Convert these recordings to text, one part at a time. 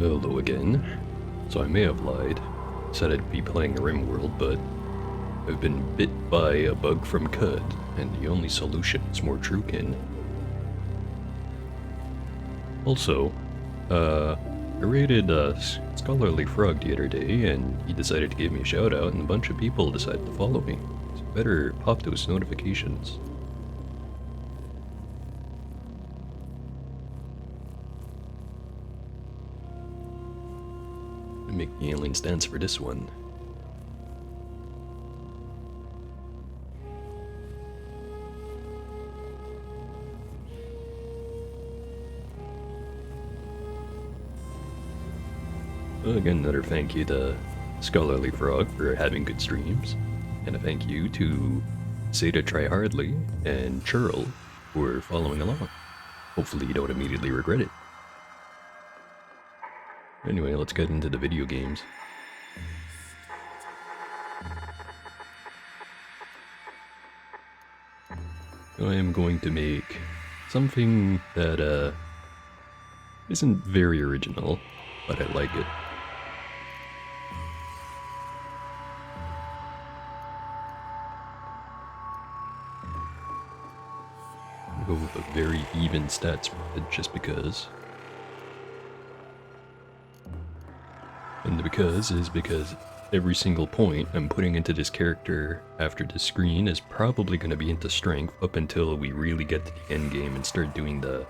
Hello again. So I may have lied. Said I'd be playing RimWorld, but I've been bit by a bug from Cud, and the only solution is more Trukin. Also, I raided Scholarly Frog the other day, and he decided to give me a shout out, and a bunch of people decided to follow me. So better pop those notifications. Make the alien stance for this one. Again, another thank you to Scholarly Frog for having good streams, and a thank you to Seda Tryhardly and Churl for following along. Hopefully you don't immediately regret it. Anyway, let's get into the video games. I am going to make something that isn't very original, but I like it. I'll go with a very even stats spread just because. And the because is because every single point I'm putting into this character after the screen is probably going to be into strength up until we really get to the end game and start doing the,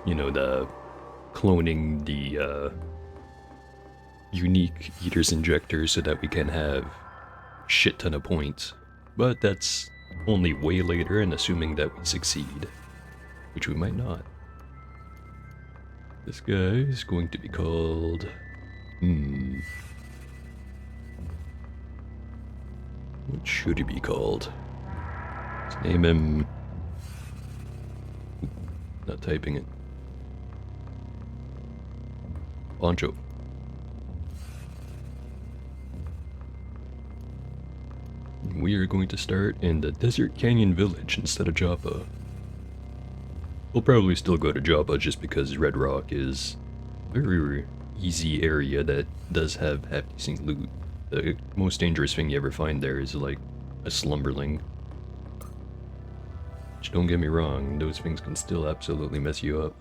the cloning the unique Eater's injectors so that we can have shit ton of points. But that's only way later and assuming that we succeed, which we might not. This guy is going to be called... What should he be called? Let's name him... Not typing it. Poncho. We are going to start in the Desert Canyon Village instead of Joppa. We'll probably still go to Joppa just because Red Rock is a very easy area that does have half-decent loot. The most dangerous thing you ever find there is like a slumberling. Which, don't get me wrong, those things can still absolutely mess you up.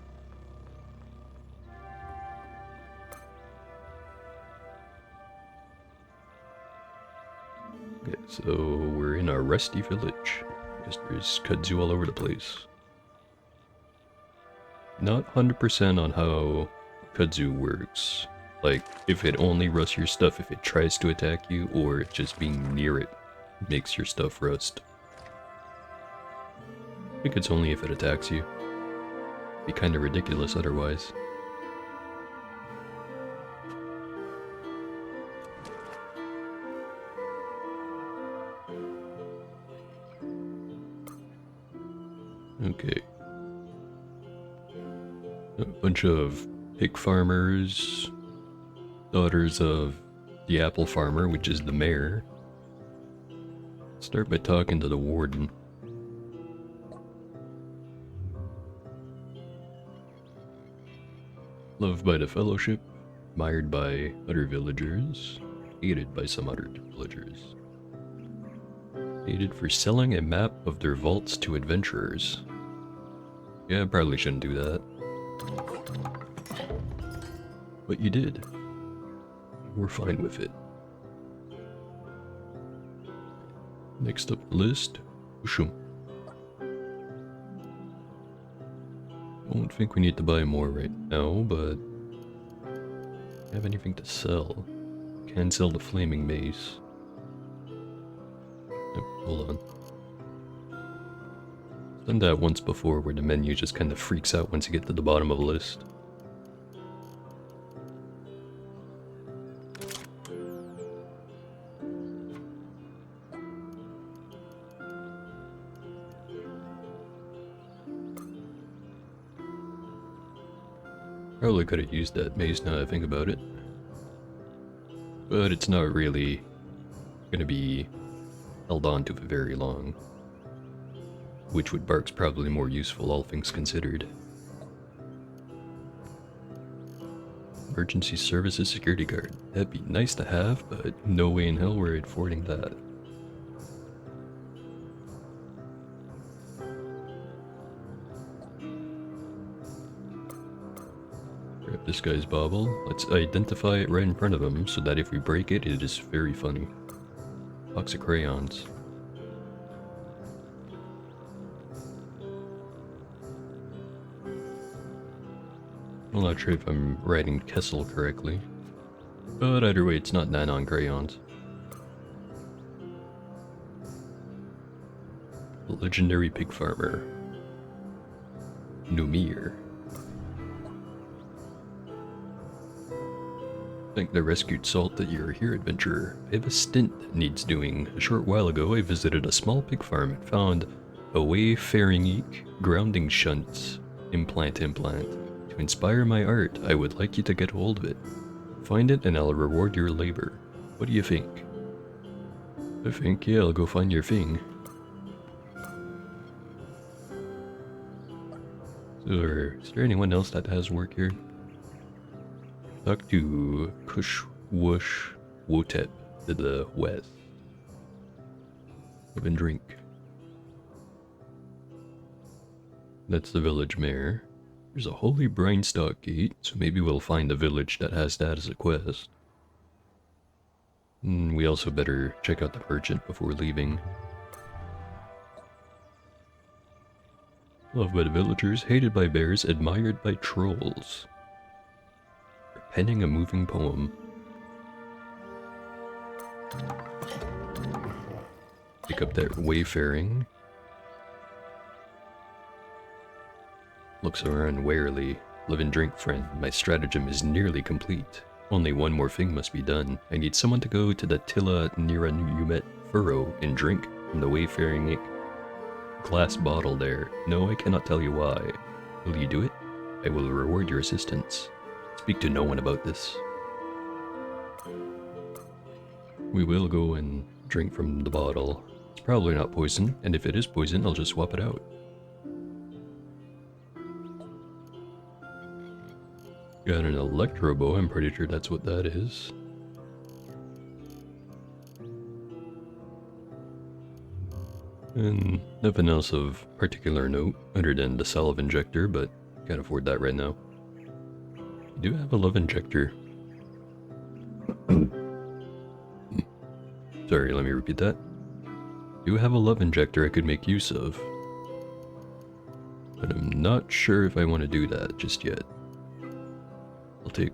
Okay, so we're in a rusty village. Guess there's kudzu all over the place. Not 100% on how kudzu works. Like, if it only rusts your stuff if it tries to attack you, or if just being near it makes your stuff rust. I think it's only if it attacks you. It'd be kinda ridiculous otherwise. Okay. A bunch of pig farmers, daughters of the apple farmer, which is the mayor. Start by talking to the warden. Loved by the fellowship, admired by other villagers, hated by some other villagers. Hated for selling a map of their vaults to adventurers. Yeah, I probably shouldn't do that. But you did. We're fine with it. Next up the list, Ushum. Don't think we need to buy more right now, but have anything to sell? Can sell the flaming mace. Oh, hold on. Done that once before where the menu just kind of freaks out once you get to the bottom of a list. Probably could have used that mace now that I think about it. But it's not really gonna be held on to for very long. Witchwood bark's probably more useful, all things considered. Emergency services security guard. That'd be nice to have, but no way in hell we're affording that. Grab this guy's bauble. Let's identify it right in front of him so that if we break it, it is very funny. Box of crayons. I'm not sure if I'm writing Kessel correctly, but either way, it's not nylon crayons. The legendary pig farmer. Numir. Thank the rescued salt that you're here, adventurer. I have a stint that needs doing. A short while ago, I visited a small pig farm and found a wayfaring grounding shunts implant. To inspire my art, I would like you to get hold of it. Find it and I'll reward your labor. What do you think? I think, yeah, I'll go find your thing. So, is there anyone else that has work here? Talk to Kush Wush Wotep to the west. Live and drink. That's the village mayor. There's a holy Brinestock gate, so maybe we'll find a village that has that as a quest. We also better check out the merchant before leaving. Loved by the villagers, hated by bears, admired by trolls. Penning a moving poem. Pick up that wayfaring. Looks around warily. Live and drink, friend. My stratagem is nearly complete. Only one more thing must be done. I need someone to go to the Tilla Nira Yumet furrow and drink from the wayfaring glass bottle there. No, I cannot tell you why. Will you do it? I will reward your assistance. Speak to no one about this. We will go and drink from the bottle. It's probably not poison, and if it is poison, I'll just swap it out. Got an electro bow, I'm pretty sure that's what that is. And nothing else of particular note, other than the salve injector, but can't afford that right now. I do have a love injector. Sorry, let me repeat that. I do have a love injector I could make use of. But I'm not sure if I want to do that just yet. I'll take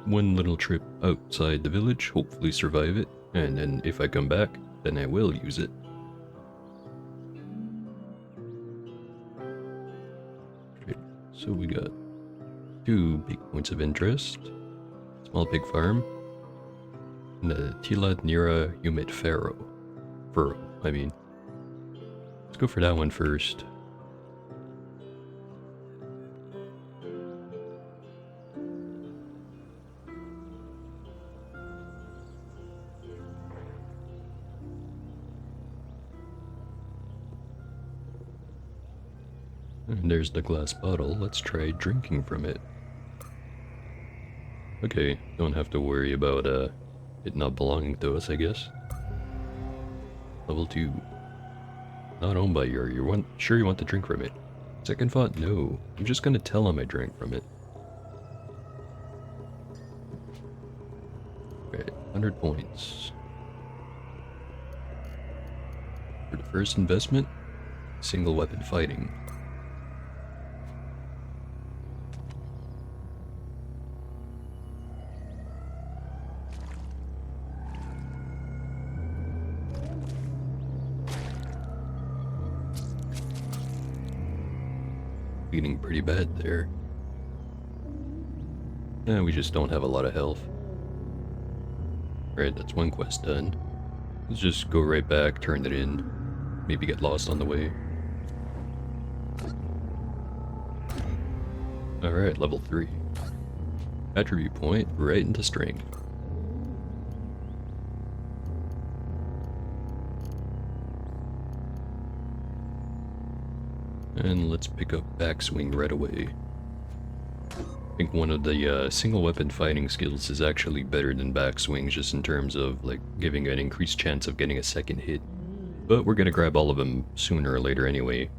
one little trip outside the village, hopefully survive it, and then if I come back, then I will use it. Okay, so we got 2 big points of interest. Small pig farm. And the Tila Nira Yumet furrow, I mean. Let's go for that one first. And there's the glass bottle. Let's try drinking from it. Okay, don't have to worry about it not belonging to us, I guess. Level 2. Not owned by you. Sure you want to drink from it? Second thought, no. I'm just gonna tell him I drank from it. Right, 100 points. For the first investment, single weapon fighting. Bleeding pretty bad there. We just don't have a lot of health. Alright, that's one quest done. Let's just go right back, turn it in. Maybe get lost on the way. Alright, level 3. Attribute point right into strength. And let's pick up backswing right away. think one of the single weapon fighting skills is actually better than backswings, just in terms of like giving an increased chance of getting a second hit. But we're gonna grab all of them sooner or later anyway.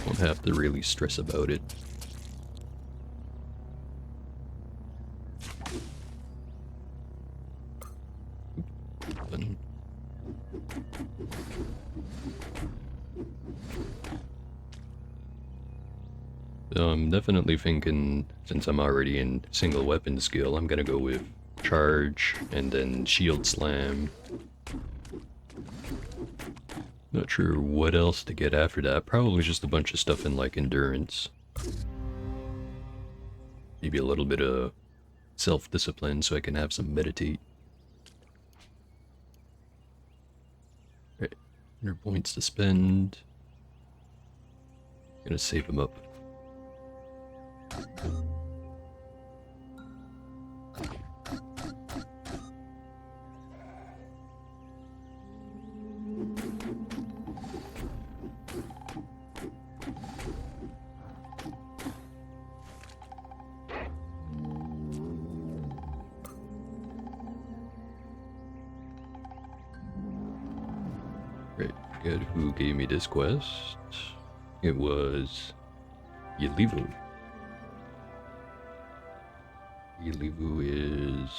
Won't have to really stress about it. I'm definitely thinking, since I'm already in single weapon skill, I'm gonna go with charge and then shield slam. Not sure what else to get after that. Probably just a bunch of stuff in like endurance. Maybe a little bit of self-discipline so I can have some meditate. Right, 100 points to spend. Gonna save them up. Right, good. Who gave me this quest? It was Yelivu. Yelivu is...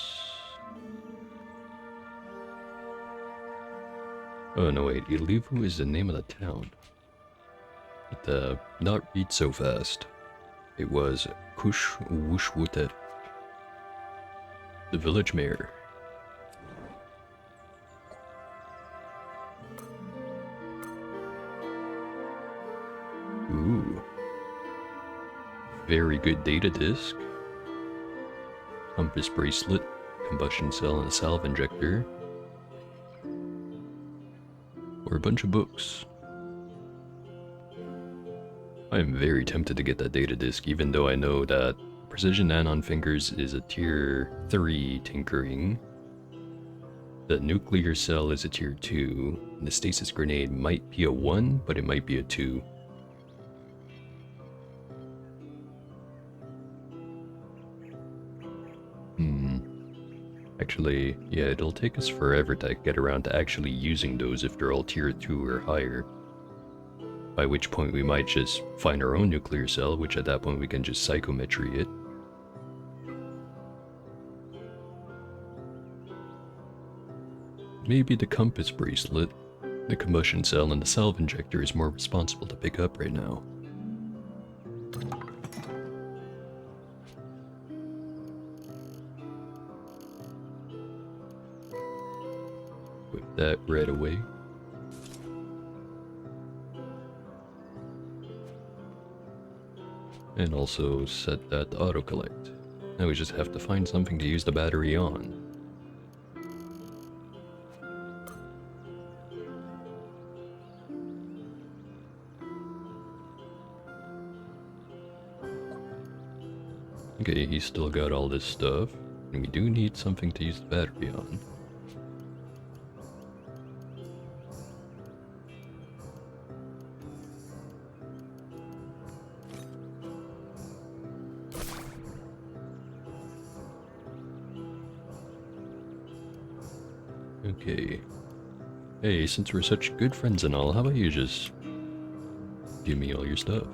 Oh no wait, Yelivu is the name of the town. But not read so fast. It was Kushwushwutet, the village mayor. Ooh. Very good data disc. Compass bracelet, combustion cell, and a salve injector. Or a bunch of books. I am very tempted to get that data disc, even though I know that Precision Anon Fingers is a tier 3 tinkering. The nuclear cell is a tier 2, and the stasis grenade might be a 1, but it might be a 2. Actually, yeah, it'll take us forever to get around to actually using those if they're all tier 2 or higher. By which point we might just find our own nuclear cell, which at that point we can just psychometry it. Maybe the compass bracelet, the combustion cell, and the salve injector is more responsible to pick up right now. Put that right away. And also set that to auto-collect. Now we just have to find something to use the battery on. Okay, he's still got all this stuff, and we do need something to use the battery on. Okay. Hey, since we're such good friends and all, how about you just give me all your stuff?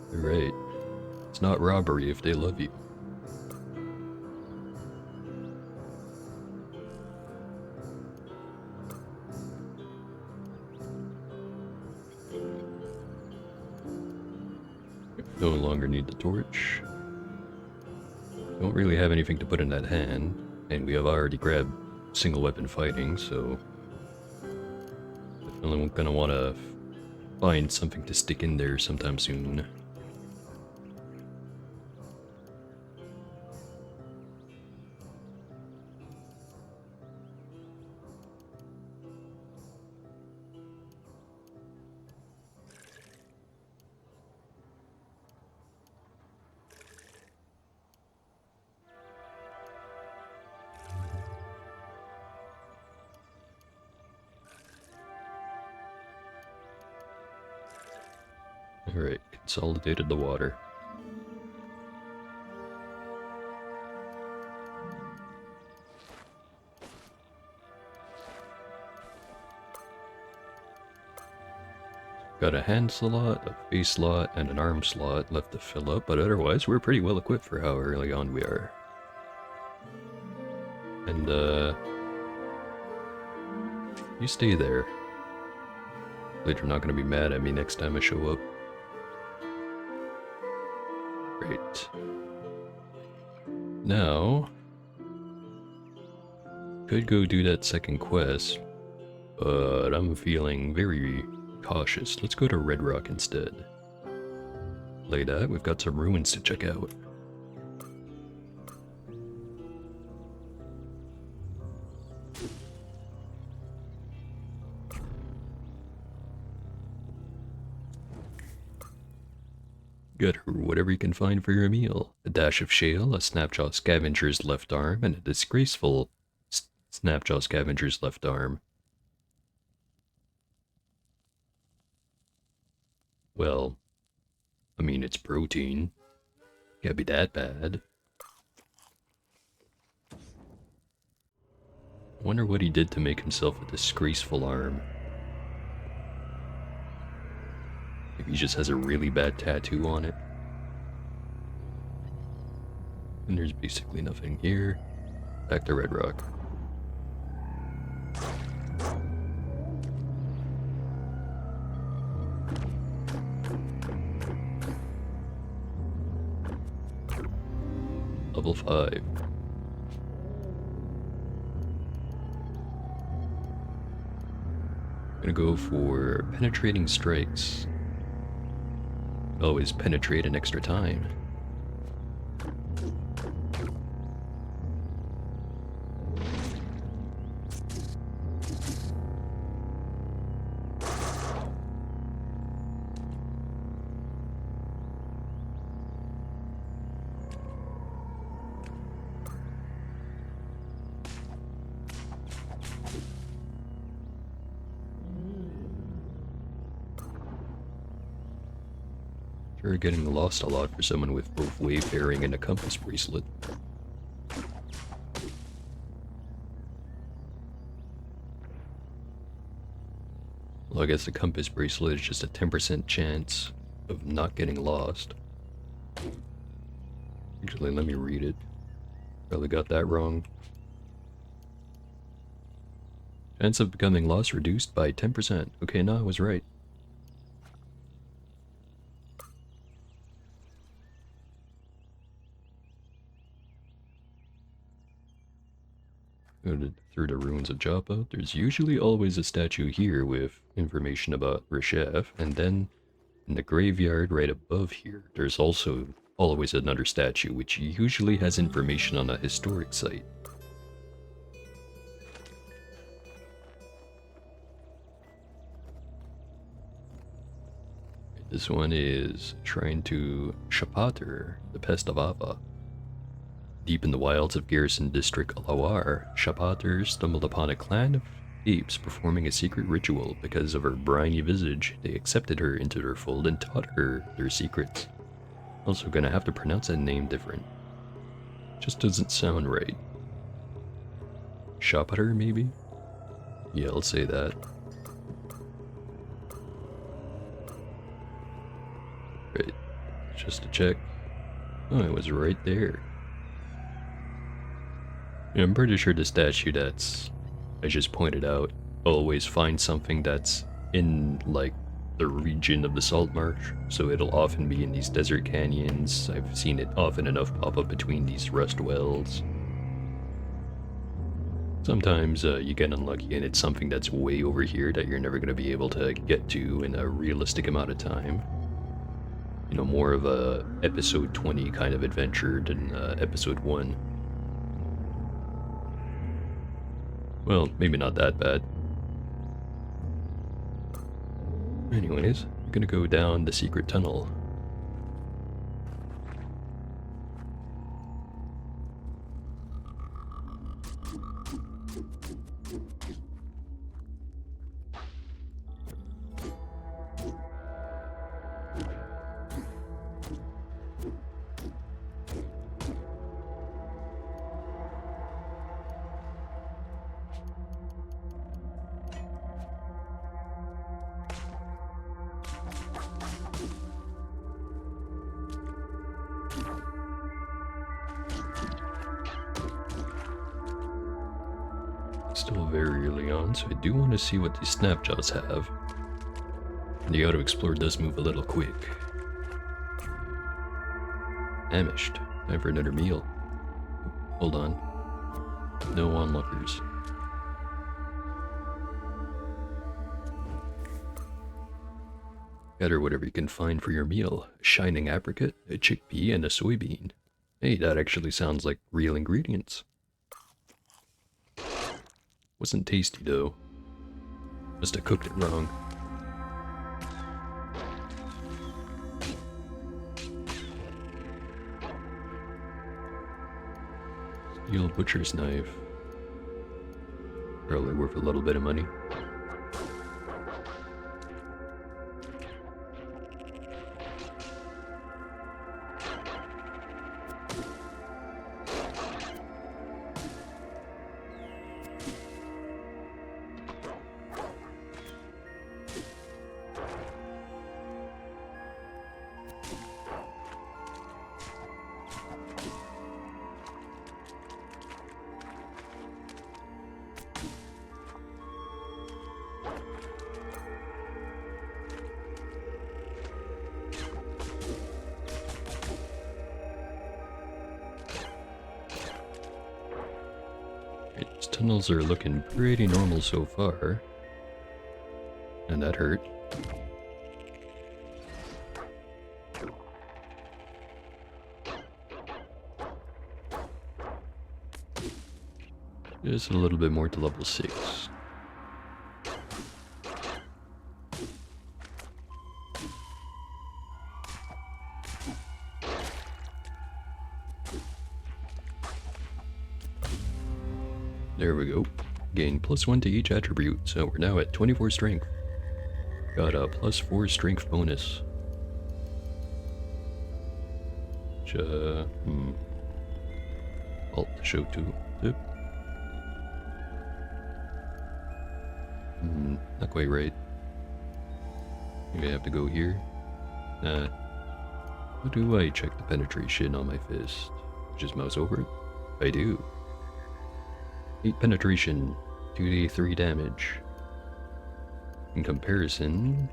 Right. It's not robbery if they love you. No longer need the torch. Don't really have anything to put in that hand, and we have already grabbed single weapon fighting, so definitely gonna want to find something to stick in there sometime soon. Alright, consolidated the water. Got a hand slot, a face slot, and an arm slot left to fill up, but otherwise we're pretty well equipped for how early on we are. And, you stay there. Hopefully you're not gonna be mad at me next time I show up. Great. Now, could go do that second quest, but I'm feeling very cautious. Let's go to Red Rock instead. Play that, we've got some ruins to check out. Get whatever you can find for your meal. A dash of shale, a snapjaw scavenger's left arm, and a disgraceful snapjaw scavenger's left arm. Well, I mean, it's protein. Can't be that bad. Wonder what he did to make himself a disgraceful arm. Maybe he just has a really bad tattoo on it. And there's basically nothing here. Back to Red Rock. Level 5. Gonna go for penetrating strikes. Always penetrate an extra time. Sure, getting lost a lot for someone with both wayfaring and a compass bracelet. Well, I guess the compass bracelet is just a 10% chance of not getting lost. Actually, let me read it. Probably got that wrong. Chance of becoming lost reduced by 10%. Okay, no, I was right. Through the ruins of Joppa, there's usually always a statue here with information about Reshef, and then in the graveyard right above here, there's also always another statue, which usually has information on a historic site. This one is Shrine to Shapater, the Pest of Ava. Deep in the wilds of Garrison District Alawar, Shapater stumbled upon a clan of apes performing a secret ritual. Because of her briny visage, they accepted her into their fold and taught her their secrets. Also gonna have to pronounce that name different. Just doesn't sound right. Shapater, maybe? Yeah, I'll say that. Right, just to check. Oh, it was right there. Yeah, I'm pretty sure the statue that's I just pointed out always finds something that's in, like, the region of the Salt Marsh, so it'll often be in these desert canyons. I've seen it often enough pop up between these rust wells. Sometimes you get unlucky and it's something that's way over here that you're never going to be able to get to in a realistic amount of time. You know, more of a episode 20 kind of adventure than episode 1. Well, maybe not that bad. Anyways, we're gonna go down the secret tunnel. Still very early on, so I do want to see what these snapjaws have. And the auto-explorer does move a little quick. Famished. Time for another meal. Hold on. No onlookers. Gather whatever you can find for your meal. A shining apricot, a chickpea, and a soybean. Hey, that actually sounds like real ingredients. Wasn't tasty though. Must have cooked it wrong. Steel butcher's knife. Probably worth a little bit of money. These tunnels are looking pretty normal so far. And that hurt. Just a little bit more to level 6. There we go. Gain +1 to each attribute, so we're now at 24 strength. Got a +4 strength bonus. Which, Alt to show too. Yep. Not quite right. Maybe I have to go here. How do I check the penetration on my fist? Just mouse over it? I do. 8 penetration, 2d3 damage. In comparison,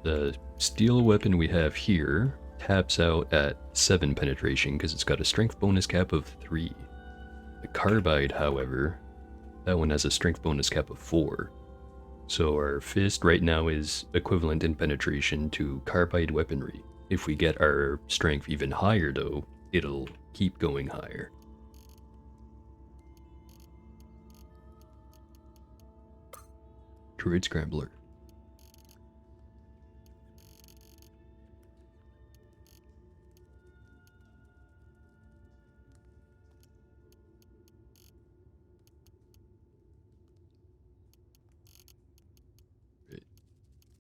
the steel weapon we have here taps out at 7 penetration because it's got a strength bonus cap of 3. The carbide, however, that one has a strength bonus cap of 4. So our fist right now is equivalent in penetration to carbide weaponry. If we get our strength even higher though, it'll keep going higher. Droid Scrambler.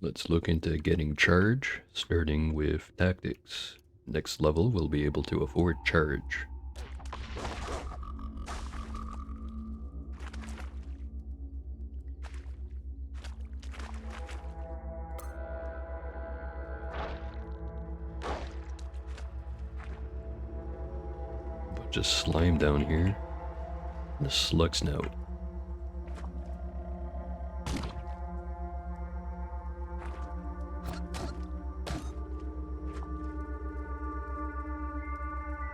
Let's look into getting charge, starting with tactics. Next level, we'll be able to afford charge. Bunch of slime down here. And a slug snout.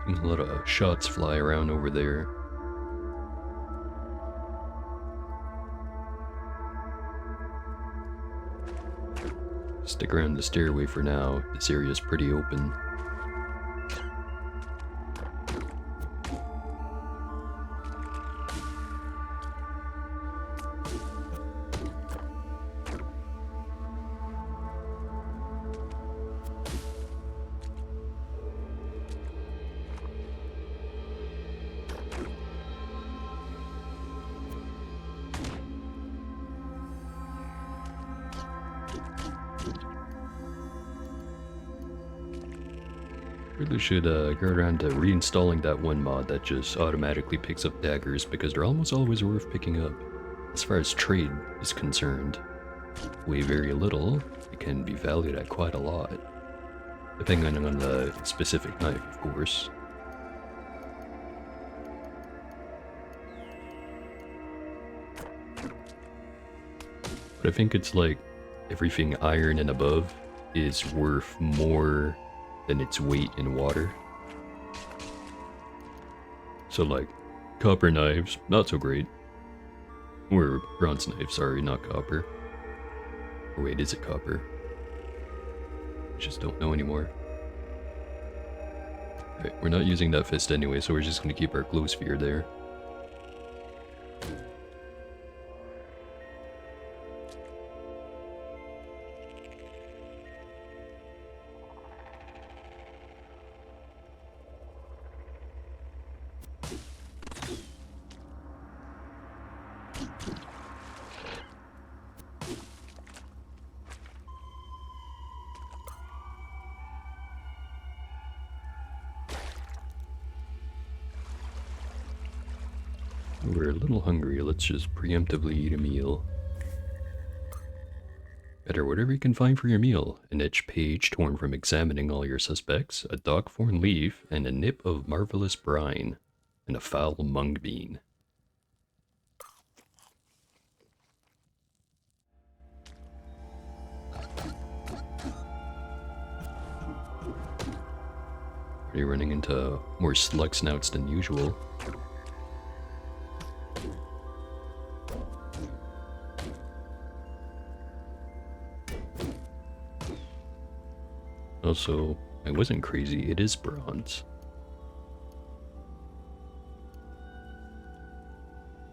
A lot of shots fly around over there. stick around the stairway for now. This area's pretty open. Really should go around to reinstalling that one mod that just automatically picks up daggers, because they're almost always worth picking up. As far as trade is concerned, weigh very little, it can be valued at quite a lot. Depending on the specific knife, of course. But I think it's like everything iron and above is worth more than its weight in water. So like, copper knives, not so great. Or bronze knives, sorry, not copper. Or wait, is it copper? I just don't know anymore. Alright, we're not using that fist anyway, so we're just gonna keep our glow sphere there. We're a little hungry, let's just preemptively eat a meal. Better whatever you can find for your meal. An etched page torn from examining all your suspects, a dog-thorn leaf, and a nip of marvelous brine, and a foul mung bean. Are you running into more slug snouts than usual? Also, I wasn't crazy, it is bronze.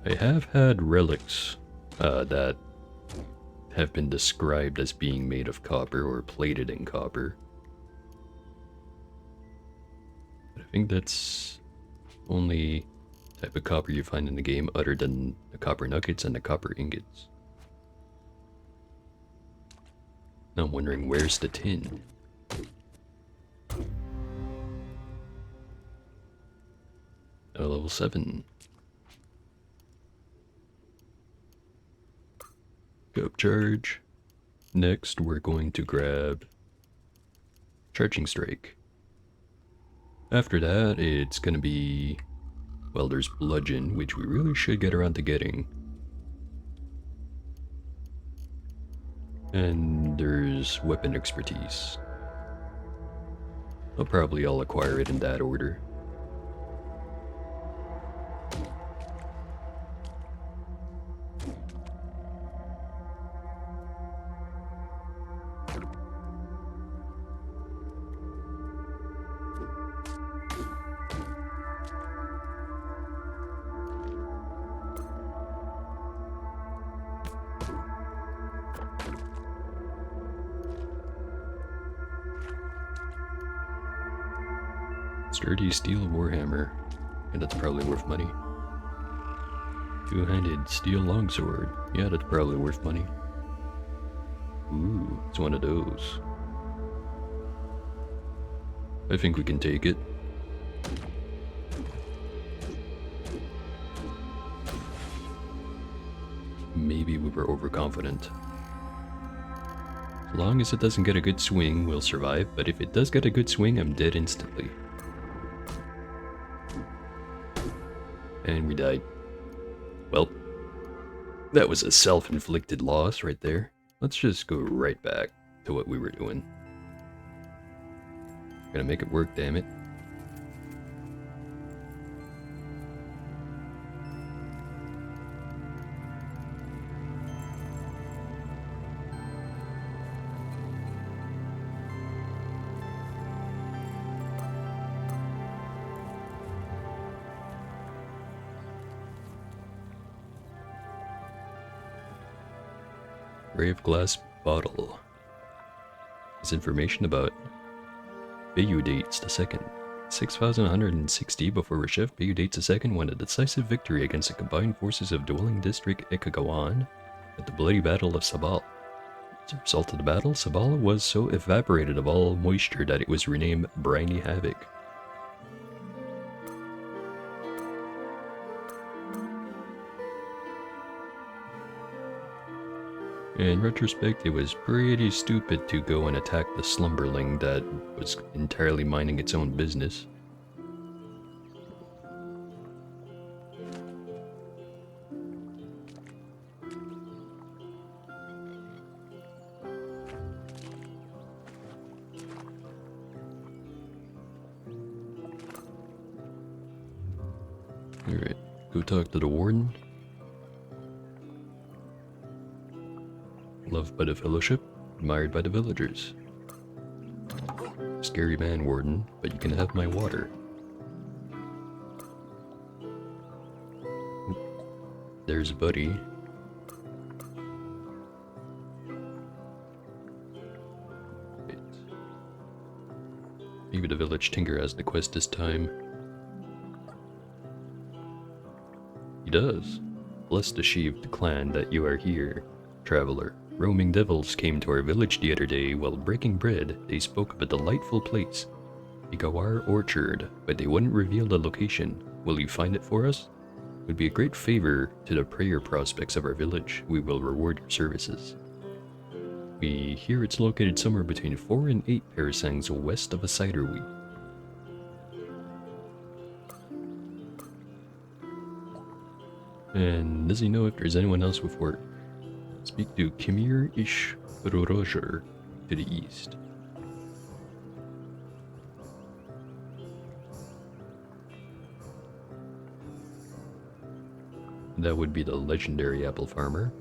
I have had relics that have been described as being made of copper or plated in copper. But I think that's only type of copper you find in the game other than the copper nuggets and the copper ingots. Now I'm wondering, where's the tin? Oh, level 7. Go up charge. Next, we're going to grab Charging Strike. After that, it's gonna be Welder's Bludgeon, which we really should get around to getting. And there's Weapon Expertise. I'll probably all acquire it in that order. Sturdy steel warhammer, and that's probably worth money. Two-handed steel longsword, yeah, that's probably worth money. Ooh, it's one of those. I think we can take it. Maybe we were overconfident. As long as it doesn't get a good swing, we'll survive, but if it does get a good swing, I'm dead instantly. And we died. Well, that was a self-inflicted loss right there. Let's just go right back to what we were doing. Gonna make it work, damn it. Brave glass bottle. Is information about Bayeudates II. 6160 before Reshef, Bayeudates II won a decisive victory against the combined forces of Dwelling District Ikagawan at the bloody Battle of Sabal. As a result of the battle, Sabal was so evaporated of all moisture that it was renamed Briny Havoc. In retrospect, it was pretty stupid to go and attack the slumberling that was entirely minding its own business. Alright, go talk to the warden. Loved by the fellowship, admired by the villagers. Scary man, warden, but you can have my water. There's Buddy. Wait. Maybe the village tinker has the quest this time. He does. Bless the sheep clan that you are here, traveler. Roaming devils came to our village the other day. While breaking bread, they spoke of a delightful place, a Gawar orchard, but they wouldn't reveal the location. Will you find it for us? It would be a great favor to the prayer prospects of our village. We will reward your services. We hear it's located somewhere between 4 and 8 parasangs west of a cider wheat. And does he know if there's anyone else with work? Speak to Kimir Ish Rorojer to the east. That would be the legendary apple farmer.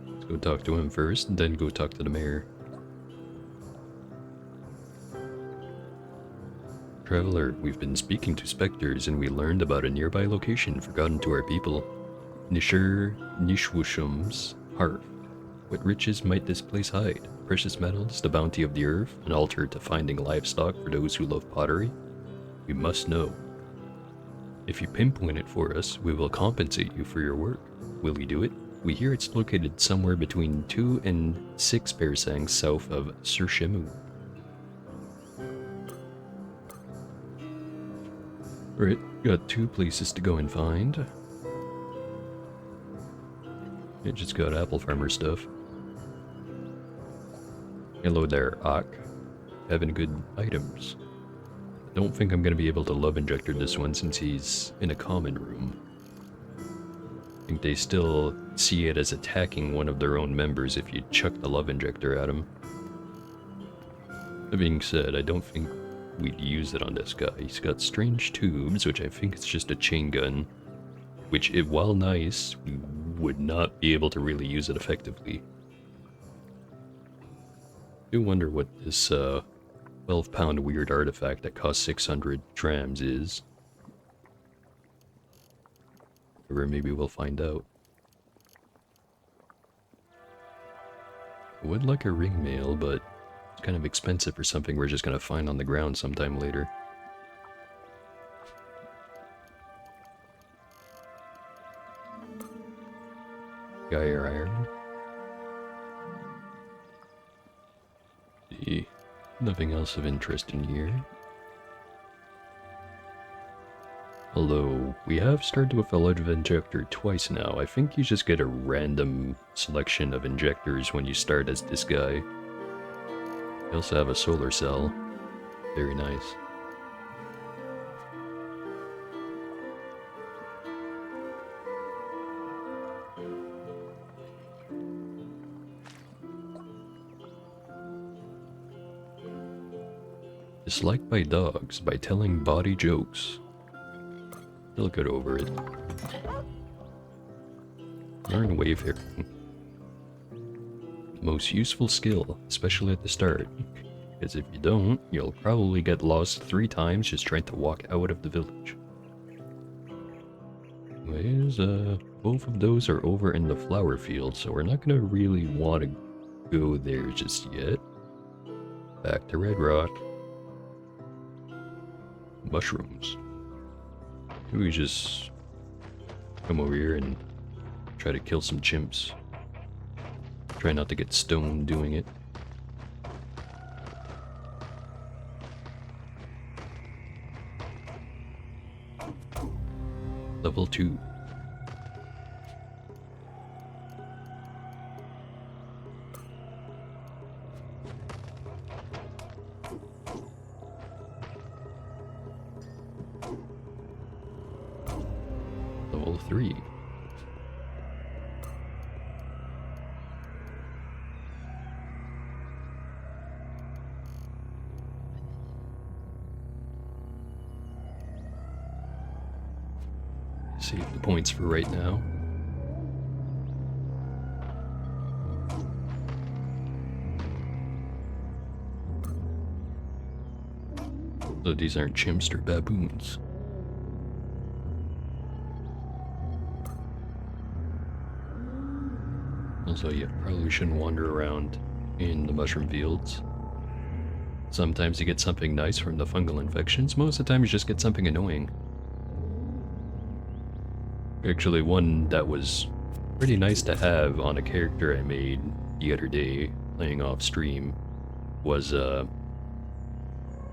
Let's go talk to him first, and then go talk to the mayor. Traveler, we've been speaking to specters and we learned about a nearby location forgotten to our people. Nishur Nishwushum's hearth. What riches might this place hide? Precious metals, the bounty of the earth, an altar to finding livestock for those who love pottery? We must know. If you pinpoint it for us, we will compensate you for your work. Will you do it? We hear it's located somewhere between 2 and 6 parasangs south of Surshemu. Alright, got 2 places to go and find. It just got apple farmer stuff. Hello there, Ak. Having good items. Don't think I'm gonna be able to love injector this one since he's in a common room. I think they still see it as attacking one of their own members if you chuck the love injector at him. That being said, I don't think we'd use it on this guy. He's got strange tubes, which I think is just a chain gun. Which, while nice, we would not be able to really use it effectively. I do wonder what this 12-pound weird artifact that costs 600 trams is. Or maybe we'll find out. I would like a ring mail, but it's kind of expensive for something we're just gonna find on the ground sometime later. Gyre iron. See, nothing else of interest in here. Although, we have started with a love injector twice now. I think you just get a random selection of injectors when you start as this guy. You also have a solar cell. Very nice. Disliked by dogs by telling bawdy jokes. They'll get over it. Learn wayfaring. Most useful skill, especially at the start. Because if you don't, you'll probably get lost 3 times just trying to walk out of the village. Anyways, both of those are over in the flower field, so we're not gonna really want to go there just yet. Back to Red Rock. Mushrooms. Maybe we just come over here and try to kill some chimps. Try not to get stoned doing it. Level 2. Level 3. Save the points for right now. So these aren't chimps or baboons. Also, you probably shouldn't wander around in the mushroom fields. Sometimes you get something nice from the fungal infections, most of the time you just get something annoying. Actually, one that was pretty nice to have on a character I made the other day, playing off stream, was a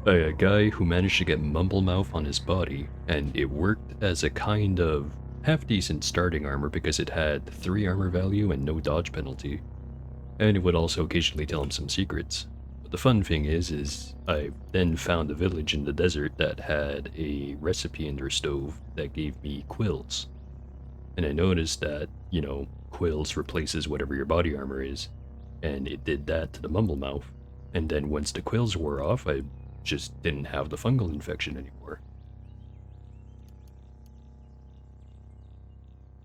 guy who managed to get mumble mouth on his body, and it worked as a kind of half-decent starting armor because it had 3 armor value and no dodge penalty. And it would also occasionally tell him some secrets. But the fun thing is I then found a village in the desert that had a recipe in their stove that gave me quills. And I noticed that, you know, quills replaces whatever your body armor is. And it did that to the mumble mouth. And then once the quills wore off, I just didn't have the fungal infection anymore.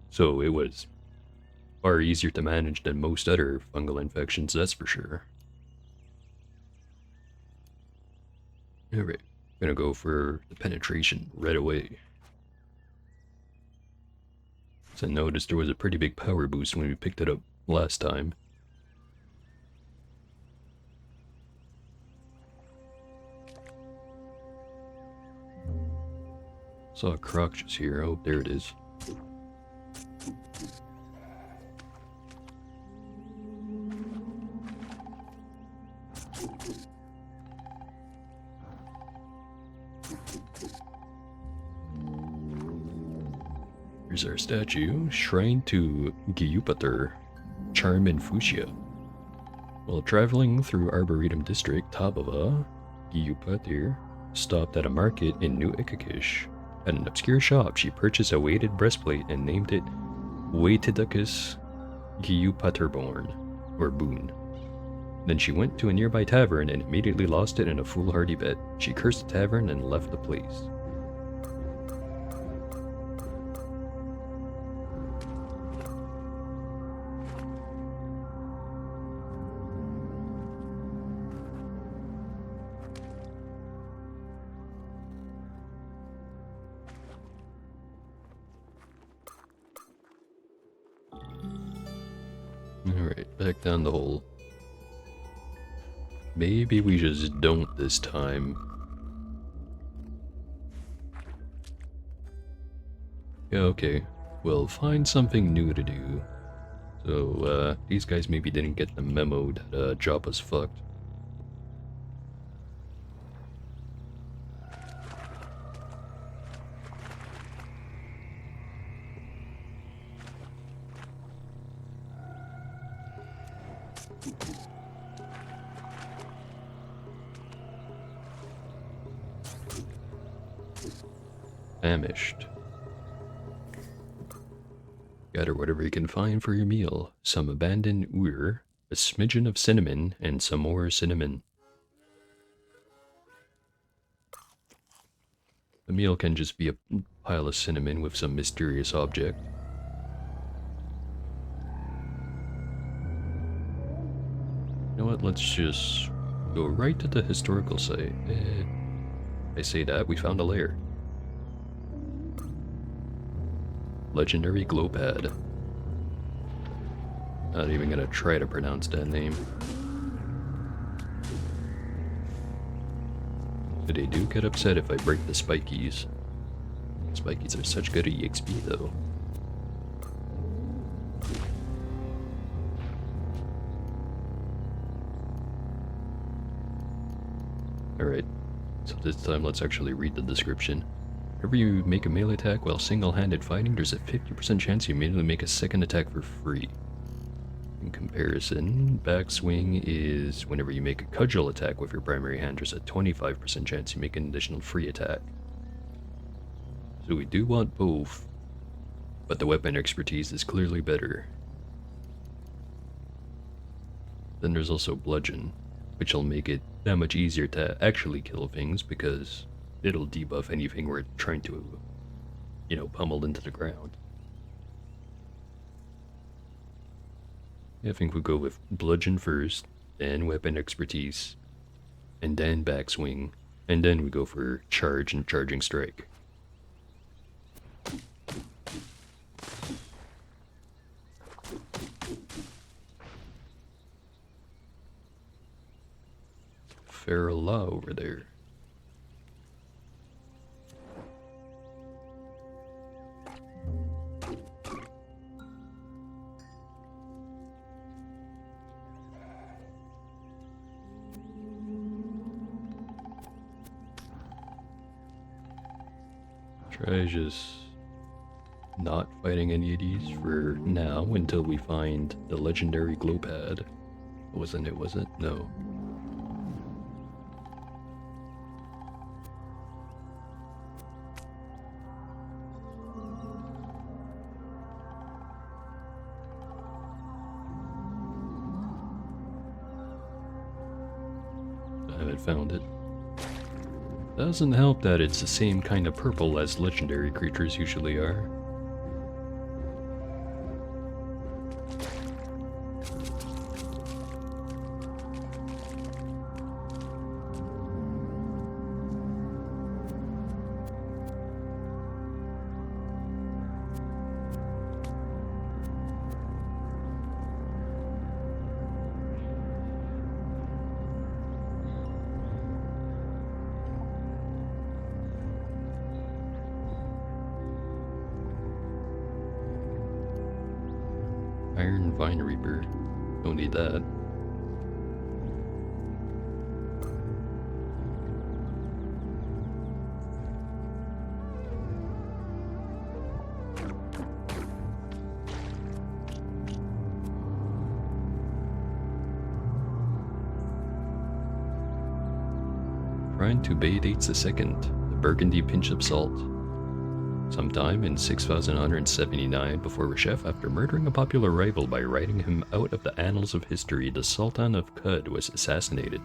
So it was far easier to manage than most other fungal infections, that's for sure. Alright, gonna go for the penetration right away. So I noticed there was a pretty big power boost when we picked it up last time. Saw a croc just here. Oh, there it is. Here's our statue. Shrine to Gyupater, Charm and Fuchsia. While traveling through Arboretum District, Tabava, Gyupater stopped at a market in New Ikakish. At an obscure shop, she purchased a weighted breastplate and named it Waitidacus Gyupaterborn, or Boon. Then she went to a nearby tavern and immediately lost it in a foolhardy bet. She cursed the tavern and left the place. Alright, back down the hole. Maybe we just don't this time. Yeah, okay. We'll find something new to do. So, these guys maybe didn't get the memo that, Jabba's fucked. Famished. Gather whatever you can find for your meal. Some abandoned ur, a smidgen of cinnamon, and some more cinnamon. The meal can just be a pile of cinnamon with some mysterious object. You know what, let's just go right to the historical site. I say that, we found a lair. Legendary glow pad. Not even gonna try to pronounce that name. But they do get upset if I break the spikies. Spikies are such good EXP though. Alright, so this time let's actually read the description. Whenever you make a melee attack while single-handed fighting, there's a 50% chance you immediately make a second attack for free. In comparison, backswing is whenever you make a cudgel attack with your primary hand, there's a 25% chance you make an additional free attack. So we do want both, but the weapon expertise is clearly better. Then there's also bludgeon, which will make it that much easier to actually kill things because it'll debuff anything we're trying to, you know, pummel into the ground. I think we'll go with bludgeon first, then weapon expertise, and then backswing, and then we go for charge and charging strike. Feral Law over there. Try just not fighting any of these for now until we find the legendary glow pad. Wasn't it, was it? No. I haven't found it. Doesn't help that it's the same kind of purple as legendary creatures usually are. Iron Vine Reaper. Don't need that. Trying to bathe Eights a second. The Burgundy Pinch of Salt. Sometime in 6179 before Reshef, after murdering a popular rival by writing him out of the annals of history, the Sultan of Qud was assassinated.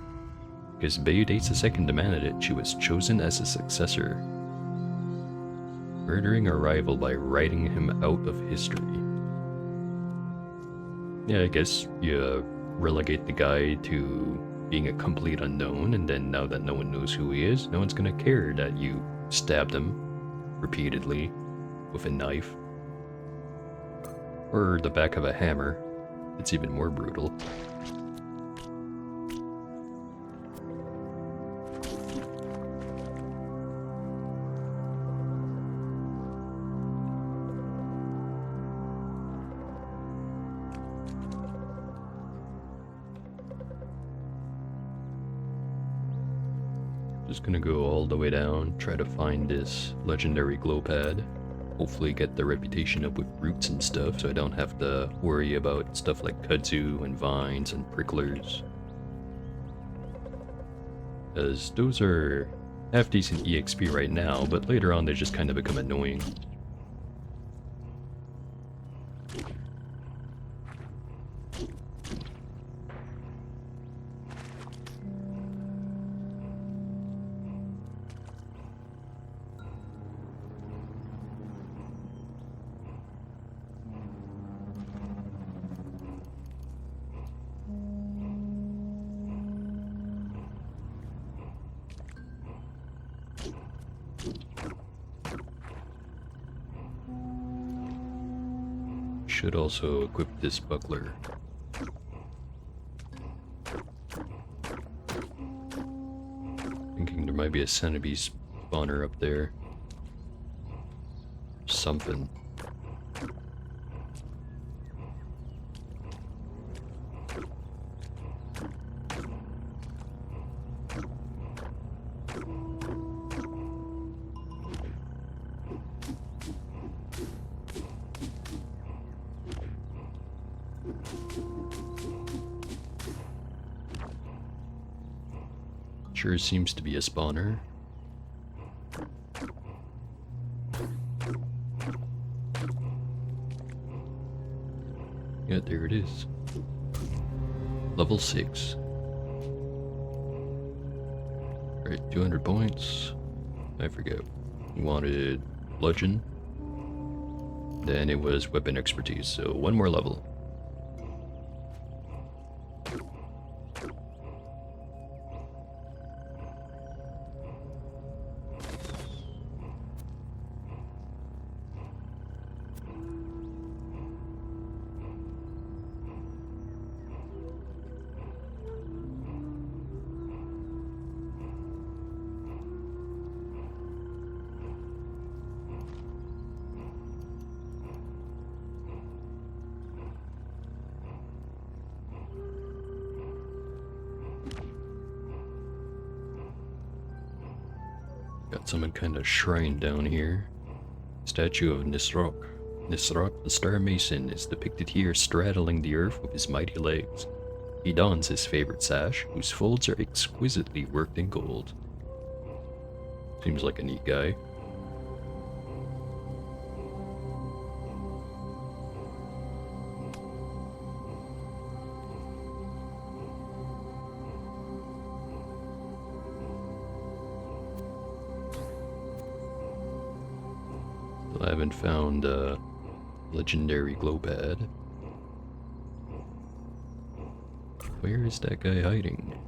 Because Bayeux II demanded it, she was chosen as his successor. Murdering a rival by writing him out of history. Yeah, I guess you relegate the guy to being a complete unknown, and then now that no one knows who he is, no one's gonna care that you stabbed him repeatedly with a knife or the back of a hammer. It's even more brutal. Just gonna go all the way down, try to find this legendary glow pad. Hopefully get the reputation up with roots and stuff so I don't have to worry about stuff like kudzu and vines and pricklers. Because those are half decent EXP right now, but later on they just kind of become annoying. should also equip this buckler. Thinking there might be a centipede spawner up there. Something. Sure seems to be a spawner. Yeah, there it is. Level 6. Alright, 200 points. I forget. We wanted bludgeon. Then it was weapon expertise, so one more level. Got some kind of shrine down here. Statue of Nisroch. Nisroch, the Star Mason, is depicted here straddling the earth with his mighty legs. He dons his favorite sash, whose folds are exquisitely worked in gold. Seems like a neat guy. I haven't found a legendary glow pad. Where is that guy hiding?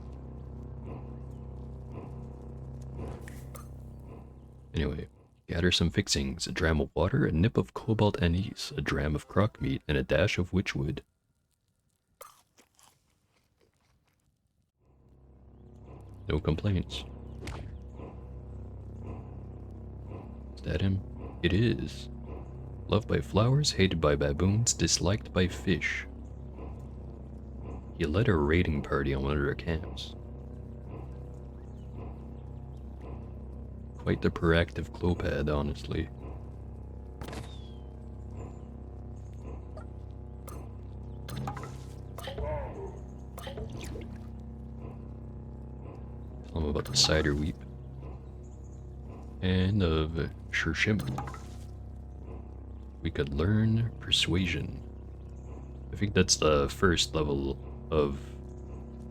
Anyway, gather some fixings, a dram of water, a nip of cobalt anise, a dram of croc meat, and a dash of witchwood. No complaints. Is that him? It is. Loved by flowers, hated by baboons, disliked by fish. He led a raiding party on one of their camps. Quite the proactive clopad, honestly. Tell him about the cider weep. And of Shurshim. We could learn persuasion. I think that's the first level of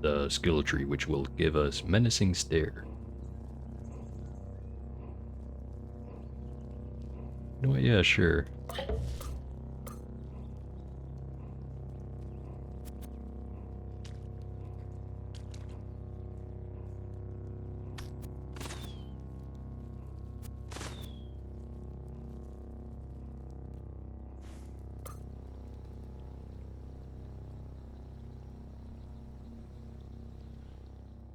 the skill tree, which will give us menacing stare. You know what? Yeah, sure.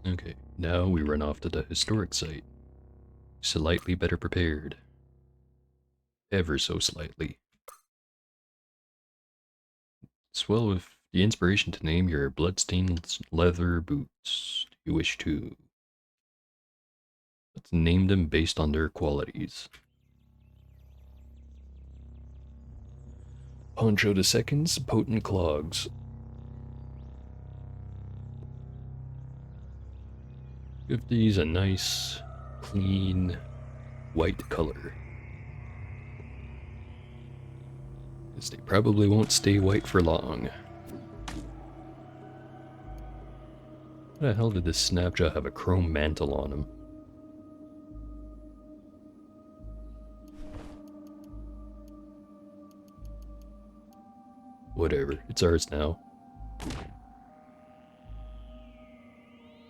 Okay, now we run off to the historic site. Slightly better prepared. Ever so slightly. Swell with the inspiration to name your bloodstained leather boots you wish to. Let's name them based on their qualities. Poncho II's potent clogs. Give these a nice, clean, white color. Because they probably won't stay white for long. How the hell did this Snapjaw have a chrome mantle on him? Whatever, it's ours now.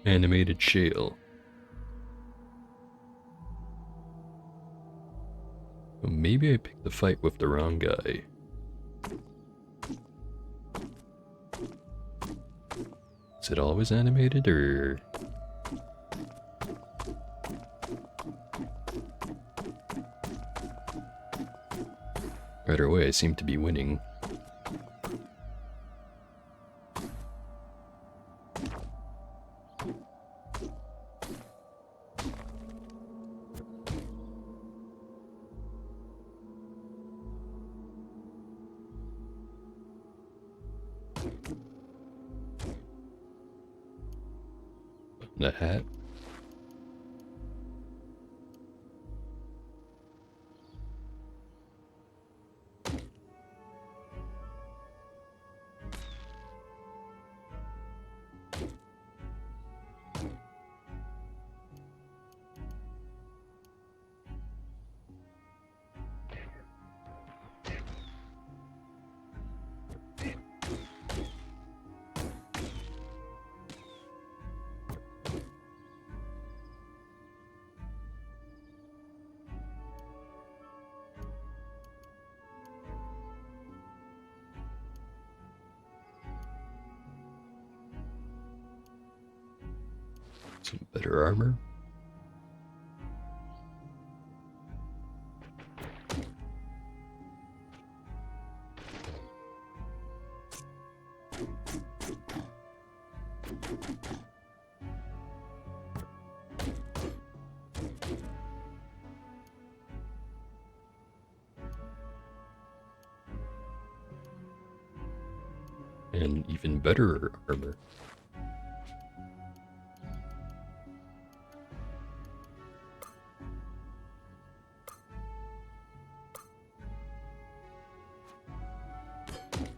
Animated shale. Well, maybe I picked the fight with the wrong guy. Is it always animated, or... Either way, I seem to be winning. The hat. Some better armor. And even better armor.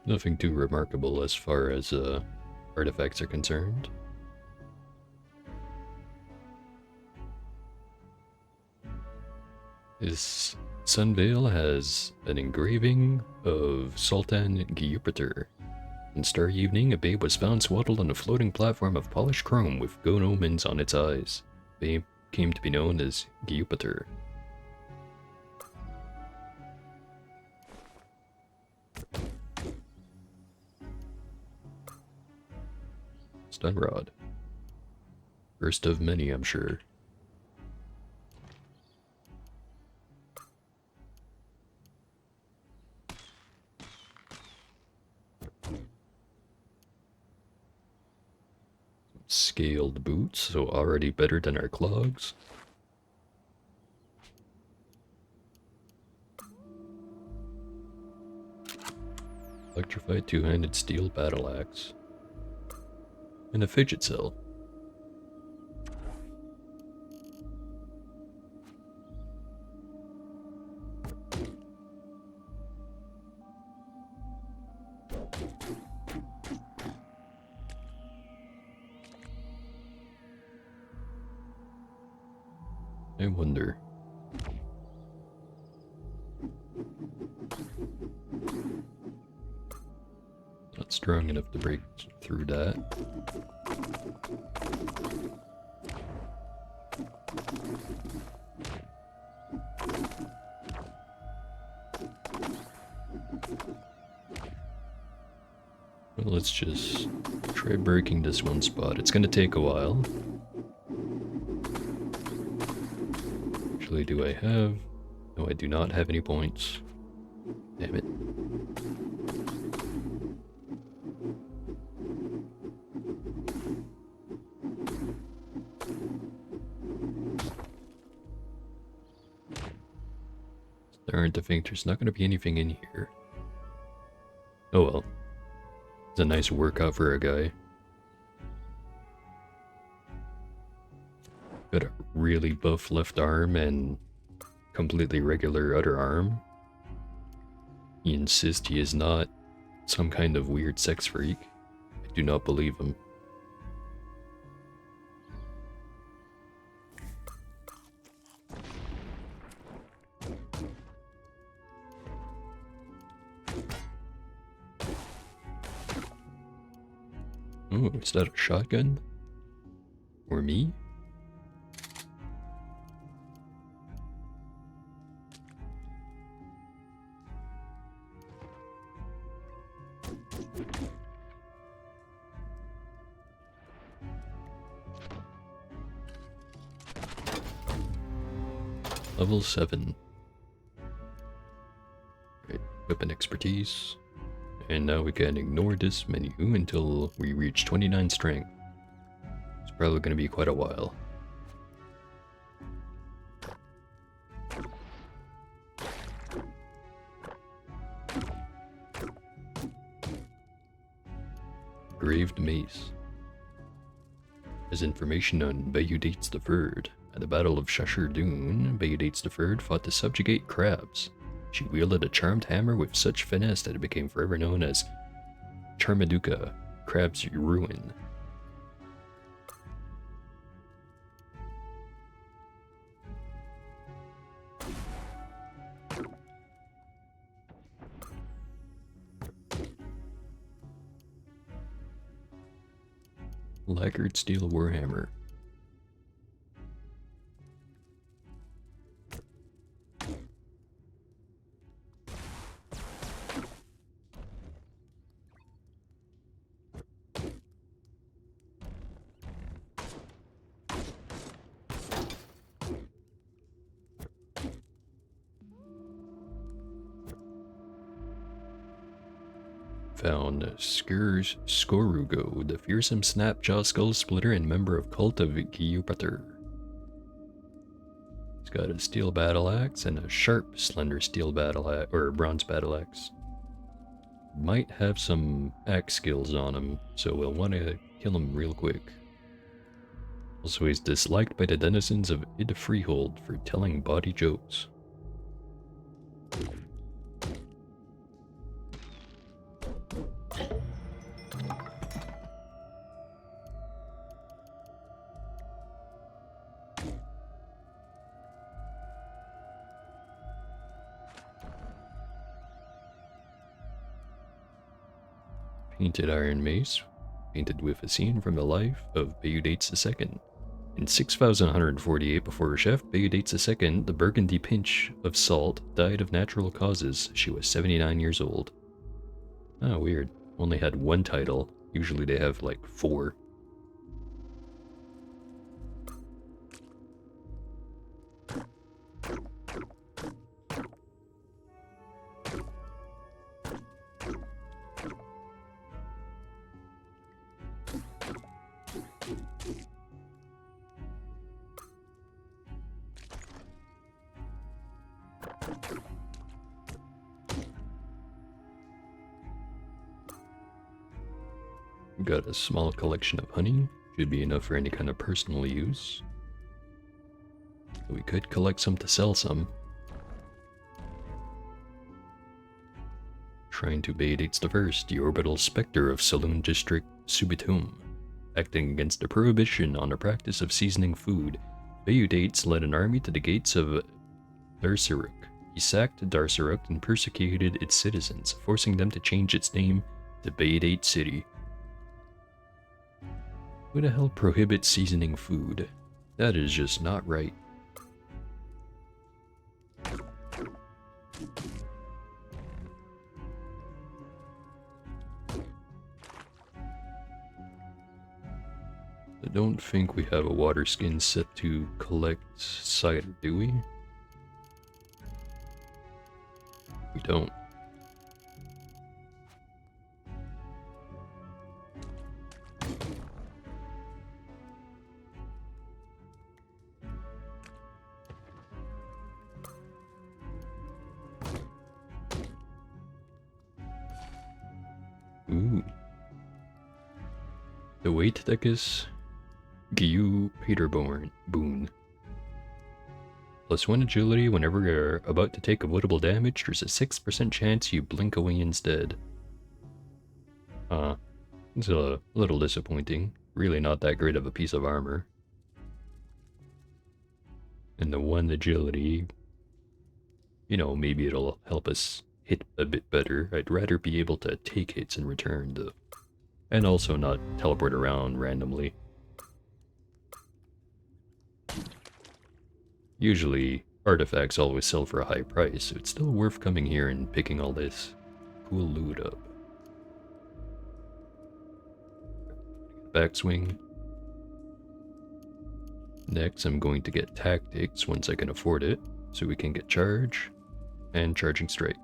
Nothing too remarkable as far as artifacts are concerned. This sunveil has an engraving of Sultan Gyupiter. In Star Evening, a babe was found swaddled on a floating platform of polished chrome with good omens on its eyes. The babe came to be known as Gyupiter. Stun rod. First of many, I'm sure. Scaled boots, so already better than our clogs. Electrified two-handed steel battle axe. And a fidget cell. I wonder. Not strong enough to break through that. Well, let's just try breaking this one spot. It's gonna take a while. Actually, do I have... No, I do not have any points. Damn it. Starting to think there's not going to be anything in here. Oh well. It's a nice workout for a guy. Got a really buff left arm and completely regular other arm. He insists he is not some kind of weird sex freak. I do not believe him. Oh, is that a shotgun? Or me? Level 7. Right, weapon expertise. And now we can ignore this menu until we reach 29 strength. It's probably going to be quite a while. Graved Mace. There's information on Bayudates III. At the Battle of Shashir Dune, Bayudates III fought to subjugate crabs. She wielded a charmed hammer with such finesse that it became forever known as Charmaduka, Crab's Ruin. Lacquered steel warhammer. Found Skorugo, the fearsome snapjaw skull splitter and member of Cult of Gyupater. He's got a steel battle axe and a sharp, slender steel battle axe, or bronze battle axe. Might have some axe skills on him, so we'll want to kill him real quick. Also, he's disliked by the denizens of Id Freehold for telling bawdy jokes. Painted iron mace, painted with a scene from the life of Bayudates II. In 6148 before Chef Bayudates II, the Burgundy pinch of salt, died of natural causes. She was 79 years old. Oh, weird. Only had one title. Usually they have like 4. Got a small collection of honey. Should be enough for any kind of personal use. We could collect some to sell some. Shrine to Bayudates I, the orbital specter of Saloon District Subitum. Acting against the prohibition on the practice of seasoning food, Bayudates led an army to the gates of Darsaruk. He sacked Darsaruk and persecuted its citizens, forcing them to change its name to Bayudate City. Who the hell prohibits seasoning food? That is just not right. I don't think we have a water skin set to collect cider, do we? We don't. Ooh. The Waitedekis Gyu Peterborn Boon. +1 agility whenever you're about to take avoidable damage, there's a 6% chance you blink away instead. It's a little disappointing. Really not that great of a piece of armor. And the 1 agility, you know, maybe it'll help us hit a bit better. I'd rather be able to take hits in return, though. And also not teleport around randomly. Usually, artifacts always sell for a high price, so it's still worth coming here and picking all this cool loot up. Backswing. Next, I'm going to get tactics once I can afford it. so we can get charge and charging straight.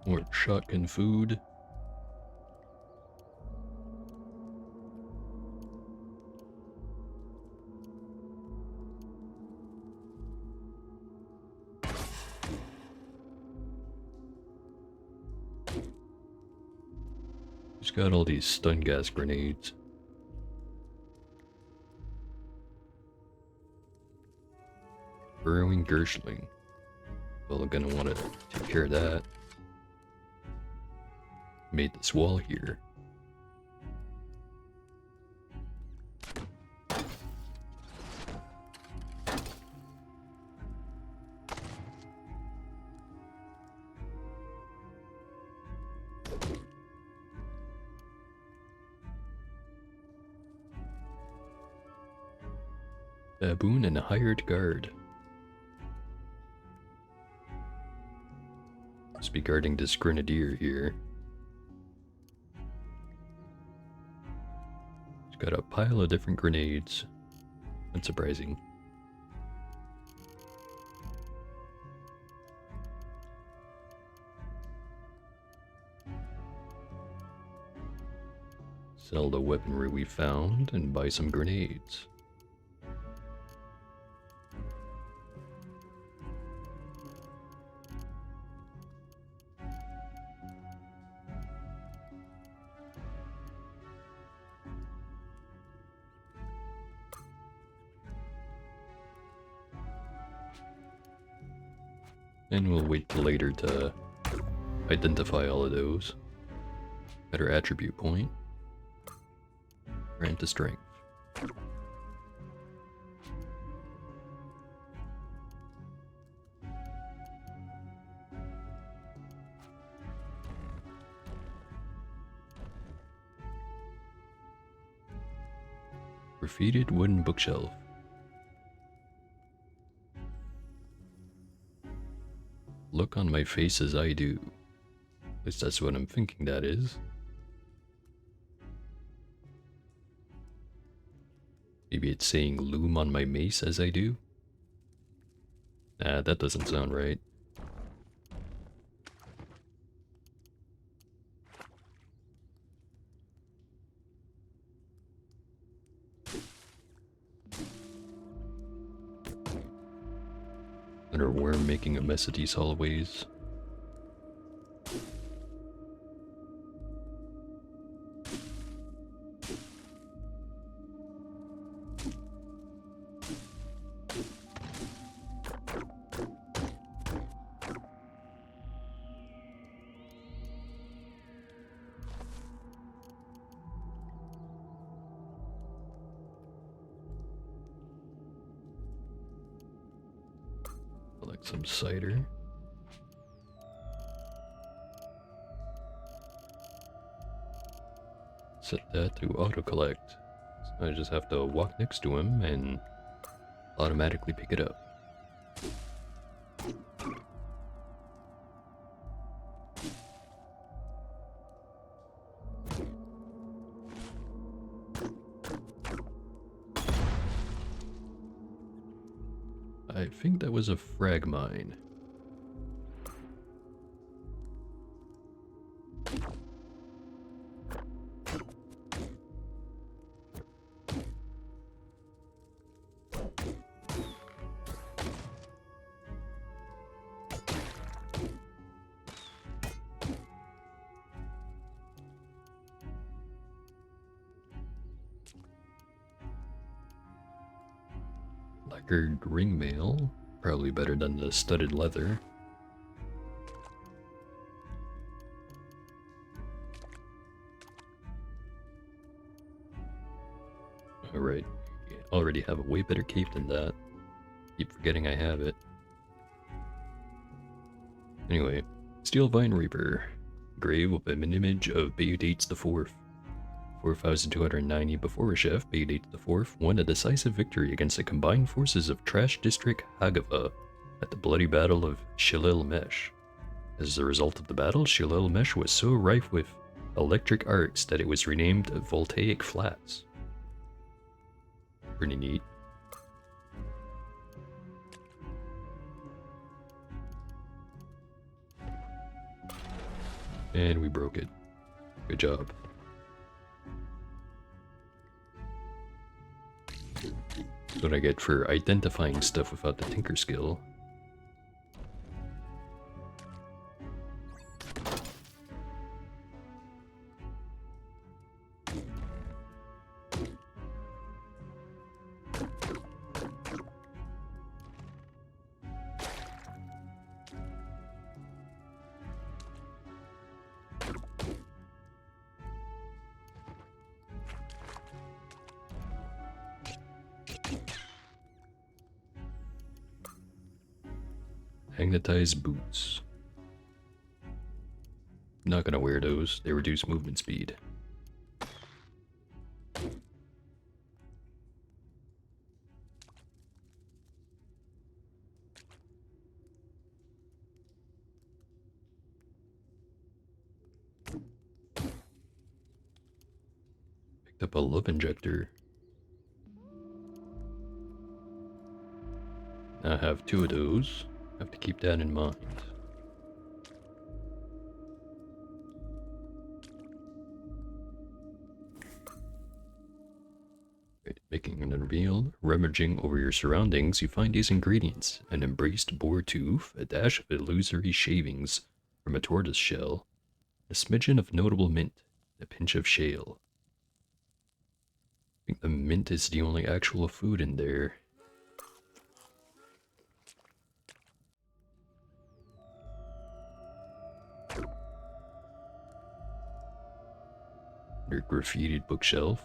More shotgun food. Who's got all these stun gas grenades? Burrowing Gershling. Well, I'm gonna want to take care of that. Made this wall here. Baboon and a hired guard. Must be guarding this grenadier here. He's got a pile of different grenades. Unsurprising. Sell the weaponry we found and buy some grenades. And we'll wait till later to identify all of those. Better attribute point. Grant to strength. Graffitied wooden bookshelf. Look on my face as I do. At least that's what I'm thinking that is. Maybe it's saying loom on my mace as I do? Nah, that doesn't sound right. Another worm making a mess of these hallways. Like some cider. Set that to auto collect. So I just have to walk next to him and automatically pick it up. I think that was a frag mine. Lacquered ring mail, probably better than the studded leather. Alright, yeah, already have a way better cape than that. Keep forgetting I have it. Anyway, Steel Vine Reaper. Grave with an image of Baeudates IV. 4290 before Reshef, Baeudates IV won a decisive victory against the combined forces of Trash District Hagava at the bloody Battle of Shilil Mesh. As a result of the battle, Shilil Mesh was so rife with electric arcs that it was renamed Voltaic Flats. Pretty neat. And we broke it. Good job. That's what I get for identifying stuff without the Tinker skill. Magnetized boots. Not gonna wear those, they reduce movement speed. Picked up a love injector. I have 2 of those. Have to keep that in mind. Making an reveal, rummaging over your surroundings, you find these ingredients: an embraced boar tooth, a dash of illusory shavings from a tortoise shell, a smidgen of notable mint, a pinch of shale. I think the mint is the only actual food in there. Your graffitied bookshelf.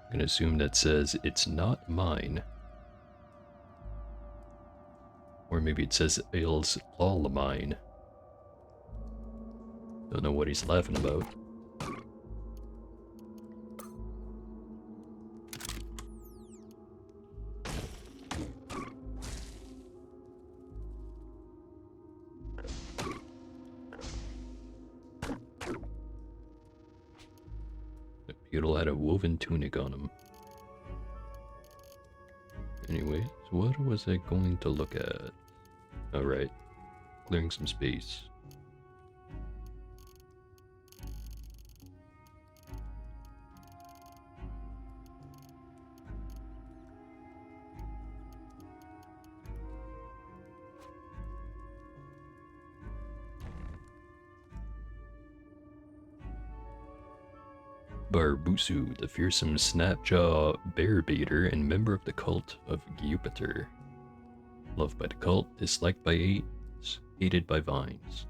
I'm gonna assume that says it's not mine. Or maybe it says it's all mine. Don't know what he's laughing about. Beetle had a woven tunic on him. Anyways, what was I going to look at? Alright, clearing some space. Barbusu, the fearsome snapjaw bear baiter and member of the cult of Jupiter. Loved by the cult, disliked by apes, hated by vines.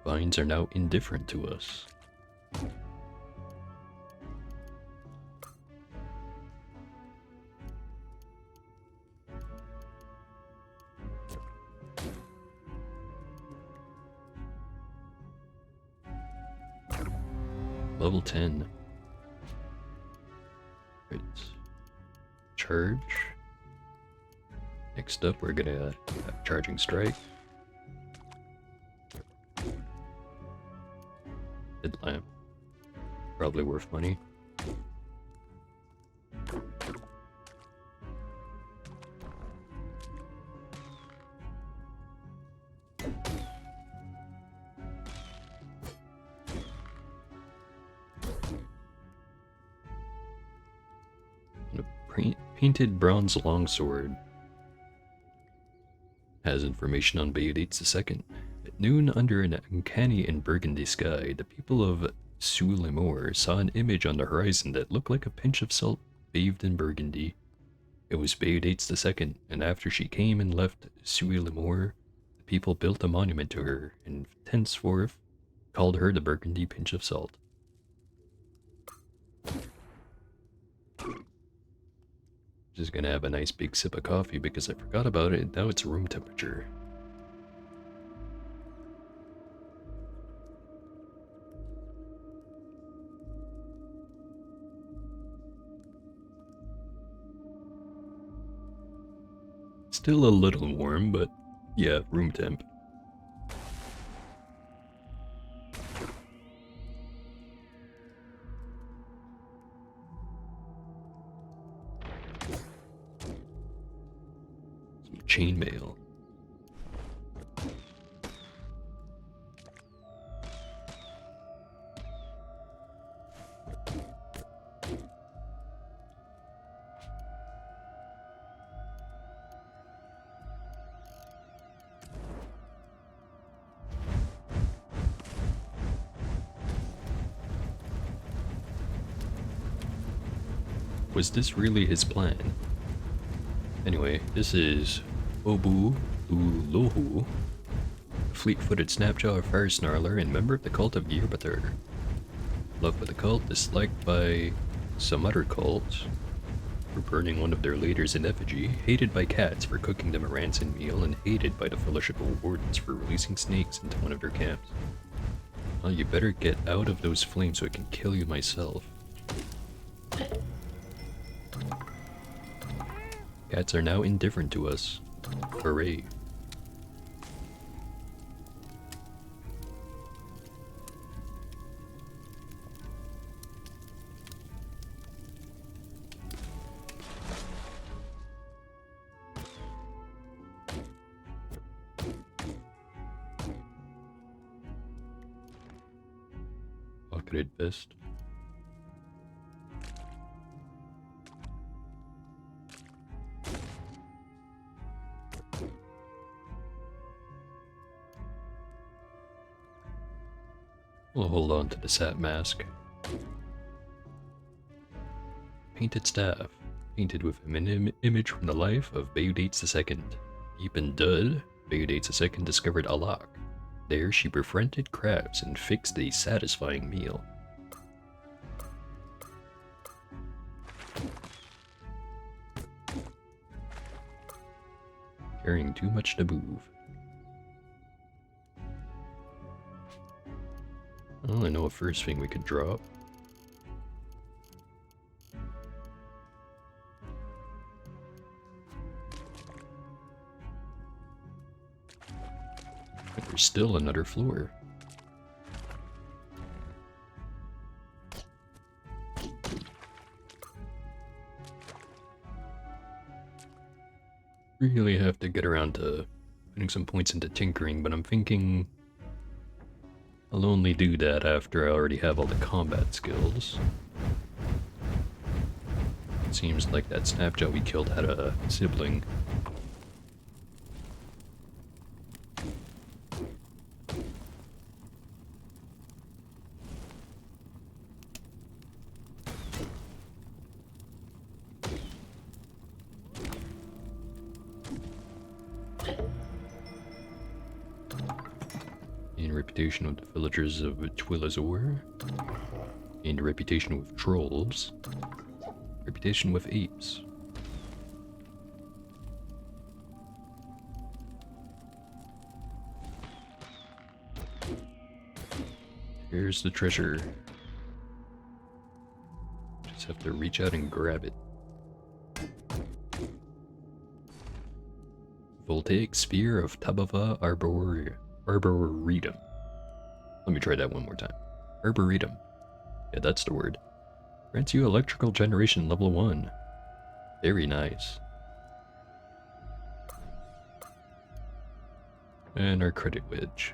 Vines are now indifferent to us. Level 10. Right. Charge. Next up, we're gonna have Charging Strike. Headlamp. Probably worth money. Painted bronze longsword. Has information on Baeudates II. At noon, under an uncanny and burgundy sky, the people of Sulimor saw an image on the horizon that looked like a pinch of salt bathed in burgundy. It was Bayodates II, and after she came and left Suilimore, the people built a monument to her, and henceforth called her the Burgundy Pinch of Salt. Just gonna have a nice big sip of coffee because I forgot about it, now it's room temperature. Still a little warm, but yeah, room temp. Some chainmail. Was this really his plan? Anyway, this is Obu Uluhu, a fleet-footed snapjaw fire snarler and member of the cult of Yerbathur. Loved by the cult, disliked by some other cult for burning one of their leaders in effigy, hated by cats for cooking them a rancid meal, and hated by the Fellowship of Wardens for releasing snakes into one of their camps. Well, you better get out of those flames so I can kill you myself. Cats are now indifferent to us. Hooray. Pocketed vest. We'll hold on to the sap mask. Painted staff, painted with an image from the life of Bayodates II. Deep in Dud, Bayodates II discovered a lock. There she befriended crabs and fixed a satisfying meal. Carrying too much to move. Well, I know a first thing we could drop. But there's still another floor. Really have to get around to putting some points into tinkering, but I'm thinking I'll only do that after I already have all the combat skills. It seems like that snapjaw we killed had a sibling. Reputation of the villagers of Twilazor. Gained a reputation with trolls. Reputation with apes. Here's the treasure. Just have to reach out and grab it. Voltaic Spear of Tabava Arboretum. Let me try that one more time. Arboretum. Yeah, that's the word. Grants you electrical generation level 1. Very nice. And our credit wedge.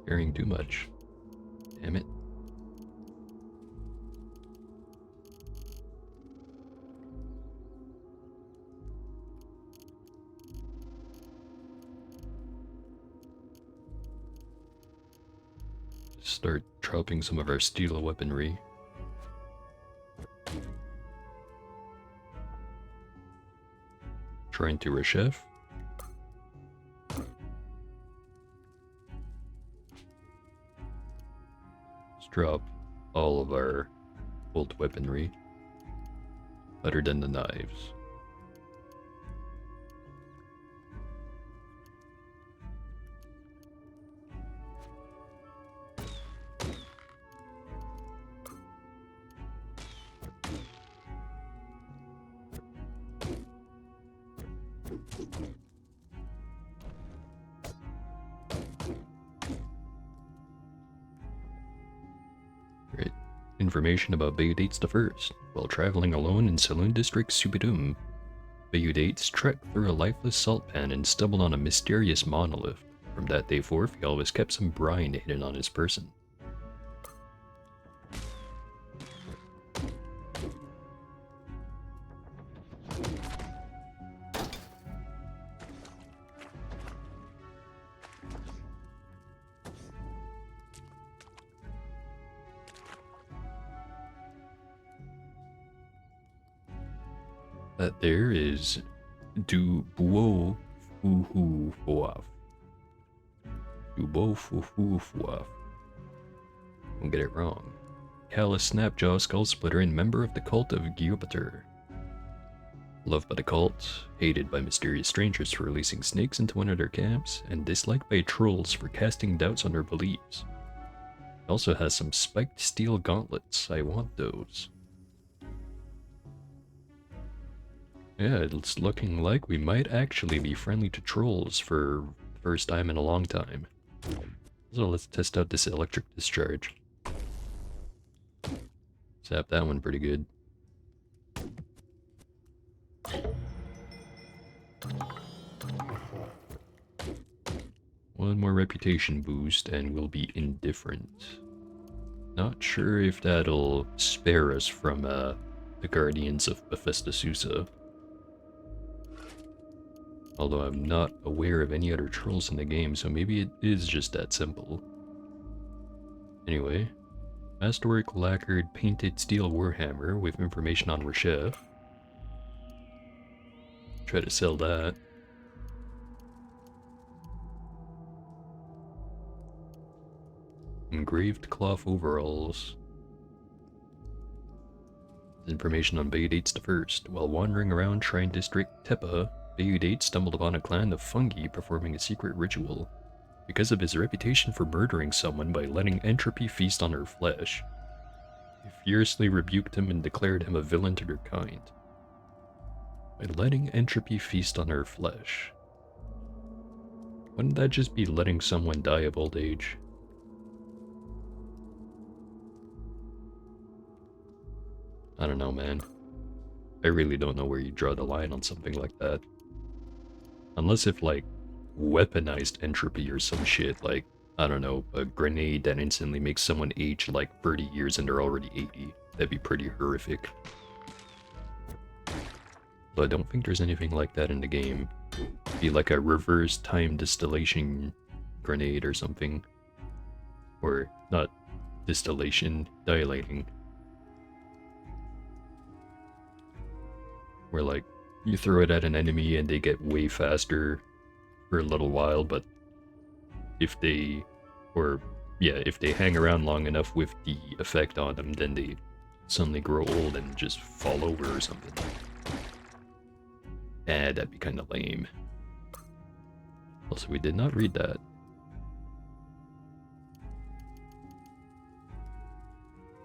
Carrying too much. Damn it. start dropping some of our steel weaponry. Trying to Reshef. Let's drop all of our old weaponry, other than the knives. Right. Information about Bayudates the First. While traveling alone in Saloon District Subidum, Bayudates trekked through a lifeless salt pan and stumbled on a mysterious monolith. From that day forth, he always kept some brine hidden on his person. That there is Du Buo Fu Fuaf. Du Buo Fu Fuaf. Don't get it wrong. Callous Snapjaw Skull Splitter and member of the cult of Gyupater. Loved by the cult, hated by mysterious strangers for releasing snakes into one of their camps, and disliked by trolls for casting doubts on their beliefs. It also has some spiked steel gauntlets. I want those. Yeah, it's looking like we might actually be friendly to trolls for the first time in a long time. So let's test out this electric discharge. Zap that one pretty good. One more reputation boost and we'll be indifferent. Not sure if that'll spare us from the Guardians of Bethesda Susa. Although I'm not aware of any other trolls in the game, so maybe it is just that simple. Anyway, masterwork lacquered painted steel warhammer with information on Reshef. Try to sell that. Engraved cloth overalls. Information on Bayudates the First. While wandering around Shrine District Tepa, Bayudate stumbled upon a clan of fungi performing a secret ritual. Because of his reputation for murdering someone by letting entropy feast on her flesh, they fiercely rebuked him and declared him a villain to their kind. By letting entropy feast on her flesh. Wouldn't that just be letting someone die of old age? I don't know, man. I really don't know where you draw the line on something like that. Unless if, like, weaponized entropy or some shit, like, I don't know, a grenade that instantly makes someone age like 30 years and they're already 80. That'd be pretty horrific. But I don't think there's anything like that in the game. It'd be like a reverse time distillation grenade or something. Or, not distillation, dilating. Where, like, you throw it at an enemy and they get way faster for a little while, but if they, if they hang around long enough with the effect on them, then they suddenly grow old and just fall over or something. That'd be kind of lame. Also, we did not read that.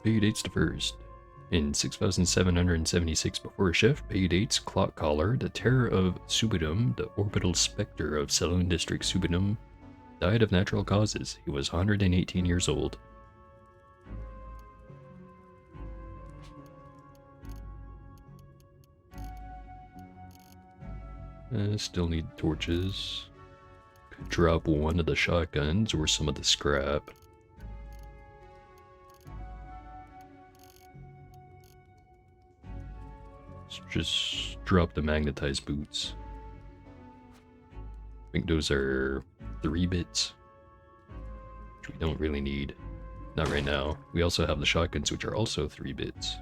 Bayudates the First. In 6776 before Chef, Bayudates Clock Collar, the terror of Subidum, the orbital specter of Saloon District Subidum, died of natural causes. He was 118 years old. Still need torches. Could drop one of the shotguns or some of the scrap. Let's just drop the magnetized boots. I think those are 3 bits, which we don't really need. Not right now. We also have the shotguns, which are also 3 bits.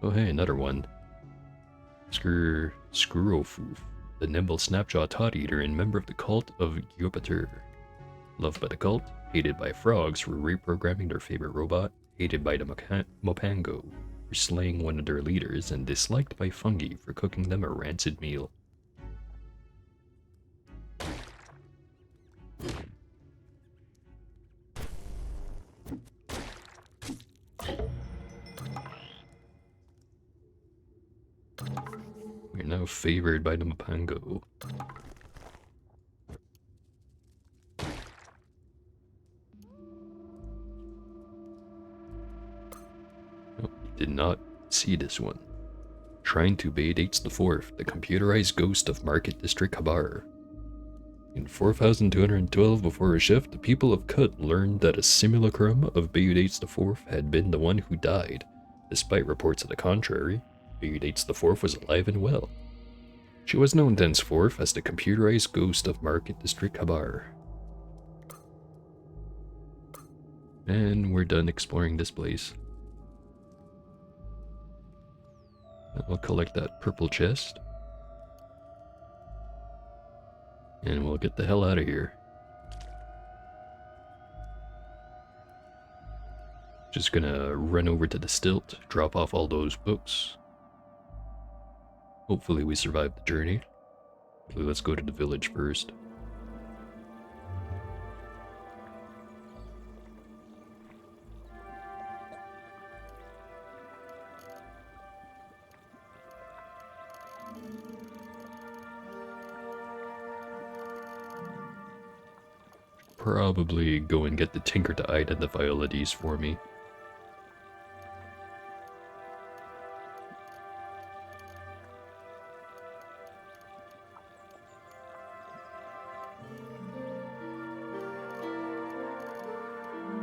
Oh hey, another one. Screwofoof, the nimble snapjaw tot eater and member of the cult of Jupiter. Loved by the cult, hated by frogs for reprogramming their favorite robot, hated by the Mopango for slaying one of their leaders, and disliked by fungi for cooking them a rancid meal. We're now favored by the Mopango. Oh, did not see this one. Shrine to Baydates IV, the computerized ghost of Market District Habar. In 4212 before a shift, the people of Kut learned that a simulacrum of Baydates IV had been the one who died. Despite reports of the contrary, Baydates IV was alive and well. She was known thenceforth as the computerized ghost of Market District Habar. And we're done exploring this place. I'll collect that purple chest. And we'll get the hell out of here. Just gonna run over to the stilt, drop off all those books. Hopefully we survive the journey. Let's go to the village first. Probably go and get the Tinker to identify all of these for me.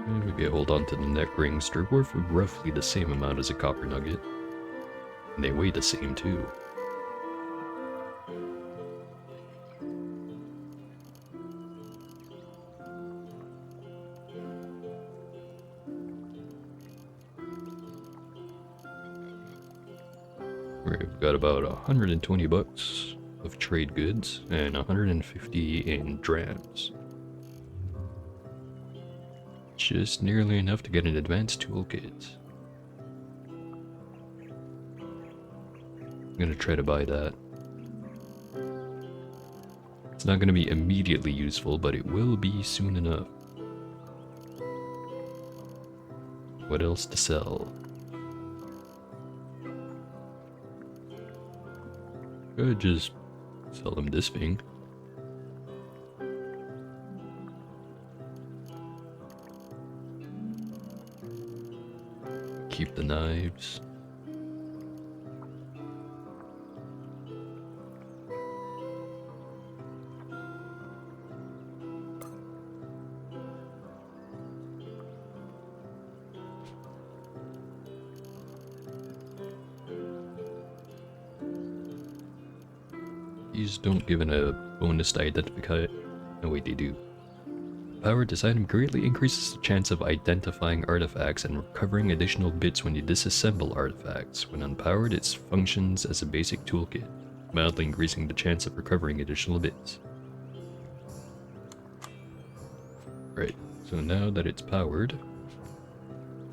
Maybe hold on to the neck rings. They're worth roughly the same amount as a copper nugget. And they weigh the same too. We've got about 120 bucks of trade goods and 150 in drams. Just nearly enough to get an advanced toolkit. I'm gonna try to buy that. It's not gonna be immediately useful, but it will be soon enough. What else to sell? Could just sell them this thing. Keep the knives. These don't give a bonus to identify it. No, wait, they do. Power this item greatly increases the chance of identifying artifacts and recovering additional bits when you disassemble artifacts. When unpowered, it functions as a basic toolkit, mildly increasing the chance of recovering additional bits. Right, so now that it's powered,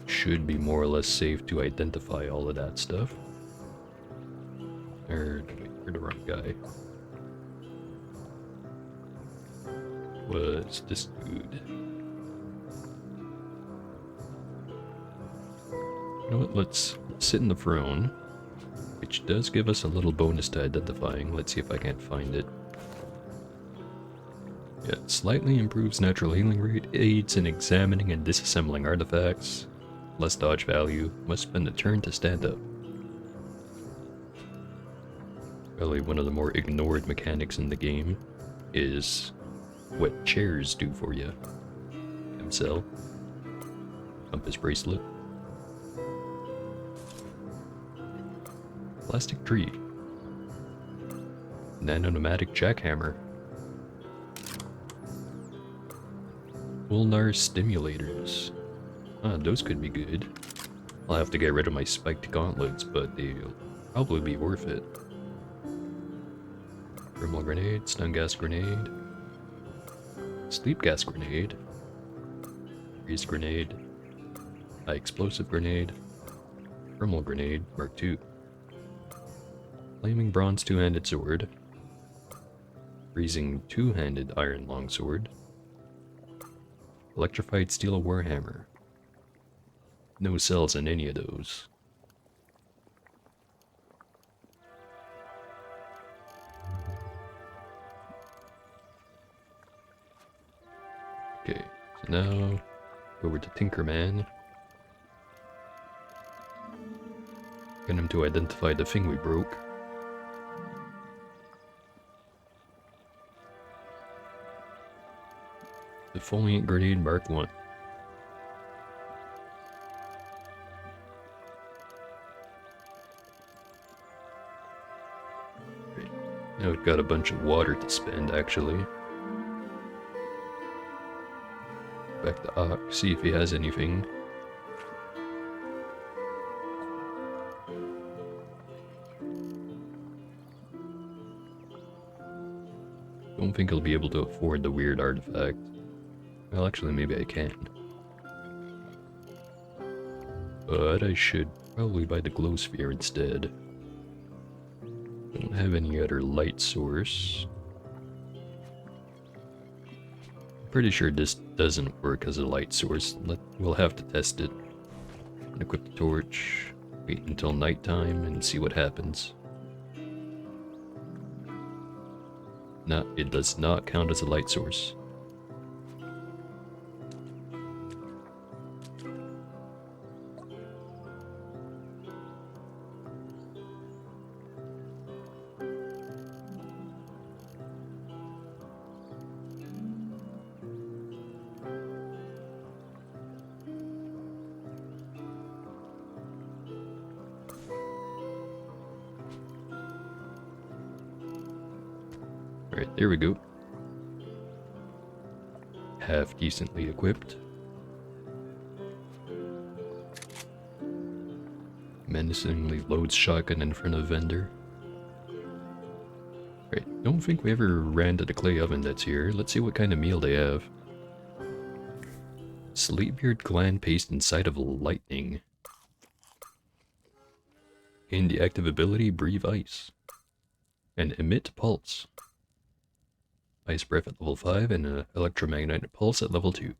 should be more or less safe to identify all of that stuff. Wait, you're the wrong guy. Was this dude? You know what, let's sit in the throne, which does give us a little bonus to identifying. Let's see if I can't find it. Yeah, slightly improves natural healing rate, aids in examining and disassembling artifacts, less dodge value, must spend a turn to stand up. Probably one of the more ignored mechanics in the game is what chairs do for you. Cell. Compass bracelet. Plastic tree. Nano-pneumatic jackhammer. Ulnar stimulators. Ah, those could be good. I'll have to get rid of my spiked gauntlets, but they'll probably be worth it. Thermal grenade, stun gas grenade, sleep gas grenade, freeze grenade, high explosive grenade, thermal grenade, Mark II, flaming bronze two-handed sword, freezing two-handed iron longsword, electrified steel warhammer. No cells in any of those. Okay, so now go over to Tinkerman. Get him to identify the thing we broke. Defoliant grenade Mark 1. Right. Now we've got a bunch of water to spend, actually. Back to Ock, see if he has anything. Don't think I'll be able to afford the weird artifact. Well, actually, maybe I can. But I should probably buy the glow sphere instead. Don't have any other light source. Pretty sure this doesn't work as a light source. We'll have to test it. Equip the torch, wait until nighttime, and see what happens. No, it does not count as a light source. Alright, there we go. Half decently equipped. Menacingly loads shotgun in front of vendor. Right, don't think we ever ran to the clay oven that's here. Let's see what kind of meal they have. Sleepbeard gland paste inside of lightning. Gain the active ability Breathe Ice. And Emit Pulse. Ice Breath at level 5 and an Electromagnetic Pulse at level 2.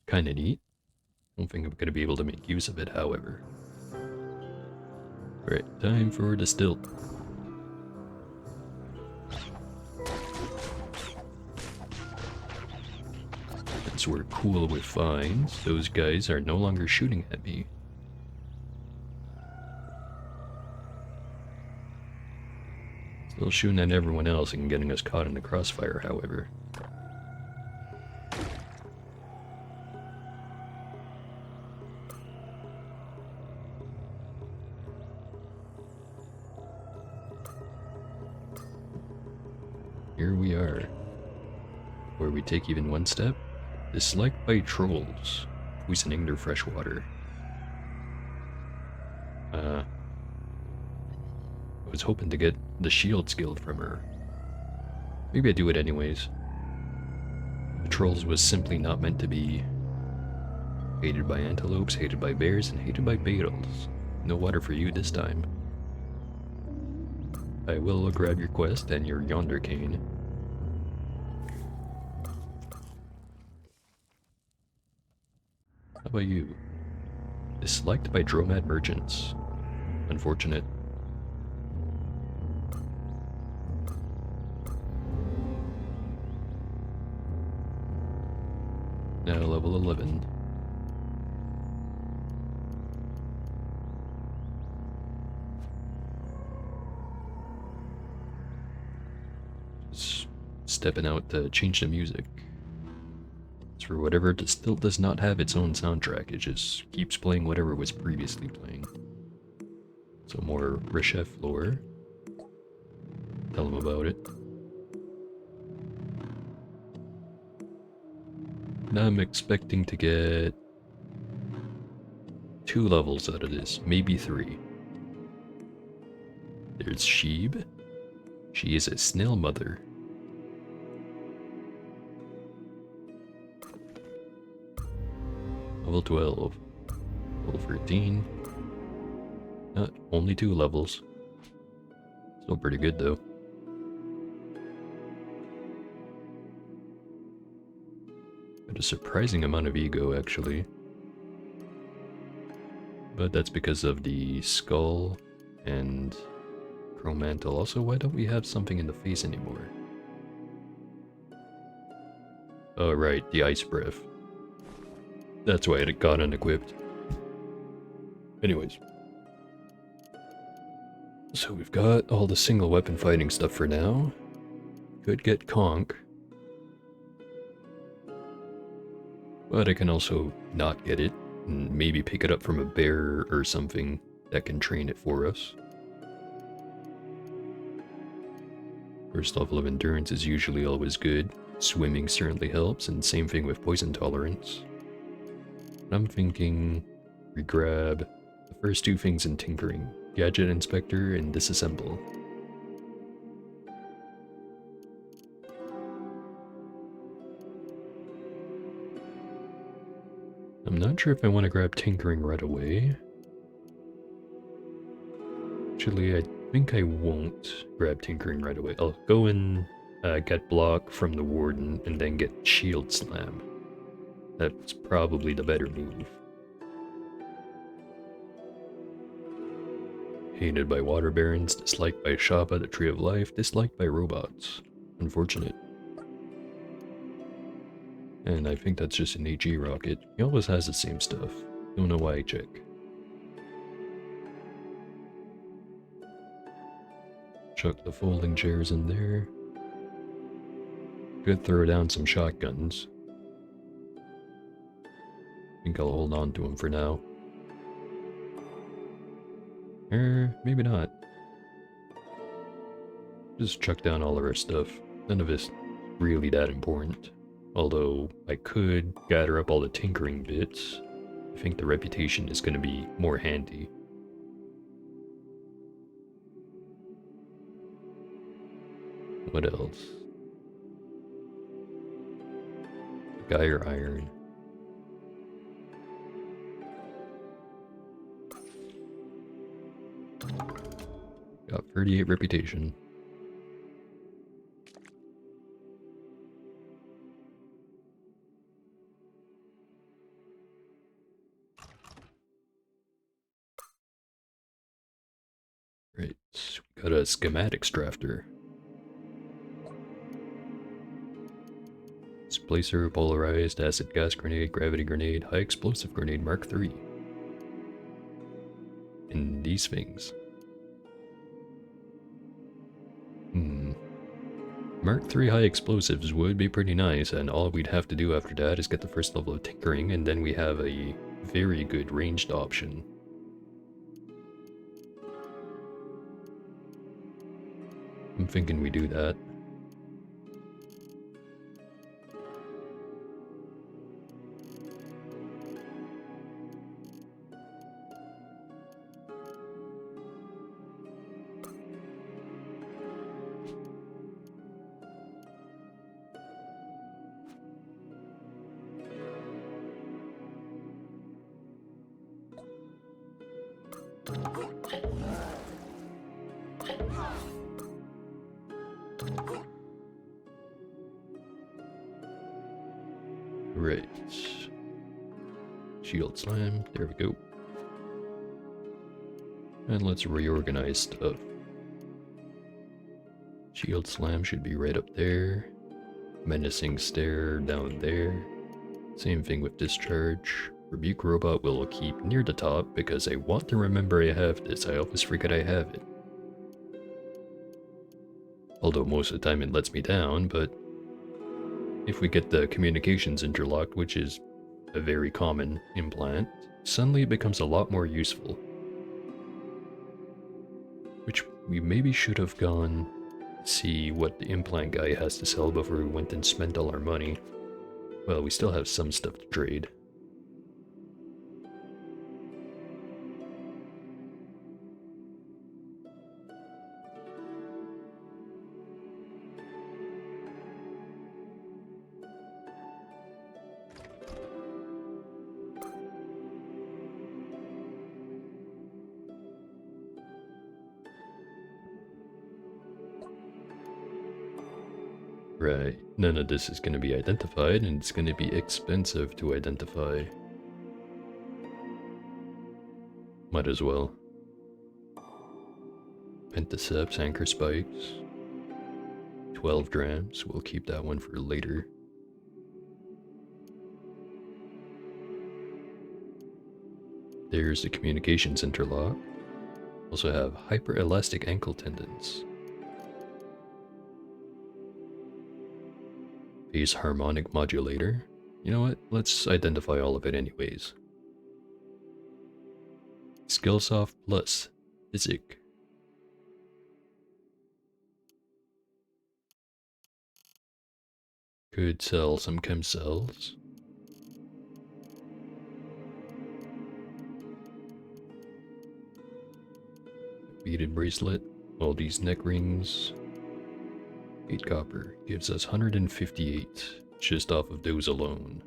Kinda neat. Don't think I'm gonna be able to make use of it, however. Alright, time for Distill. Since we're cool with fines, those guys are no longer shooting at me. Still shooting at everyone else and getting us caught in the crossfire, however. Here we are. Where we take even one step. Disliked by trolls, poisoning their fresh water. I was hoping to get the shield skill from her. Maybe I do it anyways. The trolls was simply not meant to be. Hated by antelopes, hated by bears, and hated by beetles. No water for you this time. I will grab your quest and your yonder cane. How about you? Disliked by Dromad merchants. Unfortunate. Now level 11. Just stepping out to change the music. For whatever, it still does not have its own soundtrack, it just keeps playing whatever was previously playing. So more Reshef lore. Tell him about it. I'm expecting to get 2 levels out of this, maybe 3. There's Sheeb. She is a snail mother. Level 12. Level 13. Only 2 levels. Still pretty good though. Got a surprising amount of ego actually. But that's because of the skull and chrome mantle. Also, why don't we have something in the face anymore? Oh right, the ice breath. That's why it got unequipped. Anyways. So we've got all the single weapon fighting stuff for now. Could get conch. But I can also not get it, and maybe pick it up from a bear or something that can train it for us. First level of endurance is usually always good. Swimming certainly helps, and same thing with poison tolerance. I'm thinking we grab the first 2 things in tinkering. Gadget Inspector and Disassemble. I'm not sure if I want to grab Tinkering right away. Actually, I think I won't grab Tinkering right away. I'll go and get Block from the Warden and then get Shield Slam. That's probably the better move. Hated by Water Barons, disliked by Shaba, the Tree of Life, disliked by robots. Unfortunate. And I think that's just an AG rocket. He always has the same stuff. Don't know why I check. Chuck the folding chairs in there. Could throw down some shotguns. Think I'll hold on to them for now. Maybe not. Just chuck down all of our stuff. None of it's really that important. Although I could gather up all the tinkering bits. I think the reputation is going to be more handy. What else? Gyre iron. Got 38 reputation. Right, we got a schematics drafter. Displacer, polarized, acid gas grenade, gravity grenade, high explosive grenade Mark III. And these things. Mark III high explosives would be pretty nice, and all we'd have to do after that is get the first level of tinkering, and then we have a very good ranged option. I'm thinking we do that. Right. Shield slam, there we go. And let's reorganize stuff. Shield slam should be right up there. Menacing stare down there. Same thing with discharge. Rebuke robot will keep near the top because I want to remember I have this. I always forget I have it. Although most of the time it lets me down, but if we get the communications interlocked, which is a very common implant, suddenly it becomes a lot more useful. Which we maybe should have gone see what the implant guy has to sell before we went and spent all our money. Well, we still have some stuff to trade. Right, none of this is going to be identified, and it's going to be expensive to identify. Might as well. Pentaceps, anchor spikes. 12 grams, we'll keep that one for later. There's the communications interlock. Also have hyperelastic ankle tendons. Phase harmonic modulator. You know what? Let's identify all of it anyways. Skillsoft plus Physic. Could sell some chem cells. Beaded bracelet. All these neck rings. 8 copper gives us 158 just off of those alone.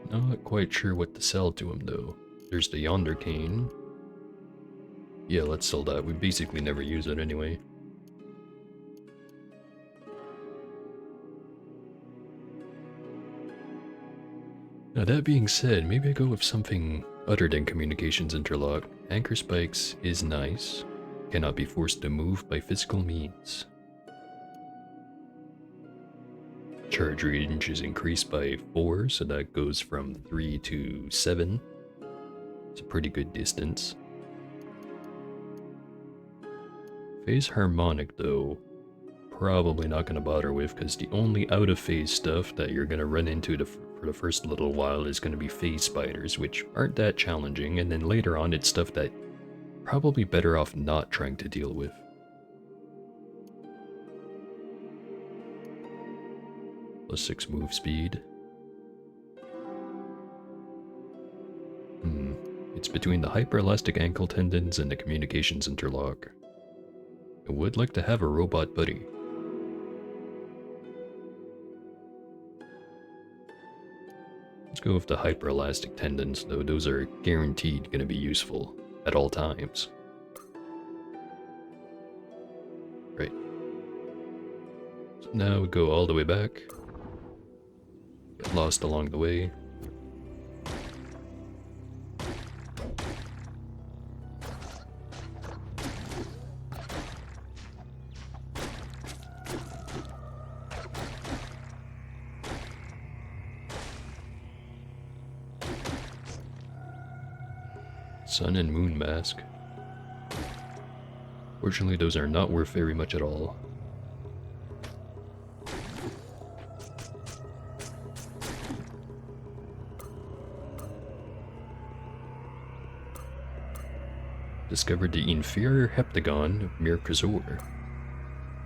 Not quite sure what to sell to him though. There's the yonder cane. Yeah, let's sell that. We basically never use it anyway. Now that being said, maybe I go with something other than communications interlock. Anchor spikes is nice. Cannot be forced to move by physical means. Charge range is increased by 4, so that goes from 3 to 7. It's a pretty good distance. Phase harmonic though, probably not going to bother with, because the only out of phase stuff that you're going to run into for the first little while is going to be phase spiders, which aren't that challenging, and then later on it's stuff that probably better off not trying to deal with. Plus 6 move speed. It's between the hyperelastic ankle tendons and the communications interlock. I would like to have a robot buddy. Let's go with the hyperelastic tendons though, those are guaranteed going to be useful at all times. Right. So now we go all the way back. Get lost along the way. Sun and moon mask. Fortunately, those are not worth very much at all. Discovered the inferior heptagon of Mirkazor.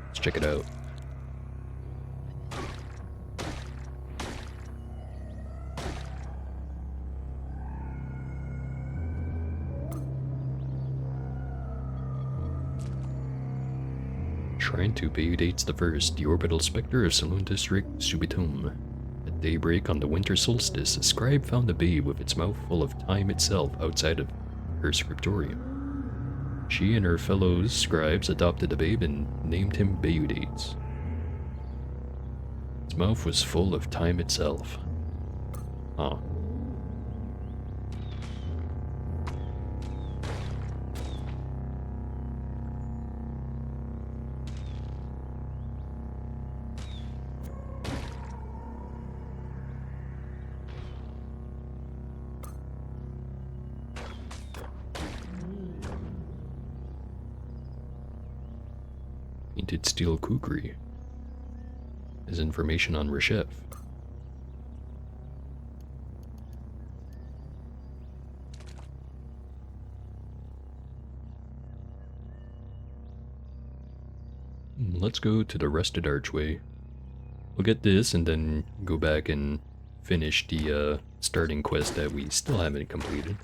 Let's check it out. Shrine to Pleiades the First, the orbital specter of Saloon District, Subitum. At daybreak on the winter solstice, a scribe found a babe with its mouth full of time itself outside of her scriptorium. She and her fellow scribes adopted the babe and named him Pleiades. Its mouth was full of time itself. Huh. Painted steel kukri. Has information on Reshef. Let's go to the rusted archway. We'll get this and then go back and finish the starting quest that we still haven't completed.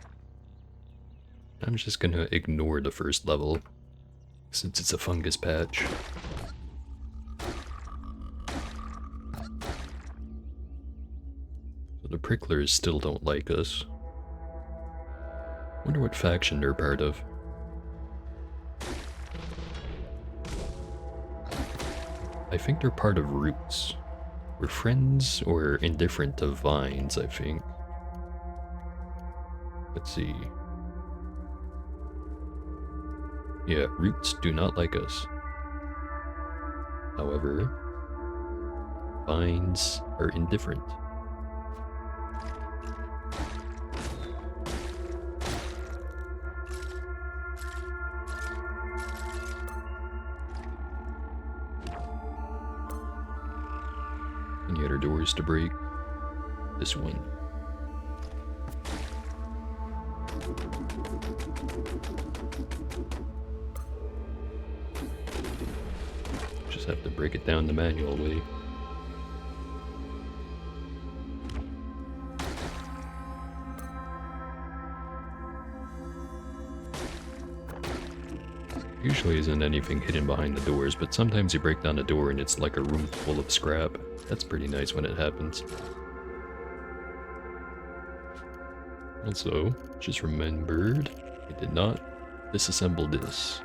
I'm just gonna ignore the first level since it's a fungus patch. So the pricklers still don't like us. Wonder what faction they're part of. I think they're part of Roots. We're friends or indifferent to Vines, I think. Let's see. Yeah, Roots do not like us. However, Vines are indifferent. Any other doors to break? This one. Just have to break it down the manual way. Usually isn't anything hidden behind the doors, but sometimes you break down a door and it's like a room full of scrap. That's pretty nice when it happens. Also, just remembered, I did not disassemble this.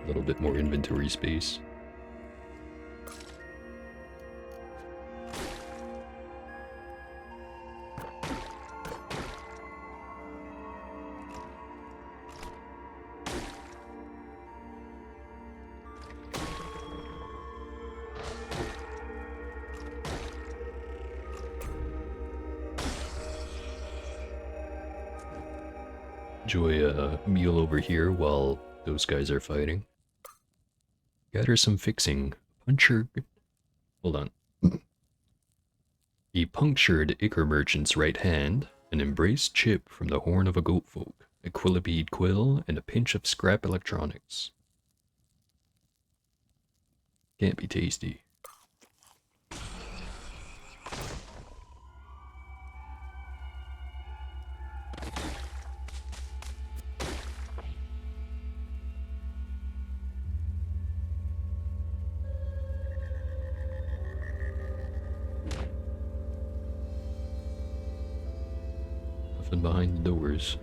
A little bit more inventory space. Enjoy a meal over here while those guys are fighting. Gather some fixing. Punctured. Hold on. He punctured Ichor Merchant's right hand, an embraced chip from the horn of a goat folk, a quillipede quill, and a pinch of scrap electronics. Can't be tasty. Nothing behind the doors.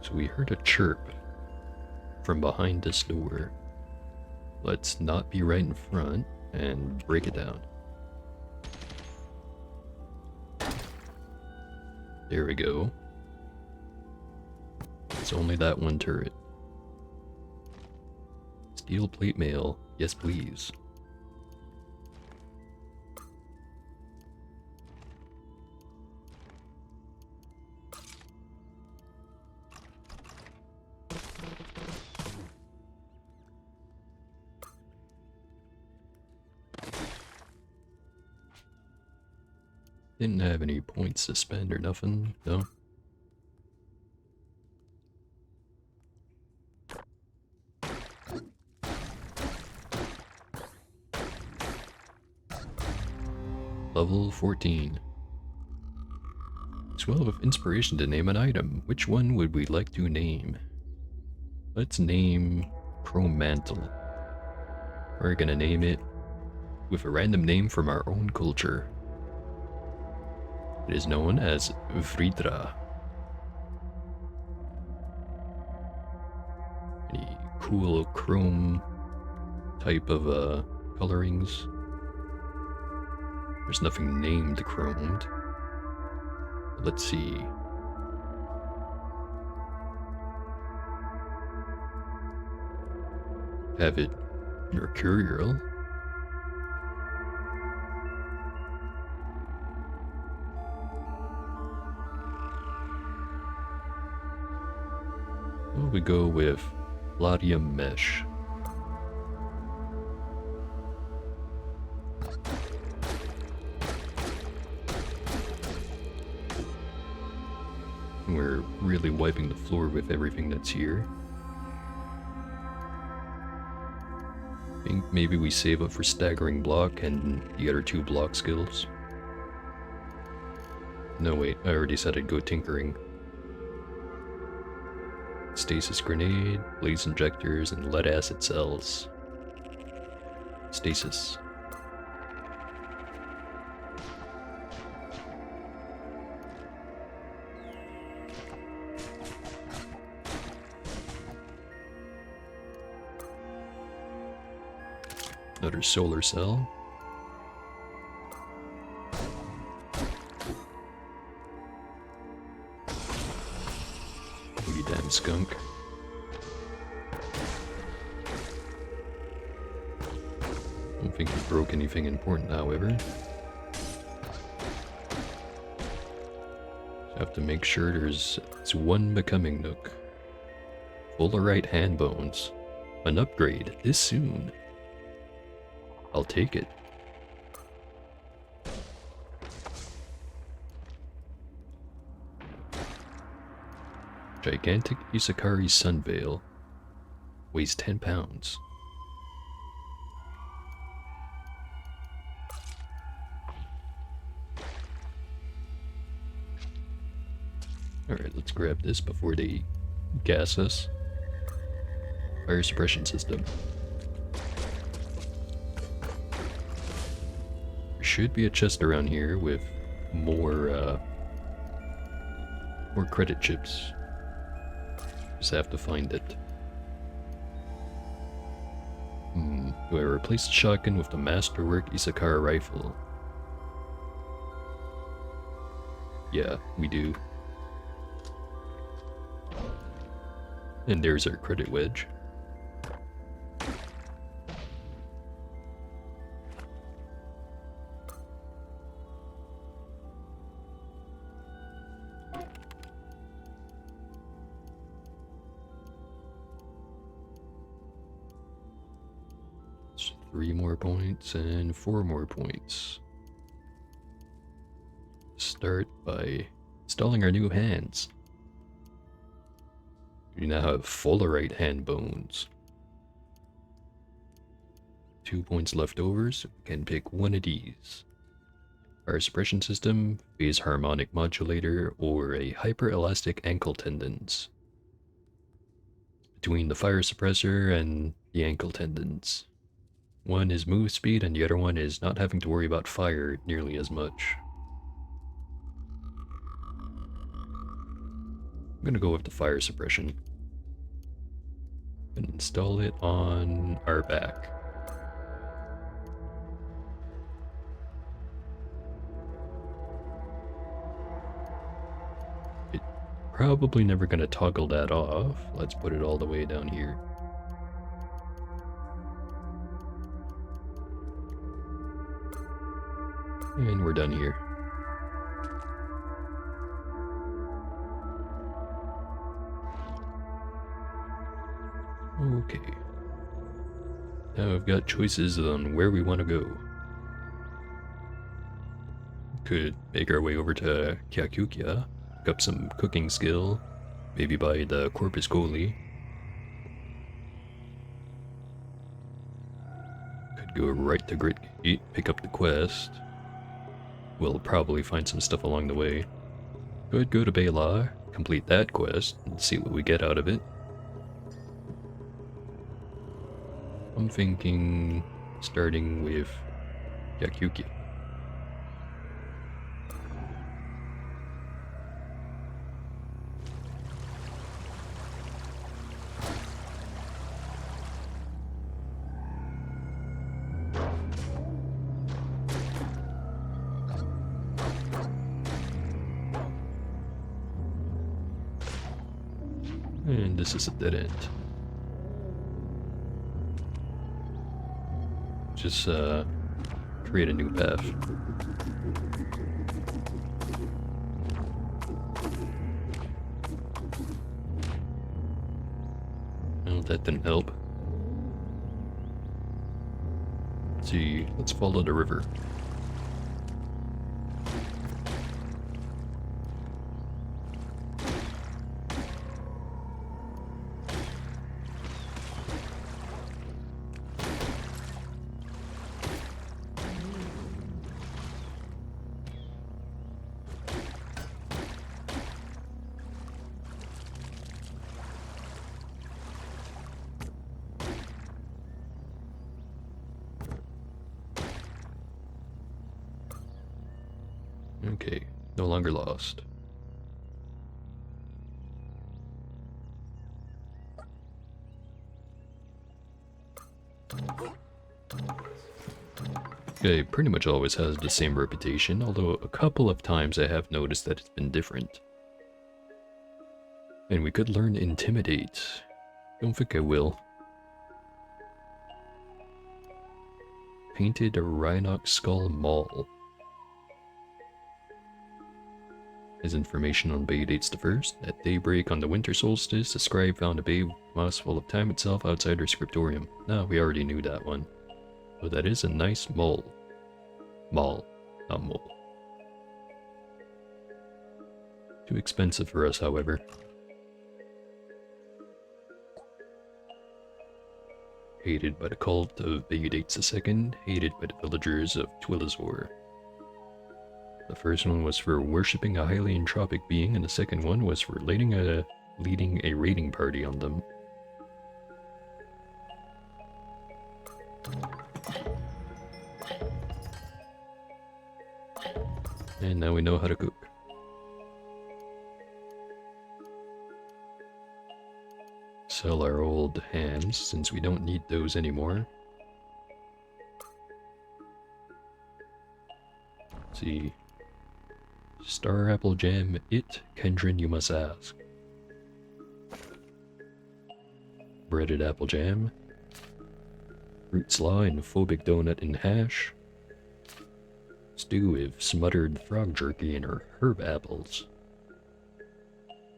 So we heard a chirp from behind this door. Let's not be right in front and break it down. There we go. It's only that one turret. Steel plate mail, yes please. Didn't have any points to spend or nothing, no. Level 14. Swell of inspiration to name an item. Which one would we like to name? Let's name Chrome Mantle. We're gonna name it with a random name from our own culture. It is known as Vridra. Any cool chrome type of colorings? There's nothing named chromed. Let's see. Have it mercurial. Well, we go with palladium mesh. We're really wiping the floor with everything that's here. I think maybe we save up for staggering block and the other 2 block skills. No wait, I already said I'd go tinkering. Stasis grenade, blaze injectors, and lead acid cells. Stasis. Another solar cell. You damn skunk. Don't think we broke anything important, however. Have to make sure there's one becoming nook. Full-right hand bones. An upgrade this soon. I'll take it. Gigantic Isakari Sun Veil. Weighs 10 pounds. Alright, let's grab this before they gas us. Fire suppression system. There should be a chest around here with more credit chips. Just have to find it. Do I replace the shotgun with the Masterwork Isakara rifle? Yeah, we do. And there's our credit wedge. It's 3 more points and 4 more points. Start by installing our new hands. You now have Fullerite hand bones. 2 points left over, so we can pick one of these. Fire suppression system, phase harmonic modulator, or a hyper-elastic ankle tendons. Between the fire suppressor and the ankle tendons. One is move speed and the other one is not having to worry about fire nearly as much. I'm gonna go with the fire suppression. And install it on our back. It's probably never gonna toggle that off. Let's put it all the way down here. And we're done here. Okay. Now I've got choices on where we want to go. Could make our way over to Kyakukia, pick up some cooking skill, maybe buy the Corpus Coli. Could go right to Grit Gate, pick up the quest. We'll probably find some stuff along the way. Could go to Bela, complete that quest, and see what we get out of it. I'm thinking starting with Kyakukia. And this is a dead end. Just create a new path. that didn't help. Let's see, let's follow the river. Okay, no longer lost. Okay, pretty much always has the same reputation, although a couple of times I have noticed that it's been different. And we could learn Intimidate. Don't think I will. Painted Rhinox Skull Mall. As information on Bay dates the first. At daybreak on the winter solstice, a scribe found a bay moss full of time itself outside her scriptorium. No, we already knew that one. But that is a nice mole. Mall, not mole. Too expensive for us, however. Hated by the cult of Bayudates II, hated by the villagers of Twilazor. The first one was for worshipping a highly entropic being, and the second one was for leading a raiding party on them. And now we know how to cook. Sell our old hams, since we don't need those anymore. Let's see. Star apple jam, Kendrin, you must ask. Breaded apple jam. Fruit slaw and phobic donut and hash. Stew with smothered frog jerky and herb apples.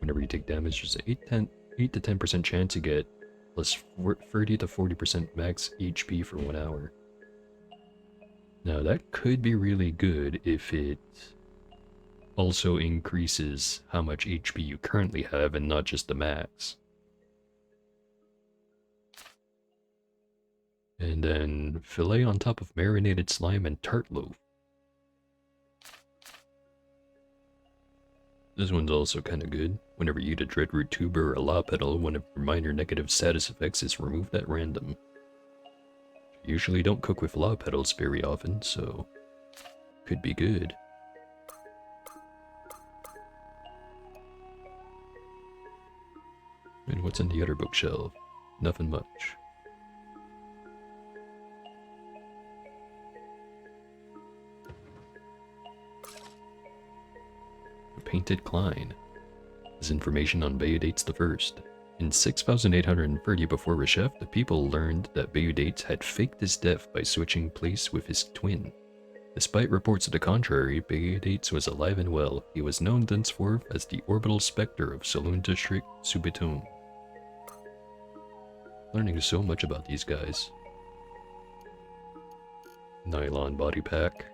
Whenever you take damage, there's an 8 to 10% chance you get plus 30 to 40% max HP for 1 hour. Now that could be really good if it also increases how much HP you currently have and not just the max. And then fillet on top of marinated slime and tart loaf. This one's also kinda good. Whenever you eat a dreadroot tuber or a law petal, one of your minor negative status effects is removed at random. Usually don't cook with law petals very often, so could be good. And what's in the other bookshelf? Nothing much. Painted Klein. This information on Bayudates I. In 6830 before Reshef, the people learned that Bayudates had faked his death by switching place with his twin. Despite reports to the contrary, Bayudates was alive and well. He was known thenceforth as the orbital specter of Saloon District, Subitum. Learning so much about these guys. Nylon body pack.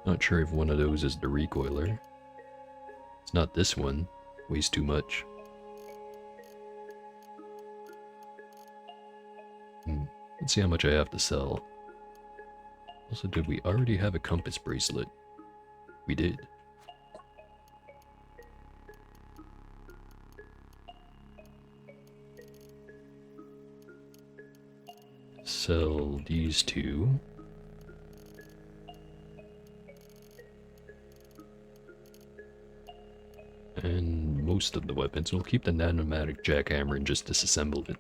Not sure if one of those is the recoiler. It's not this one. Weighs too much. Let's see how much I have to sell. Also, did we already have a compass bracelet? We did. Sell these two. And most of the weapons. We'll keep the nanomatic jackhammer and just disassemble it.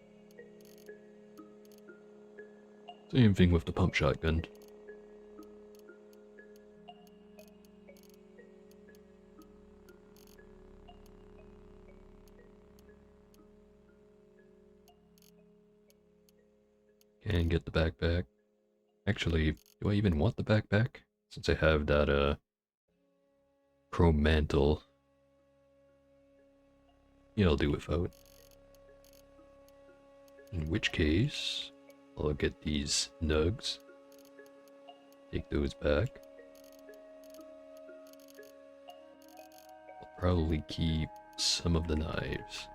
Same thing with the pump shotgun. And get the backpack. Actually, do I even want the backpack? Since I have that, chrome mantle. Yeah, I'll do without. In which case, I'll get these nugs. Take those back. I'll probably keep some of the knives.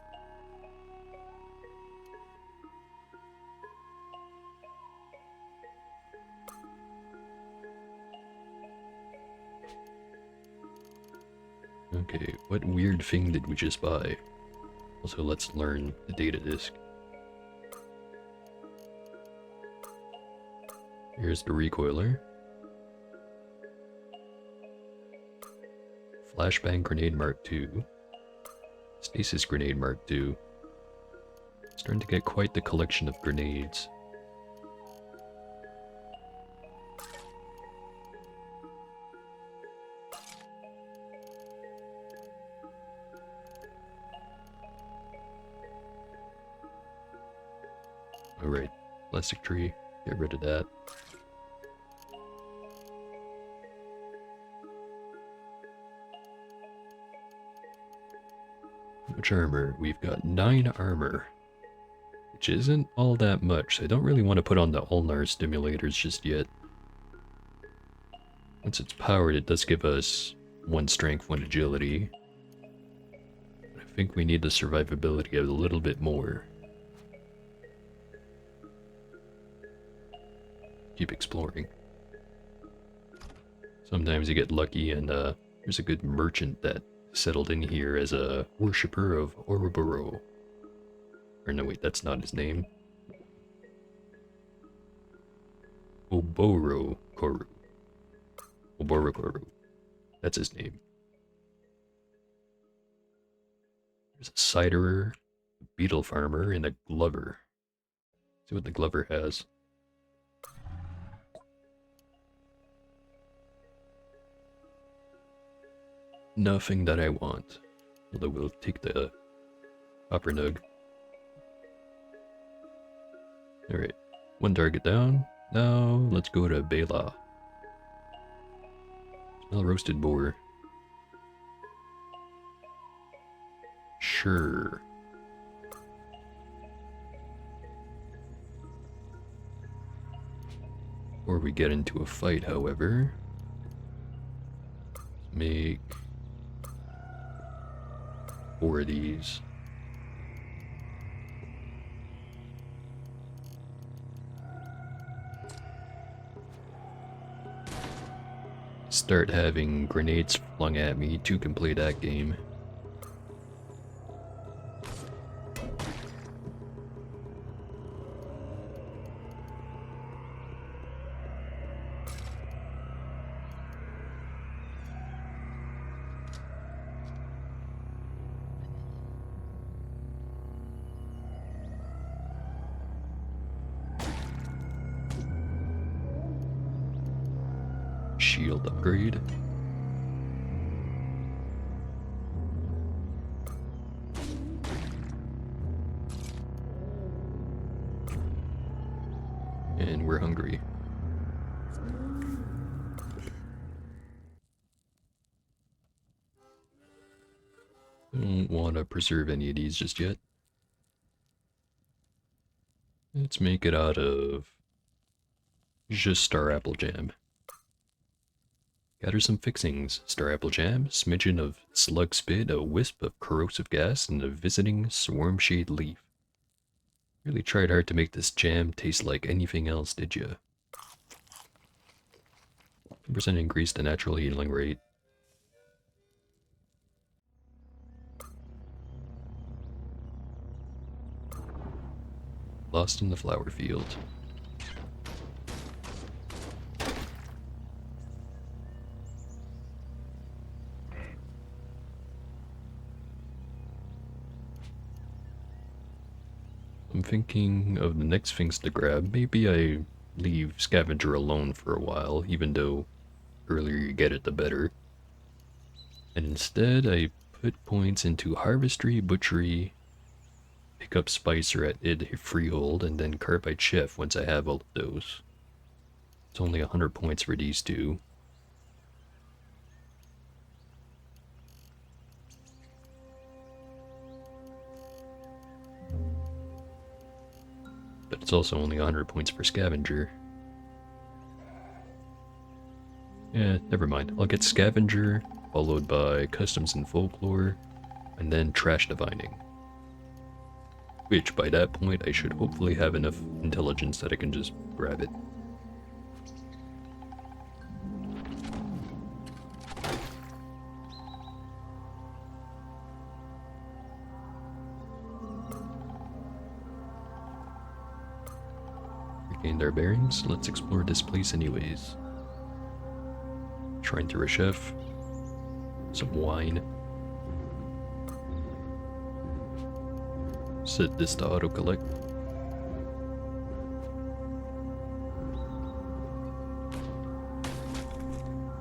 Okay, what weird thing did we just buy? Also, let's learn the data disk. Here's the recoiler. Flashbang grenade Mark II. Stasis grenade Mark II. Starting to get quite the collection of grenades. Alright, plastic tree, get rid of that. How much armor? We've got 9 armor, which isn't all that much, so I don't really want to put on the ulnar stimulators just yet. Once it's powered, it does give us 1 strength, 1 agility. I think we need the survivability a little bit more. Keep exploring. Sometimes you get lucky and there's a good merchant that settled in here as a worshipper of Ouroboros. Or no, wait, that's not his name. Oborokoru. Oborokoru. That's his name. There's a ciderer, a beetle farmer, and a glover. See what the glover has. Nothing that I want. Although we'll take the copper nug. Alright, 1 target down. Now let's go to Bela. Smell roasted boar. Sure. Before we get into a fight, however, let's make 4 of these. Start having grenades flung at me to complete that game. Shield upgrade. And we're hungry. I don't want to preserve any of these just yet. Let's make it out of just star apple jam. Gather some fixings. Star apple jam, smidgen of slug spit, a wisp of corrosive gas, and a visiting swarmshade leaf. Really tried hard to make this jam taste like anything else, did ya? 10% increase the natural healing rate. Lost in the flower field. I'm thinking of the next things to grab. Maybe I leave Scavenger alone for a while, even though earlier you get it, the better. And instead, I put points into Harvestry, Butchery, pick up Spicer at id Freehold, and then Carbide Chef once I have all of those. It's only 100 points for these two. it's also only 100 points per scavenger. Yeah, never mind. I'll get scavenger, followed by customs and folklore, and then trash divining. Which, by that point, I should hopefully have enough intelligence that I can just grab it. Regained our bearings. Let's explore this place anyways. Shrine to Reshef. Some wine. Set this to auto-collect.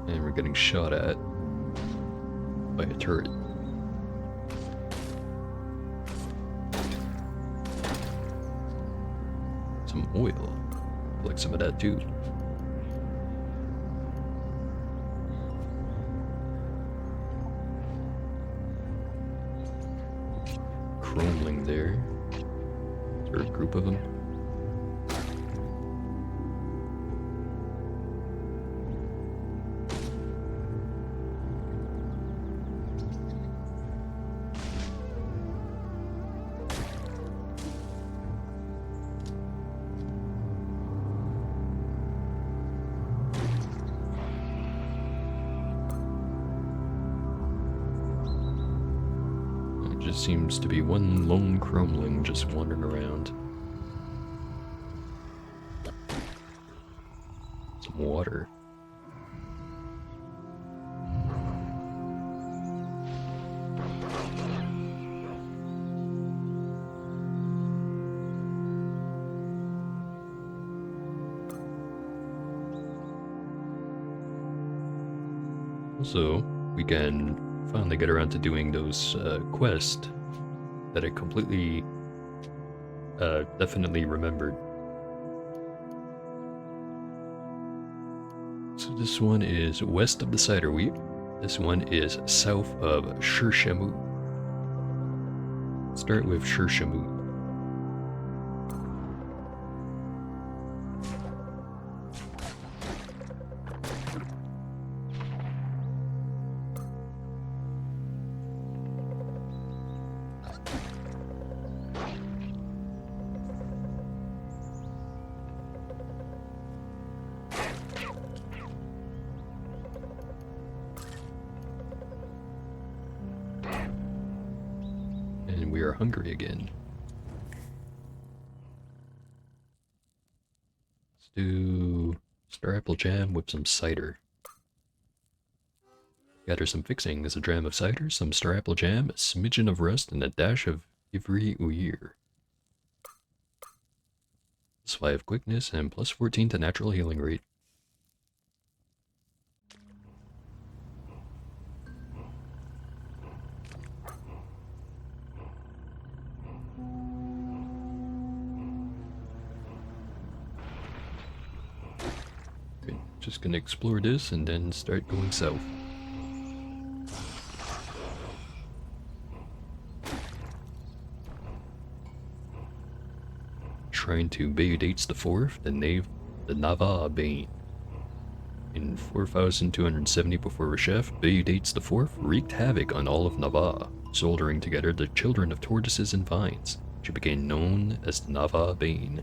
And we're getting shot at by a turret. Some oil. Collect some of that too. Chromeling there. Is there a group of them? Just seems to be one lone chromeling just wandering around. Some water. Also, we can finally get around to doing those quests that I completely, definitely remembered. So this one is west of the cider wheat. This one is south of Shirshamu. Start with Shirshamu. And we are hungry again. Let's do star apple jam with some cider. Gather some fixing. There's a dram of cider, some star apple jam, a smidgen of rust, and a dash of Ivry Uir. Plus 5 quickness and plus 14 to natural healing rate. Okay, just gonna explore this and then start going south. Shrine to Bayudates IV, the Nava Bane. In 4270 before Reshef, Bayudates IV wreaked havoc on all of Nava, soldering together the children of tortoises and vines. She became known as the Nava Bane.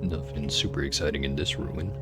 Nothing super exciting in this ruin.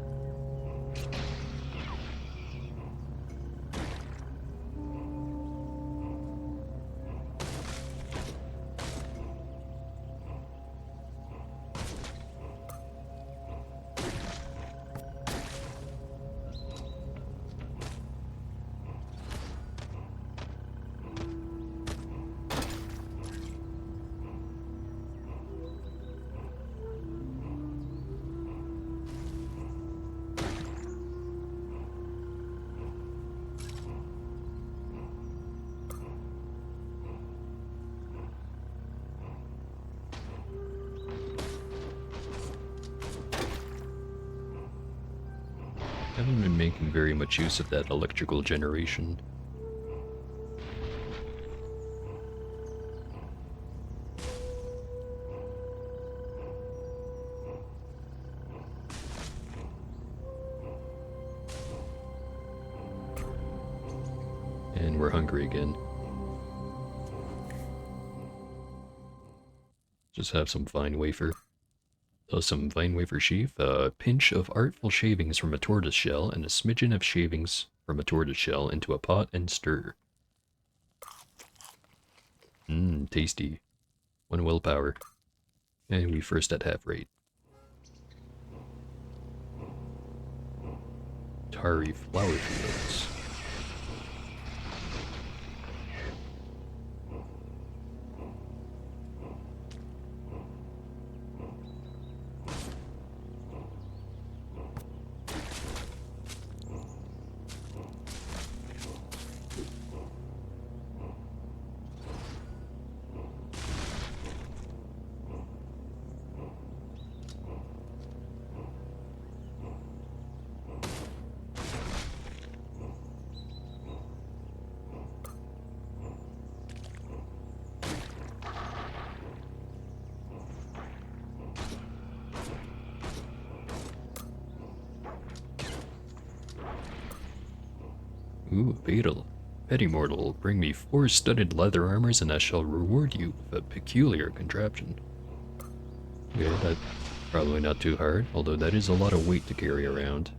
Haven't been making very much use of that electrical generation. And we're hungry again. Just have some fine wafer. Some fine wafer sheaf, a pinch of artful shavings from a tortoise shell, and a smidgen of shavings from a tortoise shell into a pot and stir. Mmm, tasty. 1 willpower. And we first at half rate. Tari flower fields. Ooh, Beetle. Petty mortal, bring me 4 studded leather armors and I shall reward you with a peculiar contraption. Yeah, that's probably not too hard, although that is a lot of weight to carry around.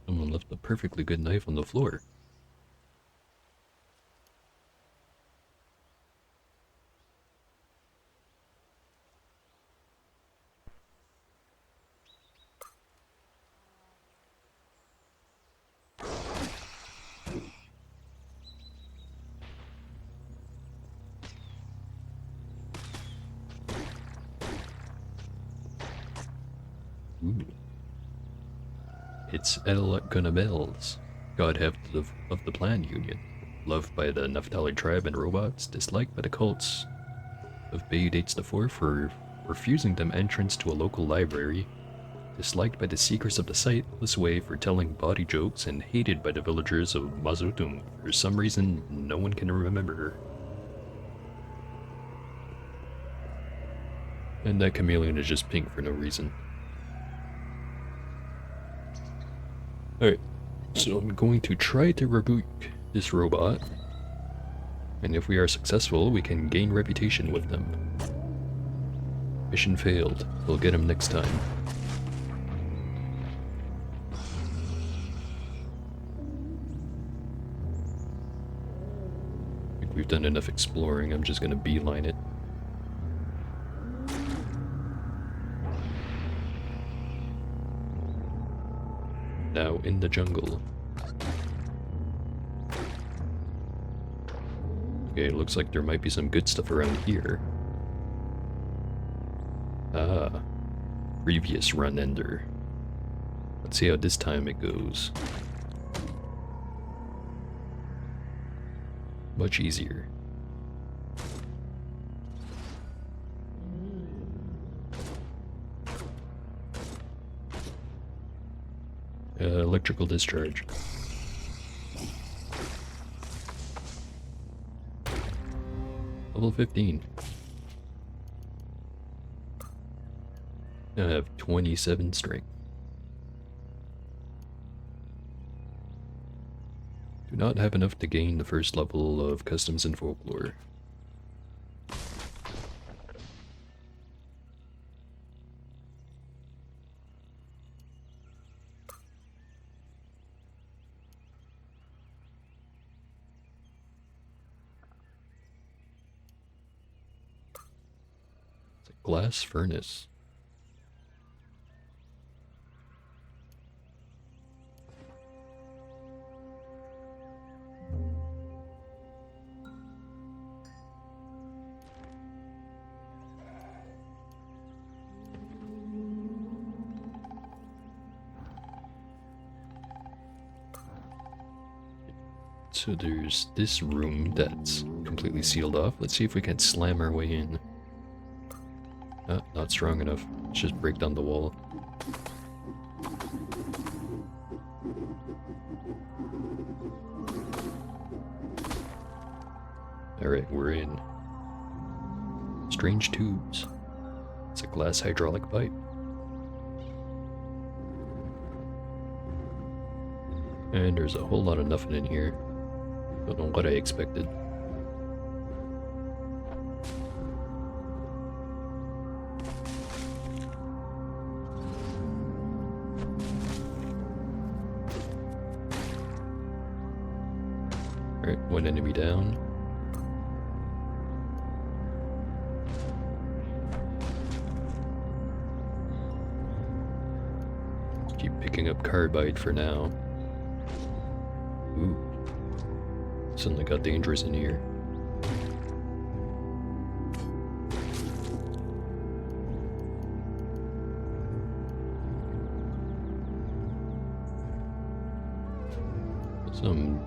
Someone left a perfectly good knife on the floor. Ooh. It's El Gunabels, god of the Plan Union, loved by the Naphtali tribe and robots, disliked by the cults of Bay Dates the Fourth for refusing them entrance to a local library, disliked by the seekers of the site this way for telling bawdy jokes, and hated by the villagers of Mazutum. For some reason, no one can remember her. And that chameleon is just pink for no reason. Alright, so I'm going to try to rebuke this robot, and if we are successful, we can gain reputation with them. Mission failed. We'll get him next time. I think we've done enough exploring. I'm just gonna beeline it. Now in the jungle. Okay, it looks like there might be some good stuff around here. Ah, previous run ender. Let's see how this time it goes. Much easier. Electrical discharge. Level 15. I have 27 strength. Do not have enough to gain the first level of customs and folklore. It's a glass furnace. So there's this room that's completely sealed off. Let's see if we can slam our way in. Not strong enough. Let's just break down the wall. Alright, we're in. Strange tubes. It's a glass hydraulic pipe. And there's a whole lot of nothing in here. Don't know what I expected. Alright, one enemy down. Keep picking up carbide for now. Ooh. Suddenly got dangerous in here. So I'm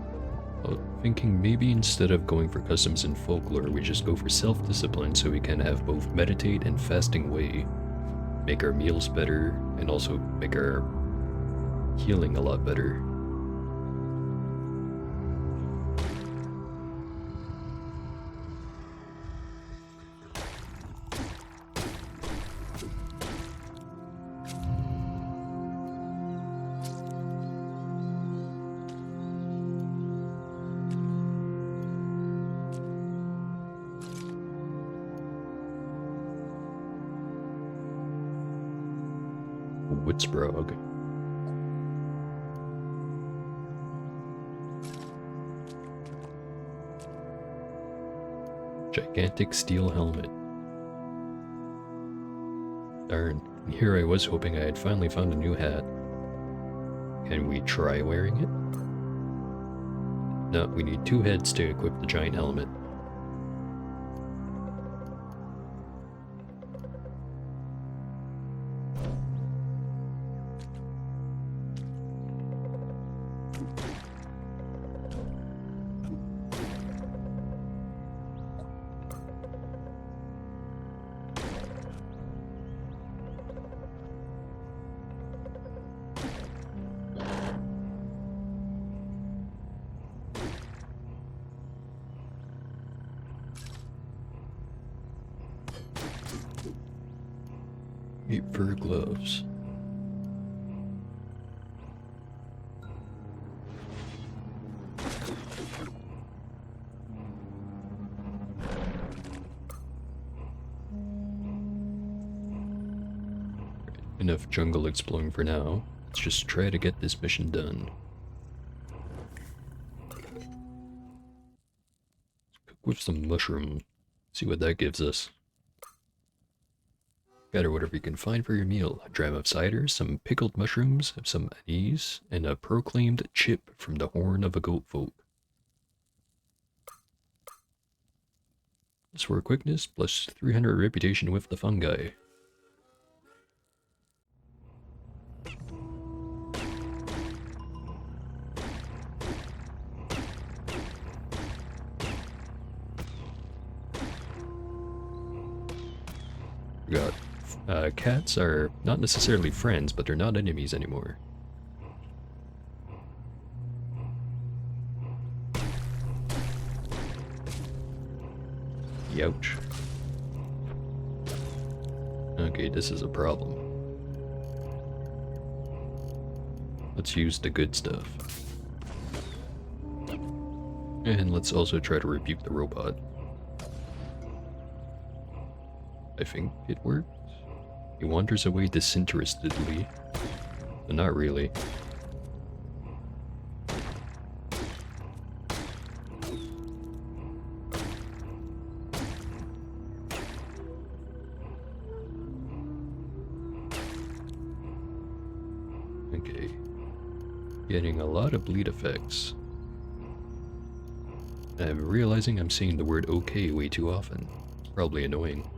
thinking maybe instead of going for customs and folklore, we just go for self-discipline so we can have both meditate and fasting way. Make our meals better and also make our healing a lot better. Witzbrog. Gigantic steel helmet. Darn, here I was hoping I had finally found a new hat. Can we try wearing it? No, we need 2 heads to equip the giant helmet. Fur gloves. Enough jungle exploring for now. Let's just try to get this mission done. Let's cook with some mushroom. See what that gives us. Gather whatever you can find for your meal. A dram of cider, some pickled mushrooms, some anise, and a proclaimed chip from the horn of a goat folk. Sword quickness plus 300 reputation with the fungi. We got cats are not necessarily friends, but they're not enemies anymore. Youch. Okay, this is a problem. Let's use the good stuff. And let's also try to rebuke the robot. I think it worked. He wanders away disinterestedly, but not really. Okay. Getting a lot of bleed effects. I'm realizing I'm saying the word okay way too often. Probably annoying.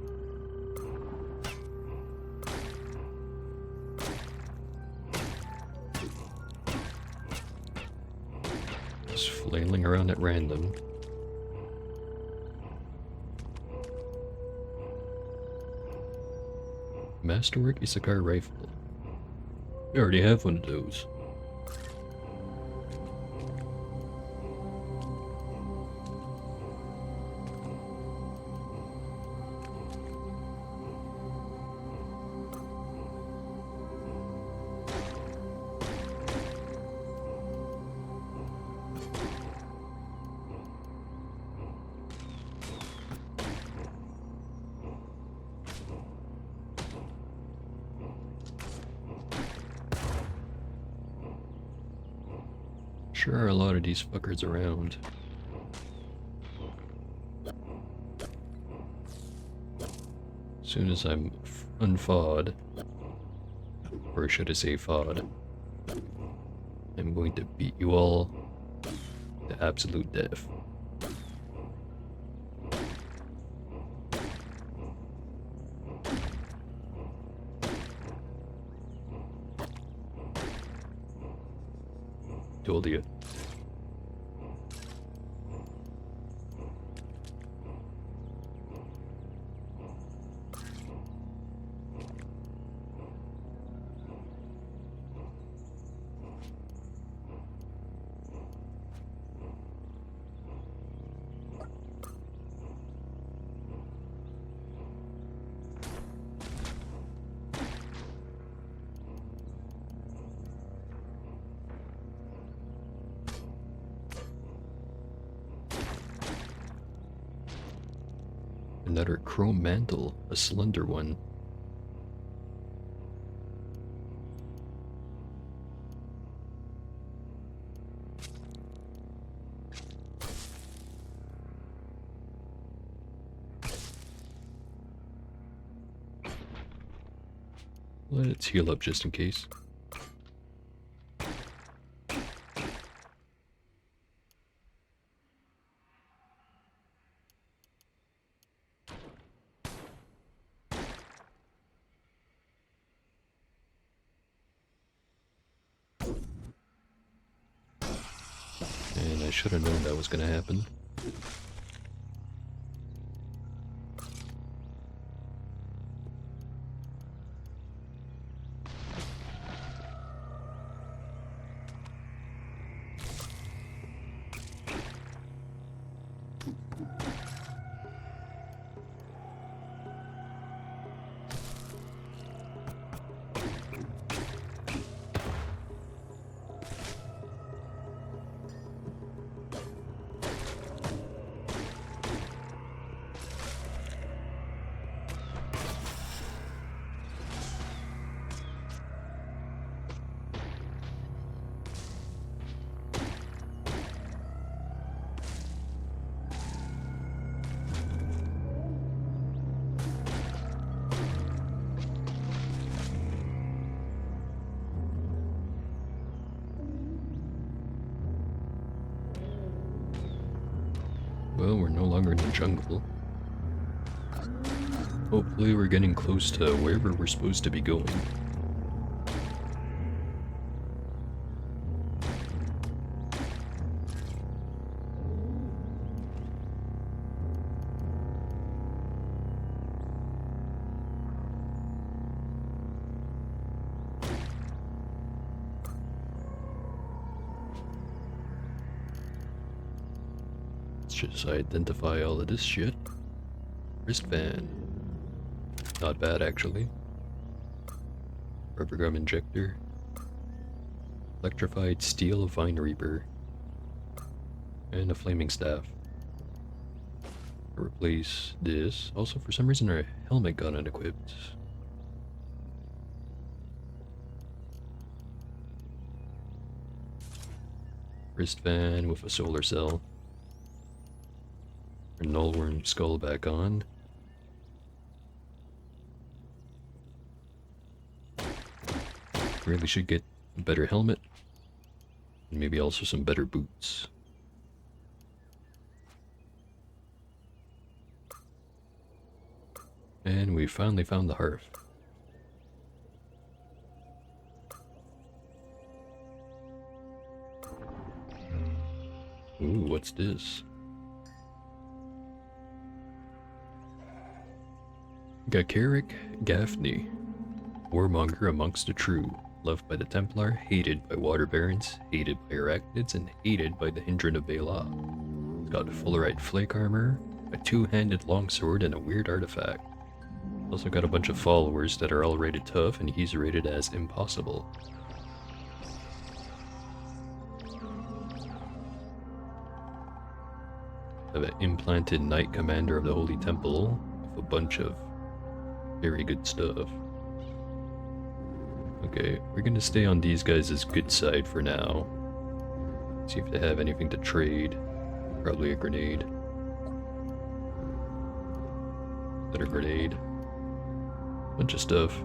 Just flailing around at random. Masterwork Isakar rifle. I already have one of those. Sure are a lot of these fuckers around. As soon as I'm unfawed, or should I say fawed, I'm going to beat you all to absolute death. Told you. Another chrome mantle, a slender one. Let's heal up just in case. And I should have known that was going to happen. Well, we're no longer in the jungle. Hopefully we're getting close to wherever we're supposed to be going. Let's just identify all of this shit. Wristband. Not bad, actually. Rubber gum injector. Electrified steel vine reaper. And a flaming staff. Replace this. Also, for some reason, our helmet got unequipped. Wristband with a solar cell. Our nullworm skull back on. Really should get a better helmet, and maybe also some better boots. And we finally found the hearth. Ooh, what's this? Gakaric Gaffney, warmonger amongst the true, loved by the Templar, hated by water barons, hated by arachnids, and hated by the Hindran of Bela. He's got fullerite flake armor, a two-handed longsword, and a weird artifact. Also got a bunch of followers that are all rated tough, and he's rated as impossible. Have an implanted Knight Commander of the Holy Temple with a bunch of very good stuff. Okay, we're gonna stay on these guys' good side for now. See if they have anything to trade. Probably a grenade. Better grenade. Bunch of stuff.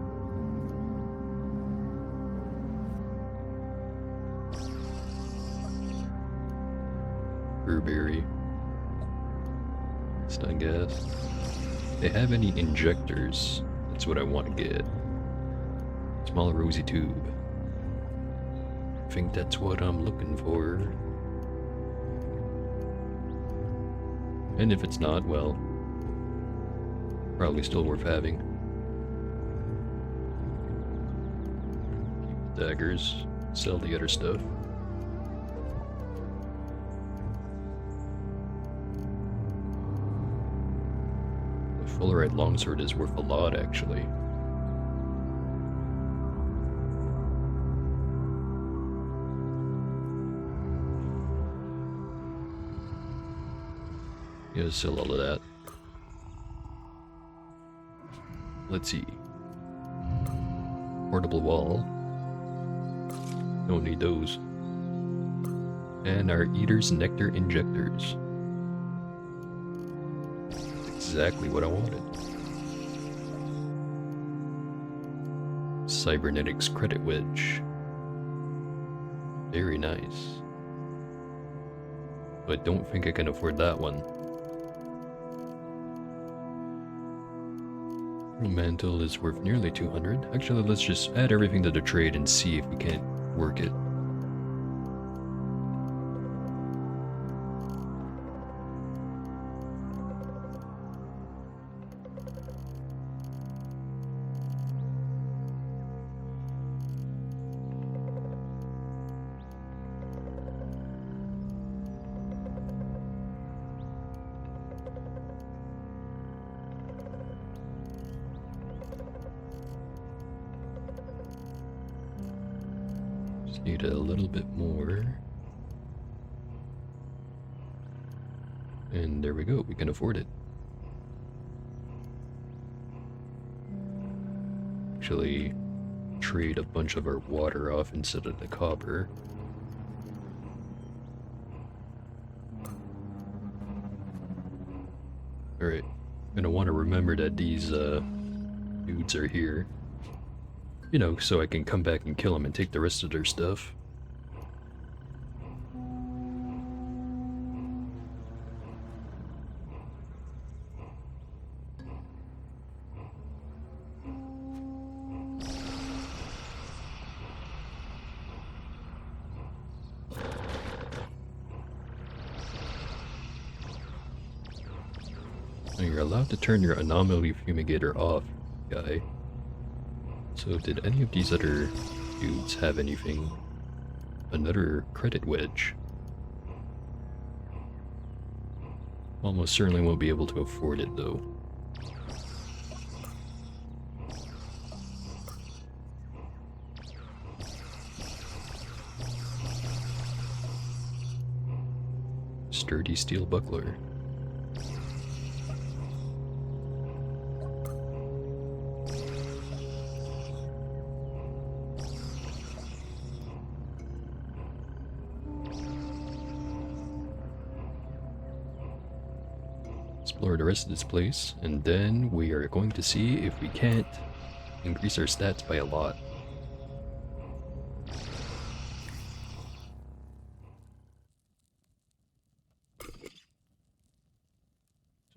Burberry. Stun gas. They have any injectors? That's what I want to get. Small rosy tube. I think that's what I'm looking for. And if it's not, well, probably still worth having. Keep the daggers, sell the other stuff. The fullerite longsword is worth a lot, actually. Yeah, sell all of that. Let's see. Portable wall. Don't need those. And our Eater's Nectar injectors. Exactly what I wanted. Cybernetics credit wedge. Very nice. But don't think I can afford that one. Mantle is worth nearly 200. Actually, let's just add everything to the trade and see if we can't work it. Need a little bit more. And there we go, we can afford it. Actually, trade a bunch of our water off instead of the copper. Alright, gonna want to remember that these dudes are here. You know, so I can come back and kill them and take the rest of their stuff. Now you're allowed to turn your anomaly fumigator off, guy. So did any of these other dudes have anything? Another credit wedge. Almost certainly won't be able to afford it though. Sturdy steel buckler. Explore the rest of this place, and then we are going to see if we can't increase our stats by a lot.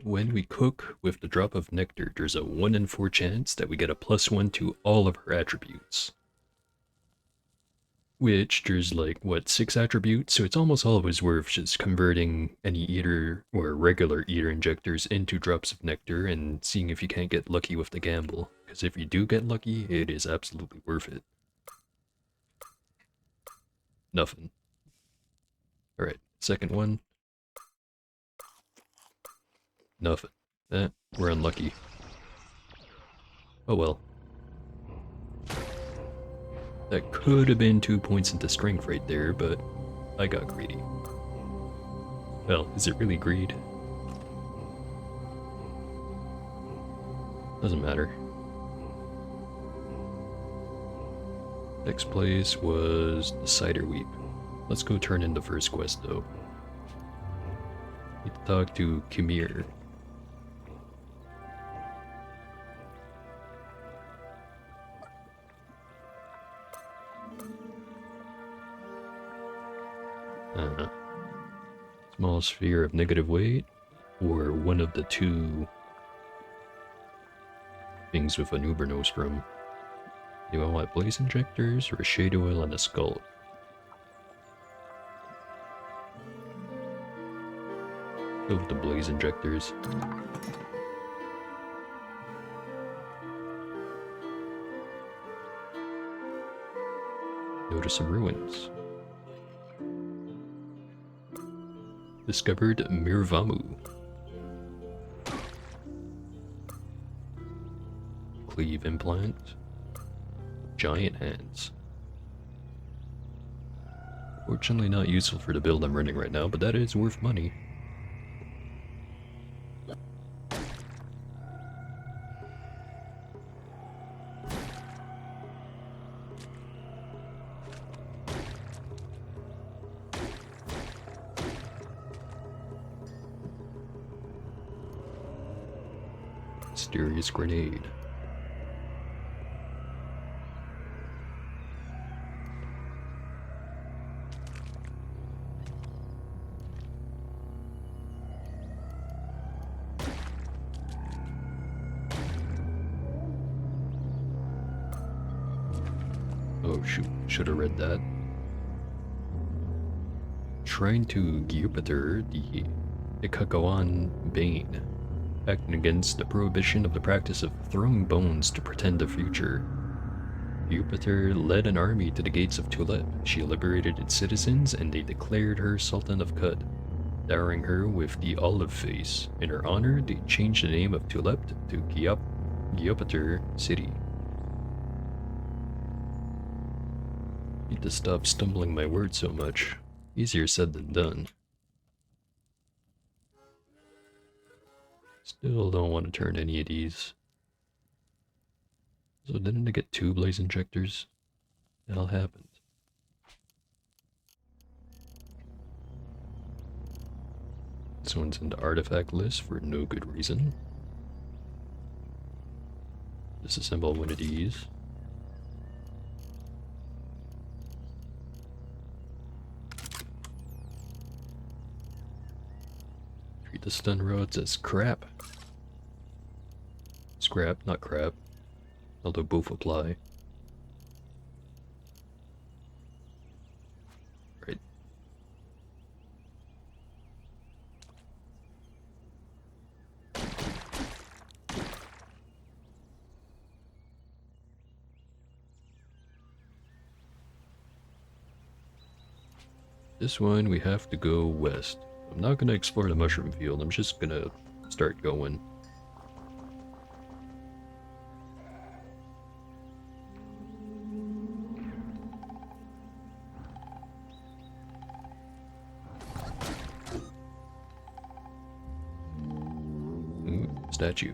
when we cook with the drop of nectar, there's a 1 in 4 chance that we get a +1 to all of our attributes. Which, there's like, what, 6 attributes? So it's almost always worth just converting any eater or regular eater injectors into drops of nectar and seeing if you can't get lucky with the gamble. Because if you do get lucky, it is absolutely worth it. Nothing. Alright, second one. Nothing. We're unlucky. Oh well. That could have been 2 points into strength right there, but I got greedy. Well, is it really greed? Doesn't matter. Next place was the Cider Weep. Let's go turn in the first quest though. Need to talk to Kimir. Small sphere of negative weight, or one of the 2 things with an Uber Nostrum. Do I want blaze injectors or a shade oil and a skull? Go with the blaze injectors. Notice some ruins. Discovered Mirvamu. Cleave implant. Giant hands. Fortunately not useful for the build I'm running right now, but that is worth money. Mysterious grenade. Oh shoot, should have read that. Shrine to Jupiter, the Ikagawan Bane, acting against the prohibition of the practice of throwing bones to pretend the future. Jupiter led an army to the gates of Tulip. She liberated its citizens, and they declared her Sultan of Kud, dowering her with the olive face. In her honor, they changed the name of Tulip to Gyupater City. Need to stop stumbling my words so much. Easier said than done. Still don't want to turn any of these. So didn't I get 2 blaze injectors? That all happened. This one's in the artifact list for no good reason. Disassemble one of these. Treat the stun rods as crap. Scrap, not crap. Although both apply. Right. This one we have to go west. I'm not gonna explore the mushroom field, I'm just gonna start going. Statue.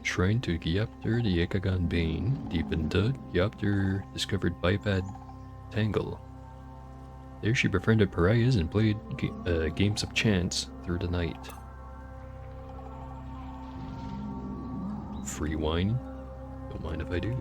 Shrine to Gyapter the Ekagan Bane. Deep in Dud, Gyapter discovered Biped Tangle. There she befriended pariahs and played games of chance through the night. Free wine? Don't mind if I do.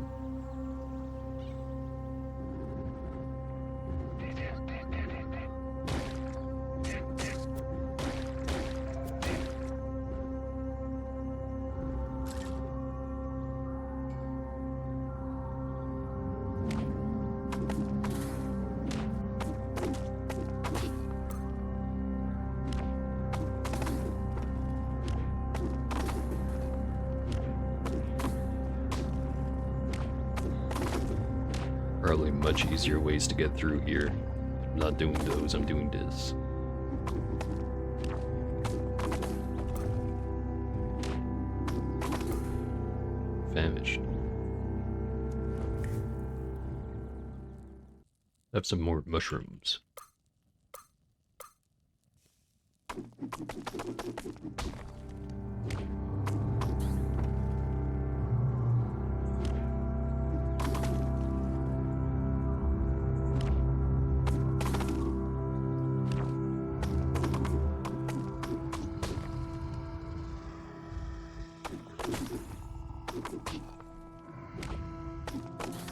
Probably much easier ways to get through here. I'm not doing those, I'm doing this. Famished. Have some more mushrooms.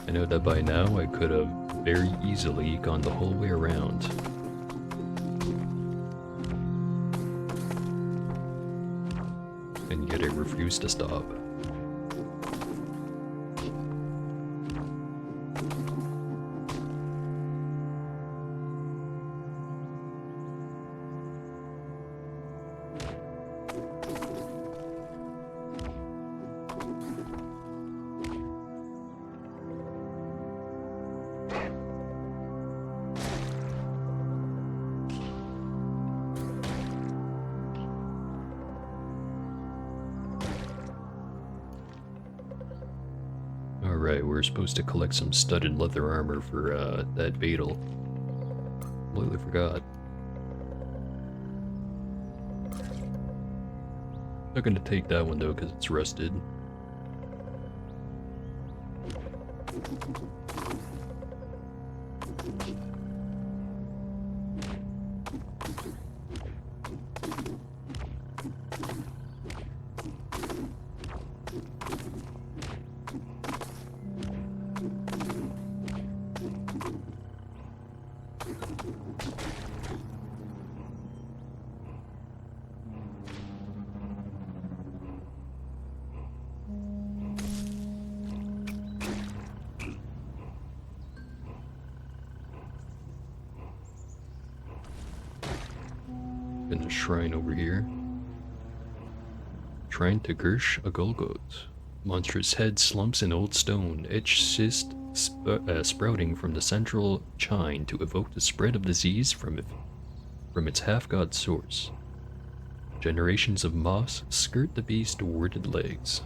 I know that by now I could have very easily gone the whole way around. And yet it refused to stop. Alright, we're supposed to collect some studded leather armor for that beetle. Completely forgot. Not gonna take that one though, because it's rusted. And a shrine over here. Shrine to Gersh a Golgot. Monstrous head slumps in old stone, edge cyst sprouting from the central chine to evoke the spread of disease from its half-god source. Generations of moss skirt the beast's worded legs.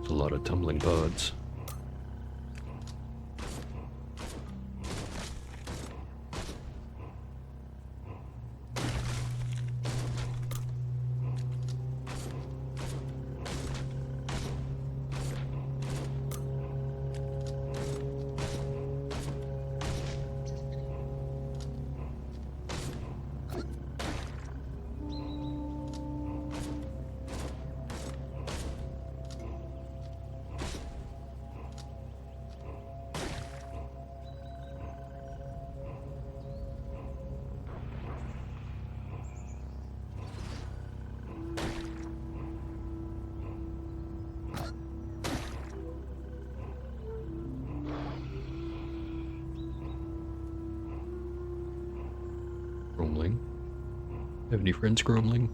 A lot of tumbling pods. Gromling. Have any friends, Gromling?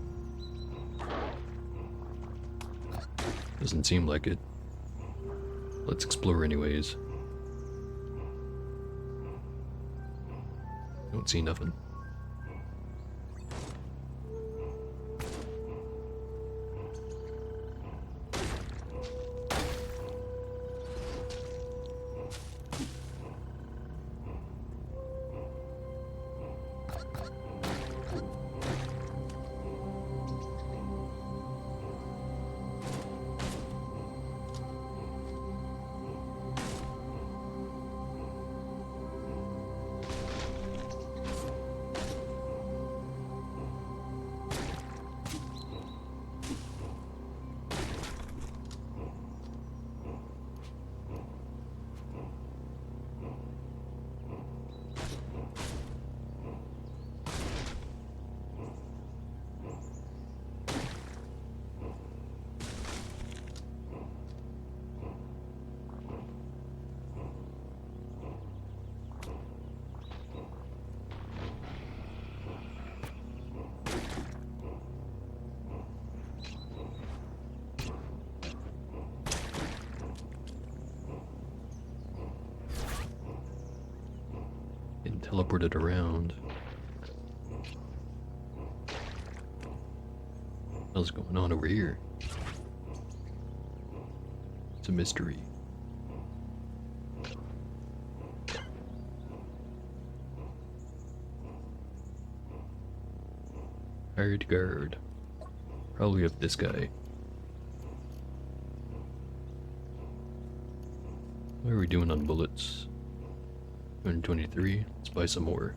Doesn't seem like it. Let's explore anyways. Don't see nothing. teleported around. What's going on over here? It's a mystery. Hired guard. Probably up this guy. What are we doing on bullets? 223. Let's buy some more.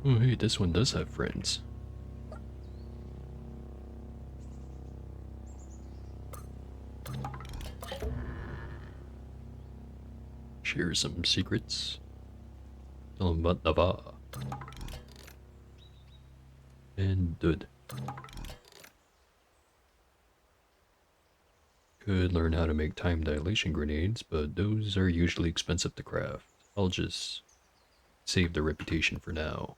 Oh hey, this one does have friends. Share some secrets. Tell them about Nava. And Dud. Could learn how to make time dilation grenades, but those are usually expensive to craft. I'll just save the reputation for now.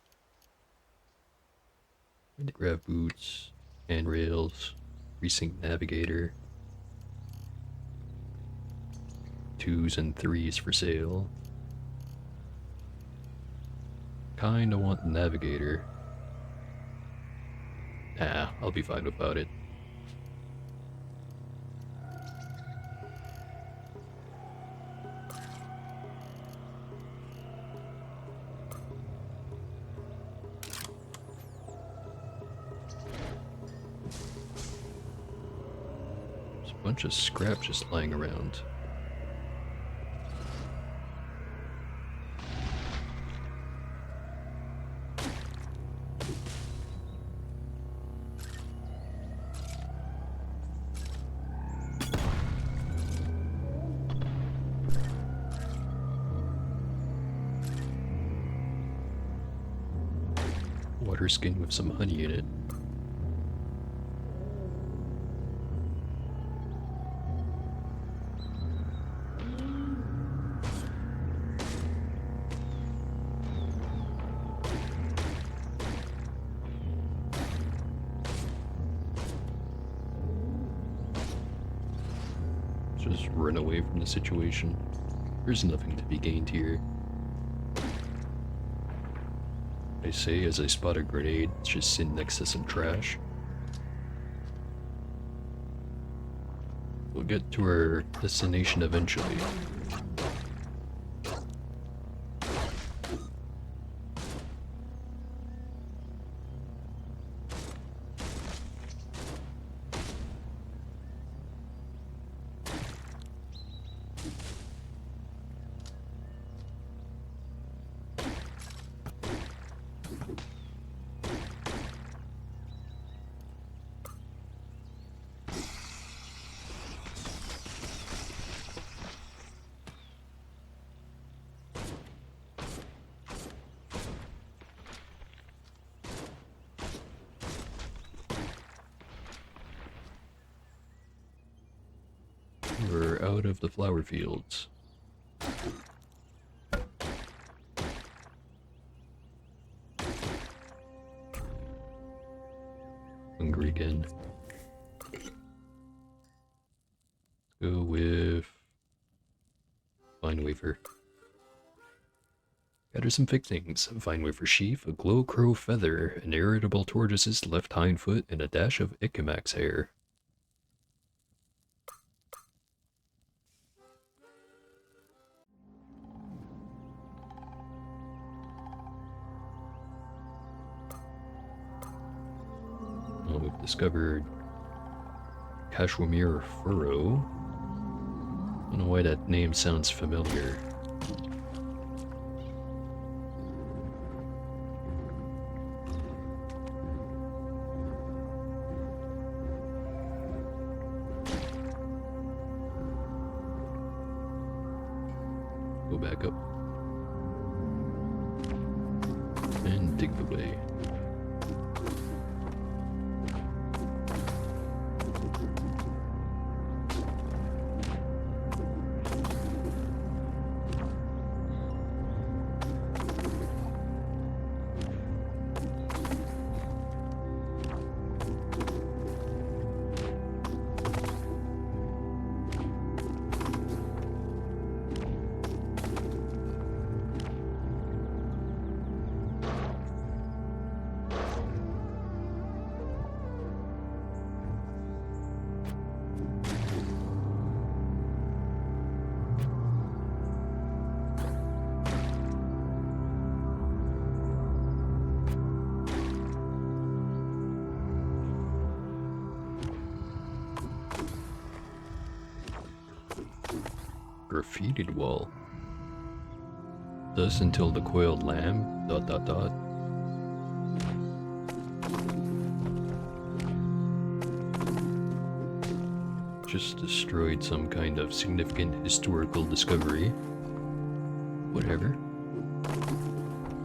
Need to grab boots, handrails, precinct navigator. 2s and 3s for sale. Kinda want the navigator. Nah, I'll be fine without it. There's a bunch of scrap just lying around. Water skin with some honey in it. Just run away from the situation. There's nothing to be gained here. I say as I spot a grenade just sitting next to some trash. We'll get to our destination eventually. We're out of the flower fields. Hungry again. Go with vine wafer. Gather some fixings: a vine wafer sheaf, a glow crow feather, an irritable tortoise's left hind foot, and a dash of Ichamax hair. Well, we've discovered Cashmere Furrow. I don't know why that name sounds familiar. Go back up. And dig the way. graffitied wall. Thus until the coiled lamb, dot dot dot. Just destroyed some kind of significant historical discovery. Whatever.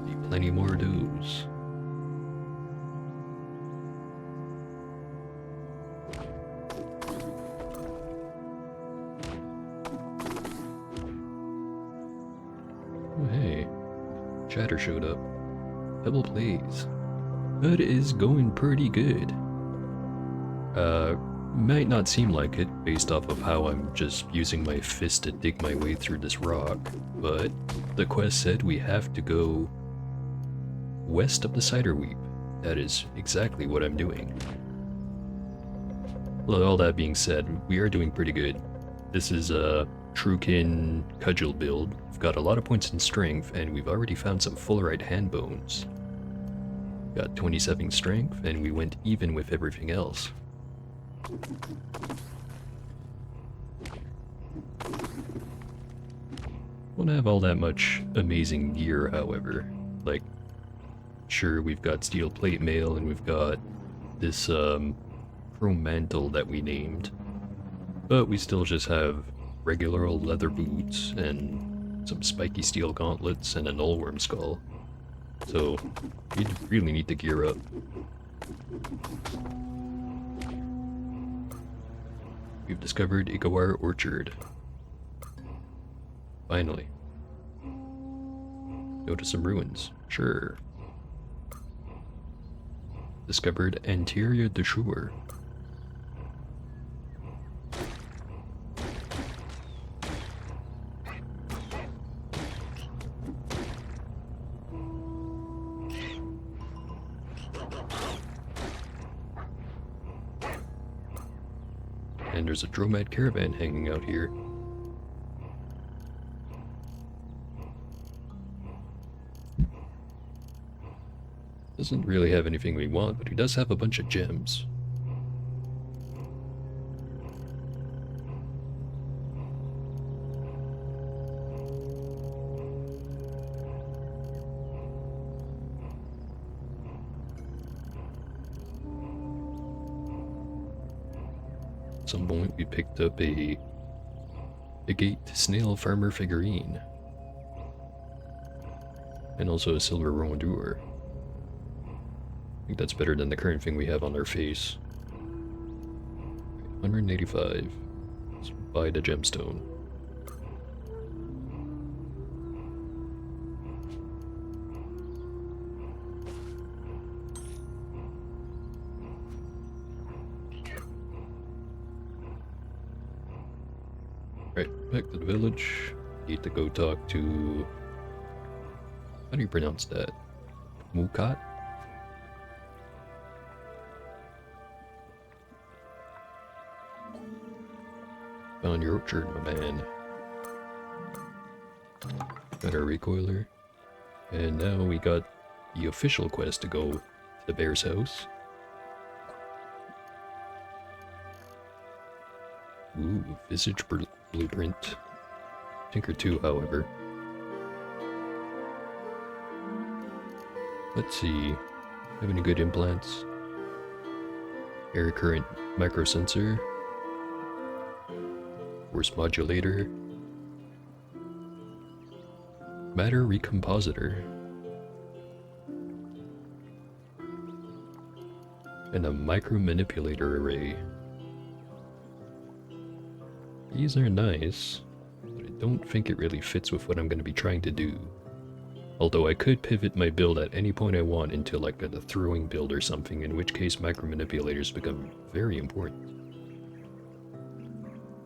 Be plenty more of those. Oh hey, Chatter showed up. Pebble plays. That is going pretty good. Might not seem like it based off of how I'm just using my fist to dig my way through this rock, but the quest said we have to go west of the cider weep. That is exactly what I'm doing. Well, all that being said, we are doing pretty good. This is a Truekin cudgel build. We've got a lot of points in strength, and we've already found some fullerite hand bones. Got 27 strength, and we went even with everything else. Won't have all that much amazing gear, however. Like, sure, we've got steel plate mail, and we've got this chrome mantle that we named, but we still just have regular old leather boots and some spiky steel gauntlets and a nullworm skull. So we really need to gear up. We've discovered Igawar Orchard. Finally. Go to some ruins. Sure. Discovered Anteria de Shore. And there's a Dromad caravan hanging out here. Doesn't really have anything we want, but he does have a bunch of gems. At some point we picked up a agate snail farmer figurine. And also a silver rondour. I think that's better than the current thing we have on our face. 185. Let's buy the gemstone. Right, back to the village. Need to go talk to... How do you pronounce that? Mukat? Found your orchard, my man. Got our recoiler. And now we got the official quest to go to the bear's house. Ooh, visage blueprint. Tinker 2, however. Let's see. Have any good implants? Air current microsensor. Force modulator. Matter recompositor. And a micromanipulator array. These are nice, but I don't think it really fits with what I'm going to be trying to do. Although I could pivot my build at any point I want into like a throwing build or something, in which case micromanipulators become very important.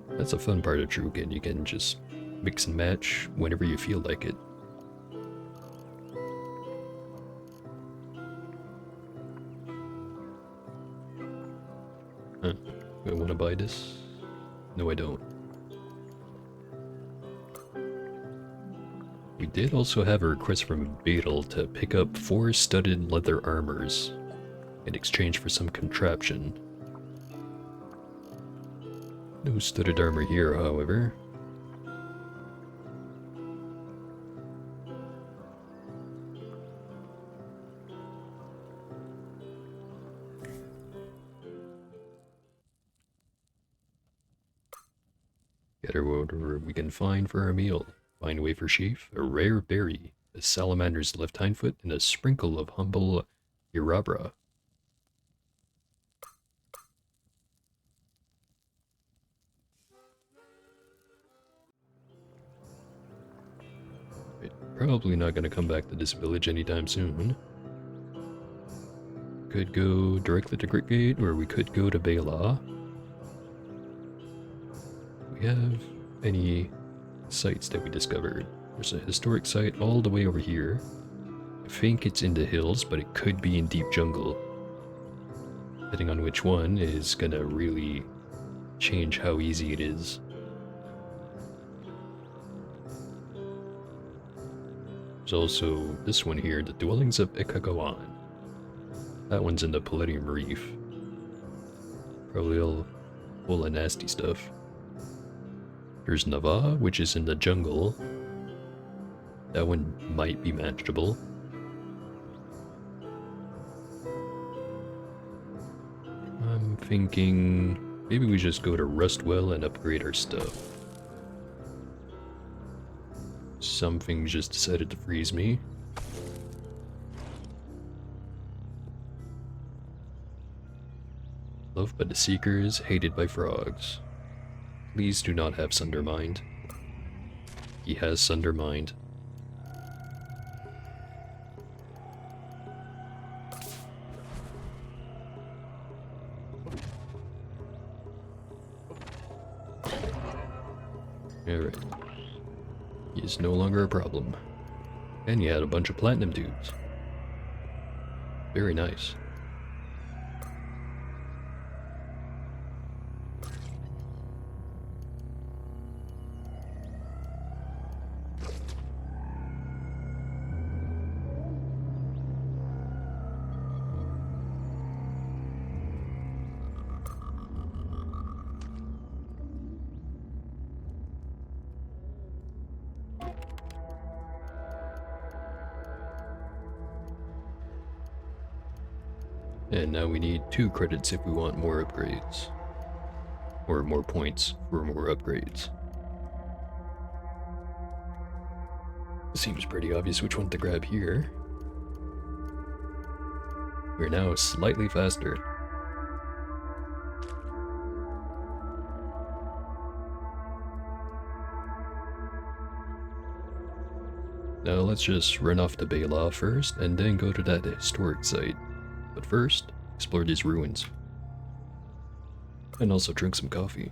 That's a fun part of Truekin, you can just mix and match whenever you feel like it. Huh. Do I want to buy this? No, I don't. We did also have a request from Beetle to pick up 4 studded leather armors in exchange for some contraption. No studded armor here, however. Get whatever we can find for our meal. Fine wafer sheaf, a rare berry, a salamander's left hind foot, and a sprinkle of humble irabra. Probably not going to come back to this village anytime soon. Could go directly to Gritgate, or we could go to Bela. We have any sites that we discovered? There's a historic site all the way over here. I think it's in the hills, but it could be in deep jungle. Depending on which one is gonna really change how easy it is. There's also this one here, the Dwellings of Ikagawan. That one's in the Palladium Reef. Probably all full of nasty stuff. There's Nava, which is in the jungle. That one might be manageable. I'm thinking maybe we just go to Rustwell and upgrade our stuff. Something just decided to freeze me. Loved by the Seekers, hated by frogs. Please do not have Sundermind. He has Sundermind. Alright. He is no longer a problem. And you had a bunch of platinum dudes. Very nice. And now we need 2 credits if we want more upgrades. Or more points for more upgrades. Seems pretty obvious which one to grab here. We're now slightly faster. Now let's just run off to Bela first and then go to that historic site. But first, explore these ruins. And also drink some coffee.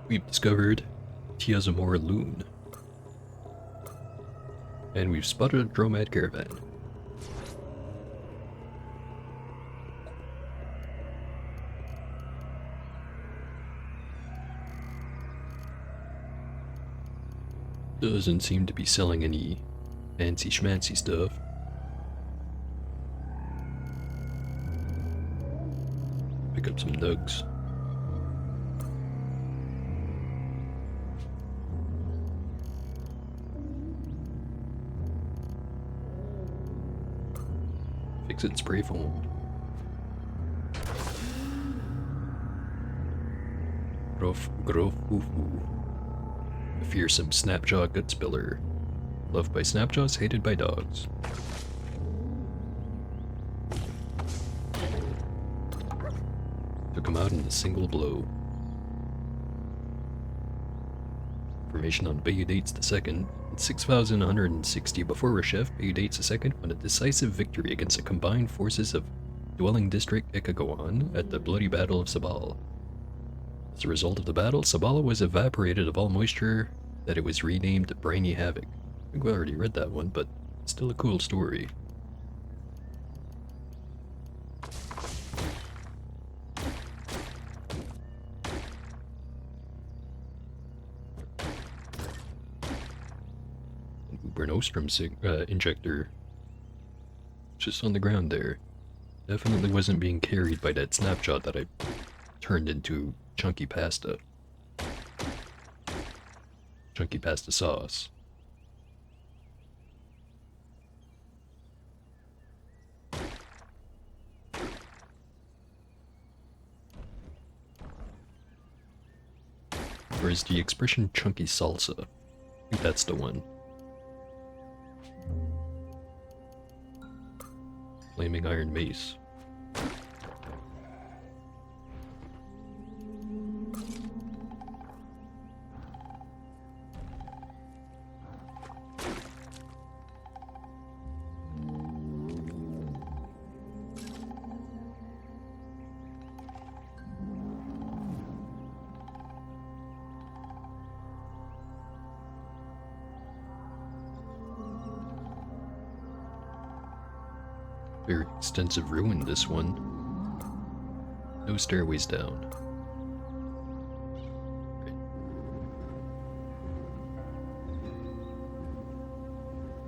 We've discovered Tiazamora Loon. And we've spotted a Dromad caravan. Doesn't seem to be selling any fancy schmancy stuff. Pick up some nugs. Fix it spray foam. Gruff, gruff, foo-foo. A fearsome Snapjaw gut spiller. Loved by Snapjaws, hated by dogs. Took him out in a single blow. Information on Bayudates II. In 6160 before Reshef, Bayudates II won a decisive victory against the combined forces of Dwelling District Ikagawan at the Bloody Battle of Sabal. As a result of the battle, Sabala was evaporated of all moisture that it was renamed Briny Havoc. I think we already read that one, but it's still a cool story. Bernostrom injector. Just on the ground there. Definitely wasn't being carried by that snapshot that I turned into chunky pasta. chunky pasta sauce. Or is the expression chunky salsa? I think that's the one. Flaming iron mace. Very extensive ruin, this one. No stairways down. Right.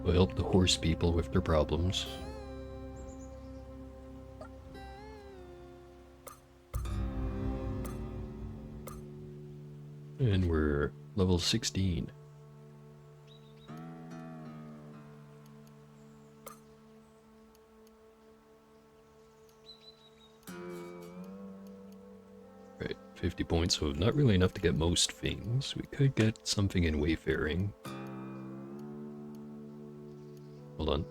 We'll help the horse people with their problems. And we're level 16. Right, 50 points, so not really enough to get most things. We could get something in wayfaring. Hold on.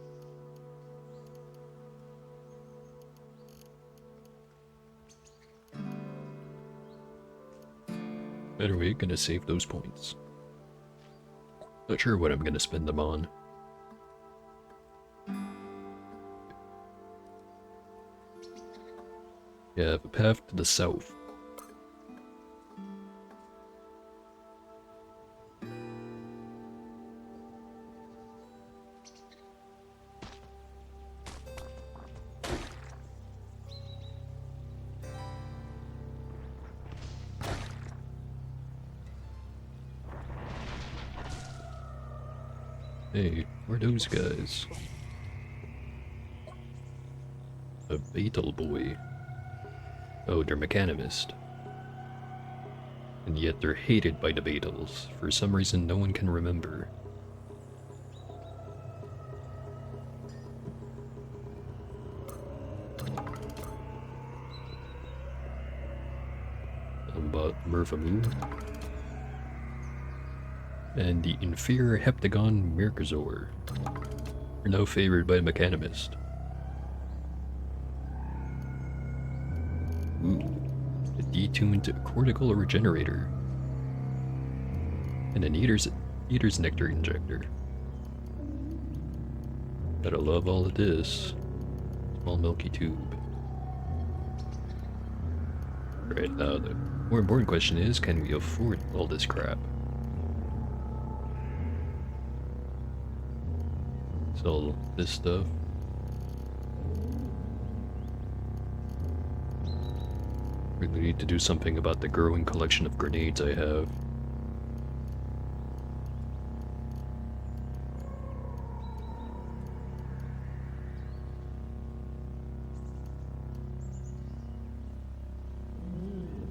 Better way, gonna save those points. Not sure what I'm gonna spend them on. Yeah, the path to the south. Hey, where are those guys? A Beetle boy. Oh, they're mechanimist. And yet they're hated by the Beetles. For some reason no one can remember. About Murphamoo. And the inferior heptagon Mercazor are now favored by the mechanimist. Ooh, a detuned cortical regenerator. And an eater's nectar injector. Gotta love all of this. Small milky tube. Right now, the more important question is, can we afford all this crap? Sell this stuff. Really need to do something about the growing collection of grenades I have.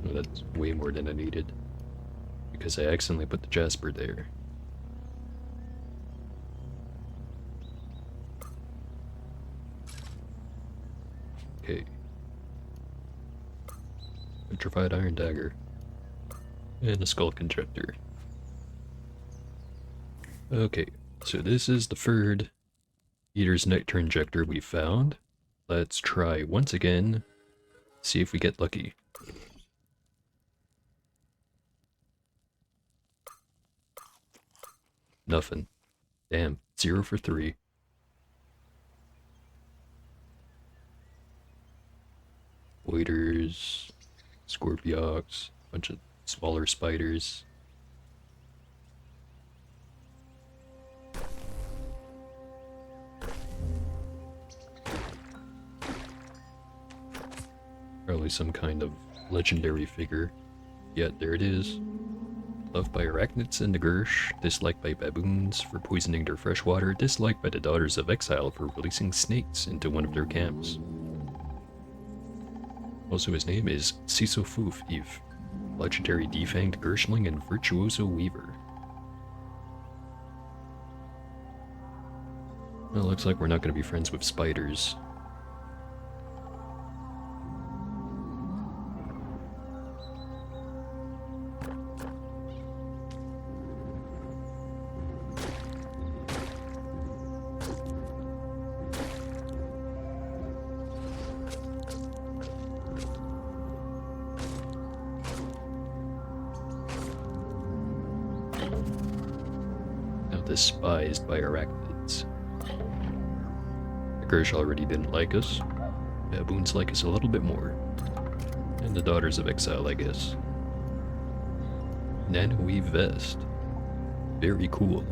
Oh, that's way more than I needed. Because I accidentally put the Jasper there. Okay. Petrified iron dagger. And a skull injector. Okay, so this is the third Eater's Nectar injector we found. Let's try once again, see if we get lucky. Nothing. Damn, 0 for 3. Waiters, Scorpiox, bunch of smaller spiders. Probably some kind of legendary figure. Yet there it is. Loved by arachnids and the Gersh, disliked by baboons for poisoning their fresh water, disliked by the Daughters of Exile for releasing snakes into one of their camps. Also, his name is Sisofuf Eve, legendary defanged Gershling and virtuoso weaver. Well, it looks like we're not going to be friends with spiders. Now despised by arachnids. The Gersh already didn't like us. Baboons like us a little bit more. And the Daughters of Exile, I guess. Nanoweave vest. Very cool.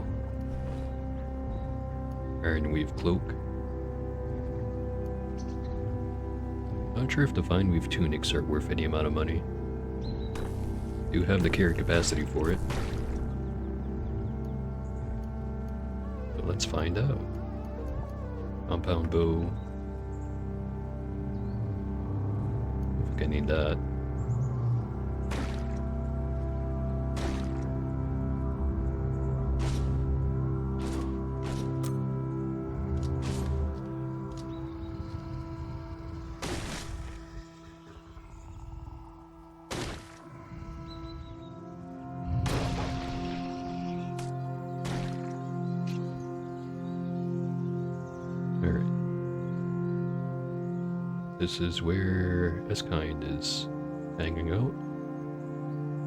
Ironweave cloak. Not sure if the Vineweave tunics are worth any amount of money. Do have the carry capacity for it. But let's find out. Compound bow. I think I need that. This is where Eskind is hanging out.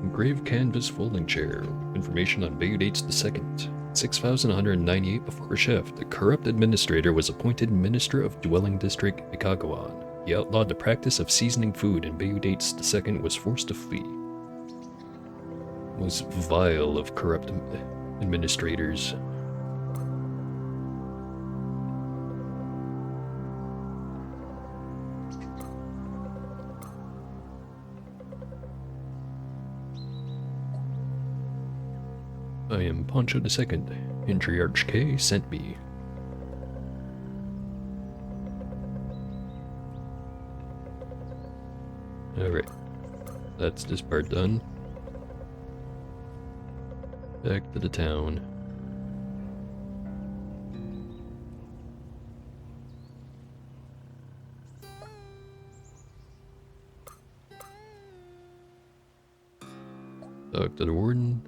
Engraved canvas folding chair. Information on Bayudates II. 6198 before Chef. The corrupt administrator was appointed Minister of Dwelling District Ikagawan. He outlawed the practice of seasoning food, and Bayudates II was forced to flee. Most vile of corrupt administrators. I am Poncho II. Patriarch K sent me. Alright. That's this part done. Back to the town. Talk to the warden.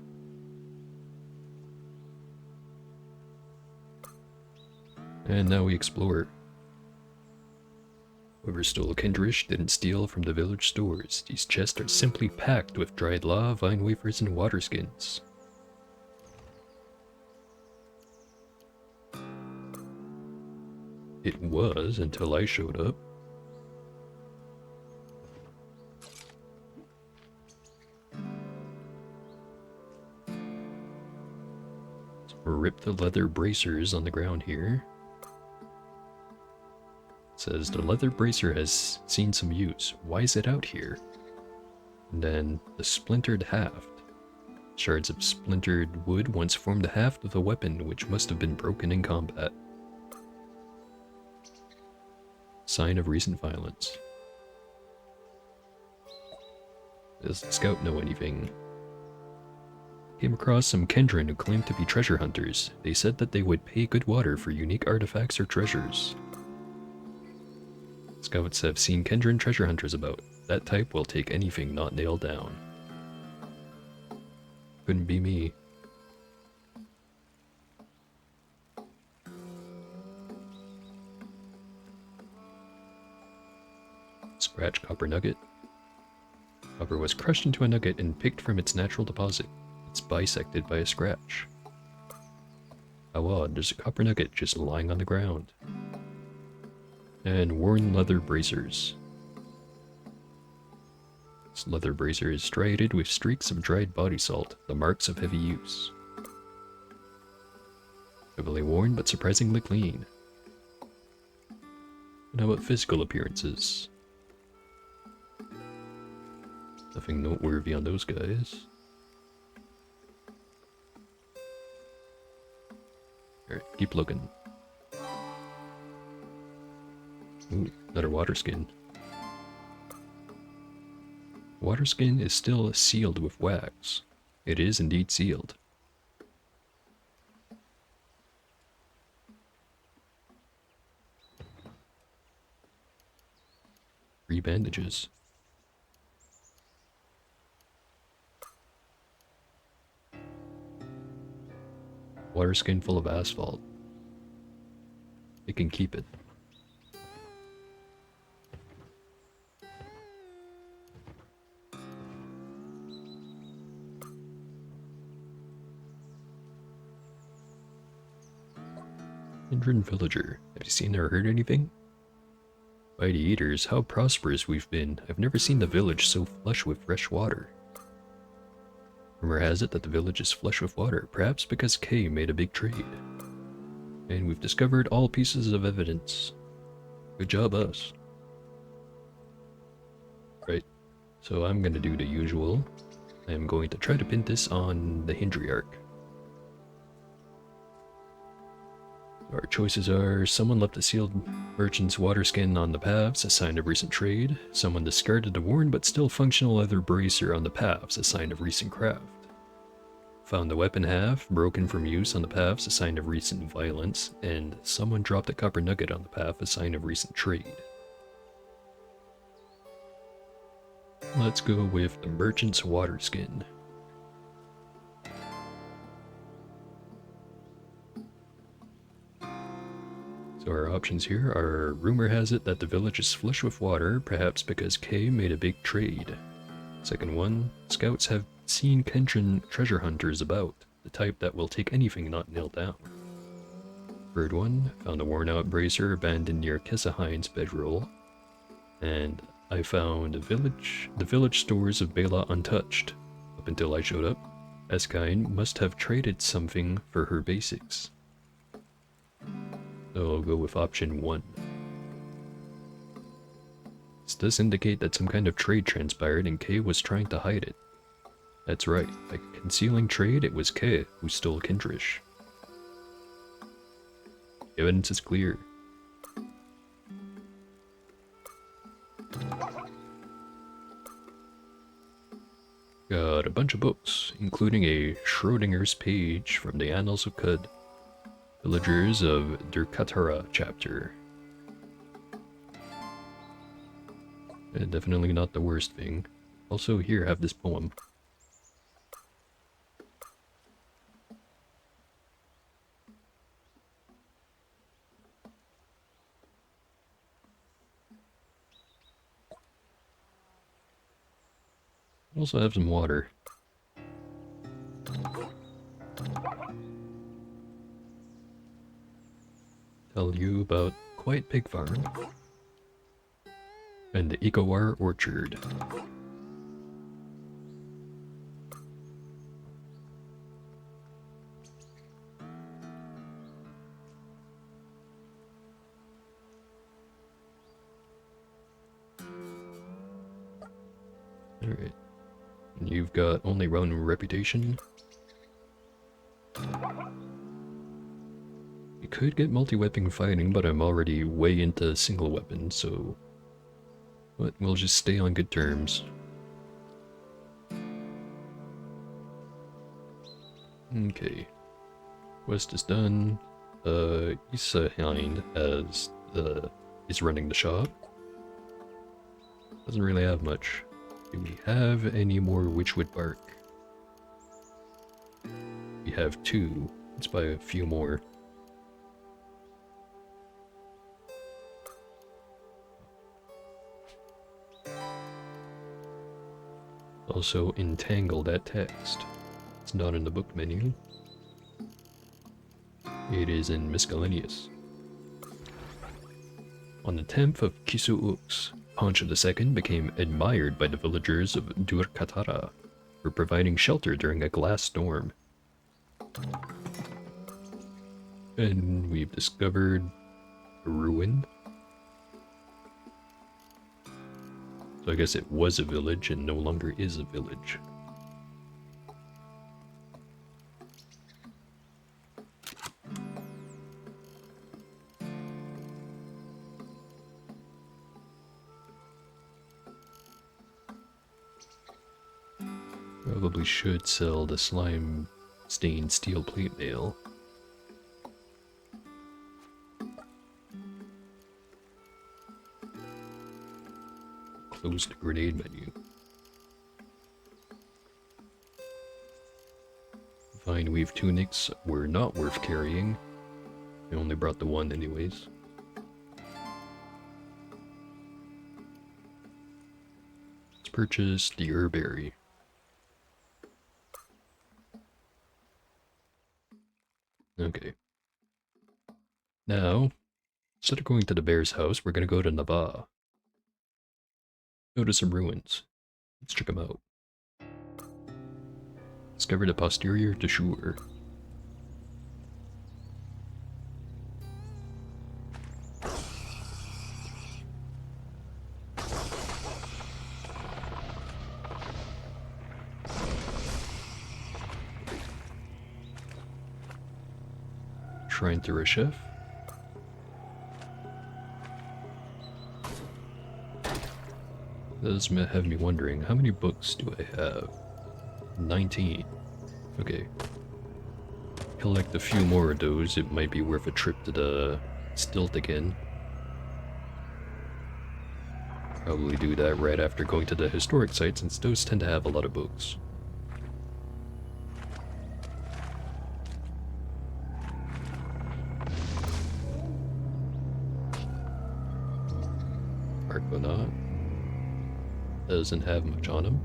And now we explore. Whoever stole Kendrish didn't steal from the village stores. These chests are simply packed with dried lava, vine wafers, and water skins. It was until I showed up. So rip the leather bracers on the ground here. Says the leather bracer has seen some use. Why is it out here? And then the splintered haft. Shards of splintered wood once formed the haft of a weapon which must have been broken in combat. Sign of recent violence. Does the scout know anything? Came across some Kendrin who claimed to be treasure hunters. They said that they would pay good water for unique artifacts or treasures. Scouts have seen Kendrin treasure hunters about. That type will take anything not nailed down. Couldn't be me. Scratch copper nugget. Copper was crushed into a nugget and picked from its natural deposit. It's bisected by a scratch. How odd, there's a copper nugget just lying on the ground. And worn leather bracers. This leather bracer is striated with streaks of dried body salt, the marks of heavy use. Heavily worn but surprisingly clean. And how about physical appearances? Nothing noteworthy on those guys. Alright, keep looking. Ooh, another water skin. Water skin is still sealed with wax. It is indeed sealed. 3 bandages. Water skin full of asphalt. It can keep it. Hindran villager. Have you seen or heard anything? Mighty eaters, how prosperous we've been. I've never seen the village so flush with fresh water. Rumor has it that the village is flush with water, perhaps because Kay made a big trade. And we've discovered all pieces of evidence. Good job, us. Right, so I'm gonna do the usual. I'm going to try to pin this on the Hindriarch. Our choices are: someone left a sealed merchant's water skin on the paths, a sign of recent trade. Someone discarded a worn but still functional leather bracer on the paths, a sign of recent craft. Found the weapon half, broken from use on the paths, a sign of recent violence. And someone dropped a copper nugget on the path, a sign of recent trade. Let's go with the merchant's water skin. So our options here are: rumor has it that the village is flush with water, perhaps because Kay made a big trade. Second one, scouts have seen Kentran treasure hunters about, the type that will take anything not nailed down. Third one, found a worn out bracer abandoned near Kesahine's bedroll. And I found the village stores of Bela untouched. Up until I showed up, Eskine must have traded something for her basics. So I'll go with option 1. This does indicate that some kind of trade transpired and Kay was trying to hide it. That's right, by concealing trade, it was Kay who stole Kindrish. Evidence is clear. Got a bunch of books, including a Schrodinger's page from the Annals of Cud. Villagers of Durkatara chapter. Definitely not the worst thing. Also, here, have this poem. Also have some water. Tell you about Quiet Pig Farm and the Ecowar Orchard. Alright. You've got only one reputation. You could get multi-weapon fighting, but I'm already way into single weapon, so... But we'll just stay on good terms. Okay. Quest is done. Isahind is running the shop. Doesn't really have much. Do we have any more witchwood bark? We have 2. Let's buy a few more. Also entangle that text. It's not in the book menu. It is in miscellaneous. On the 10th of Kisu-Ux, Pancho II became admired by the villagers of Durkatara for providing shelter during a glass storm. And we've discovered a ruin. So I guess it was a village and no longer is a village. Probably should sell the slime stained steel plate mail. Close the grenade menu. Vine weave tunics were not worth carrying. I only brought the one anyways. Let's purchase the herberry. Okay. Now, instead of going to the bear's house, we're gonna go to Nava. Go to some ruins. Let's check them out. Discover the posterior de Shur. Shrine to Reshef. This may have me wondering, how many books do I have? 19. Okay. Collect a few more of those, it might be worth a trip to the Stilt again. Probably do that right after going to the historic sites, since those tend to have a lot of books. Argonaut doesn't have much on him.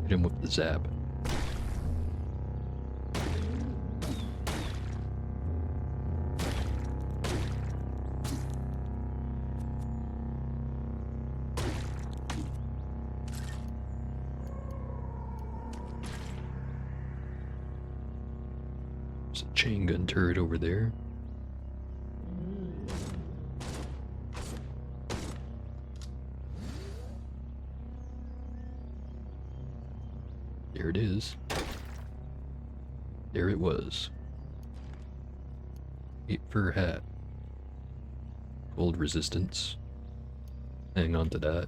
Hit him with the zap. There's a chain gun turret over there. There it is. There it was. 8 fur hat. Cold resistance. Hang on to that.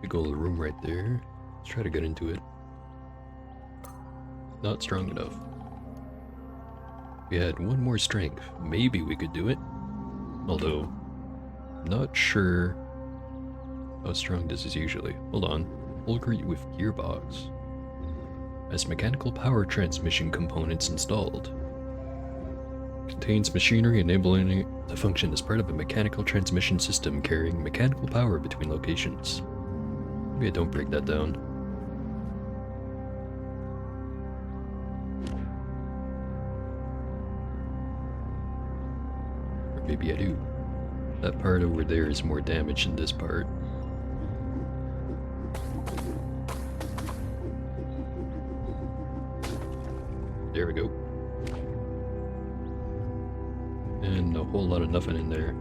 Big old room right there. Let's try to get into it. Not strong enough. We had one more strength. Maybe we could do it. Although, not sure how strong this is usually. Hold on. Fulgurate with gearbox. Has mechanical power transmission components installed. Contains machinery enabling it to function as part of a mechanical transmission system carrying mechanical power between locations. Maybe I don't break that down. Or maybe I do. That part over there is more damage than this part. There we go. And a whole lot of nothing in there.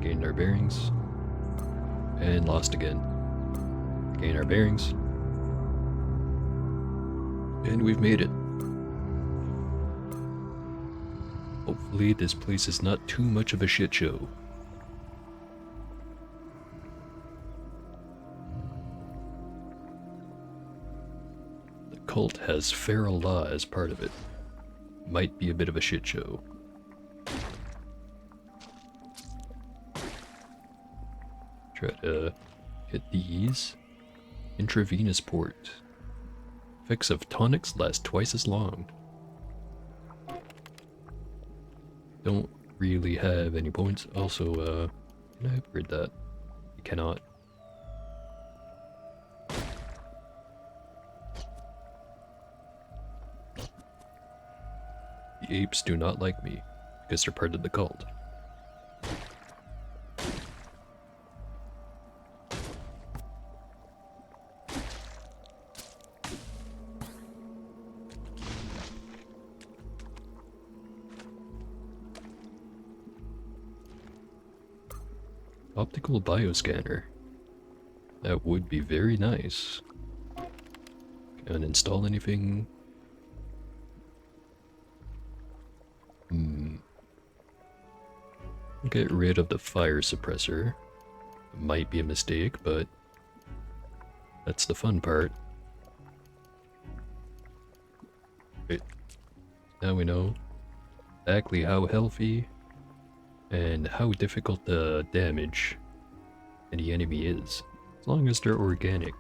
Gained our bearings. And lost again. Gain our bearings. And we've made it. Hopefully this place is not too much of a shit show. cult has feral law as part of it. Might be a bit of a shit show. Try to hit these. Intravenous port. Effects of tonics last twice as long. Don't really have any points. Also, can I upgrade that? I cannot. The apes do not like me, because they're part of the cult. Optical bioscanner. That would be very nice. Can I install anything? Get rid of the fire suppressor. Might be a mistake, but that's the fun part. Right. Now we know exactly how healthy and how difficult the damage any enemy is, as long as they're organic.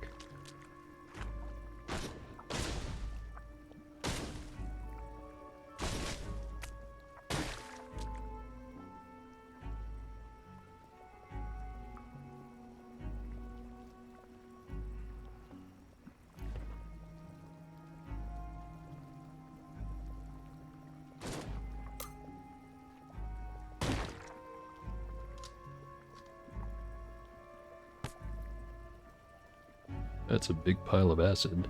That's a big pile of acid.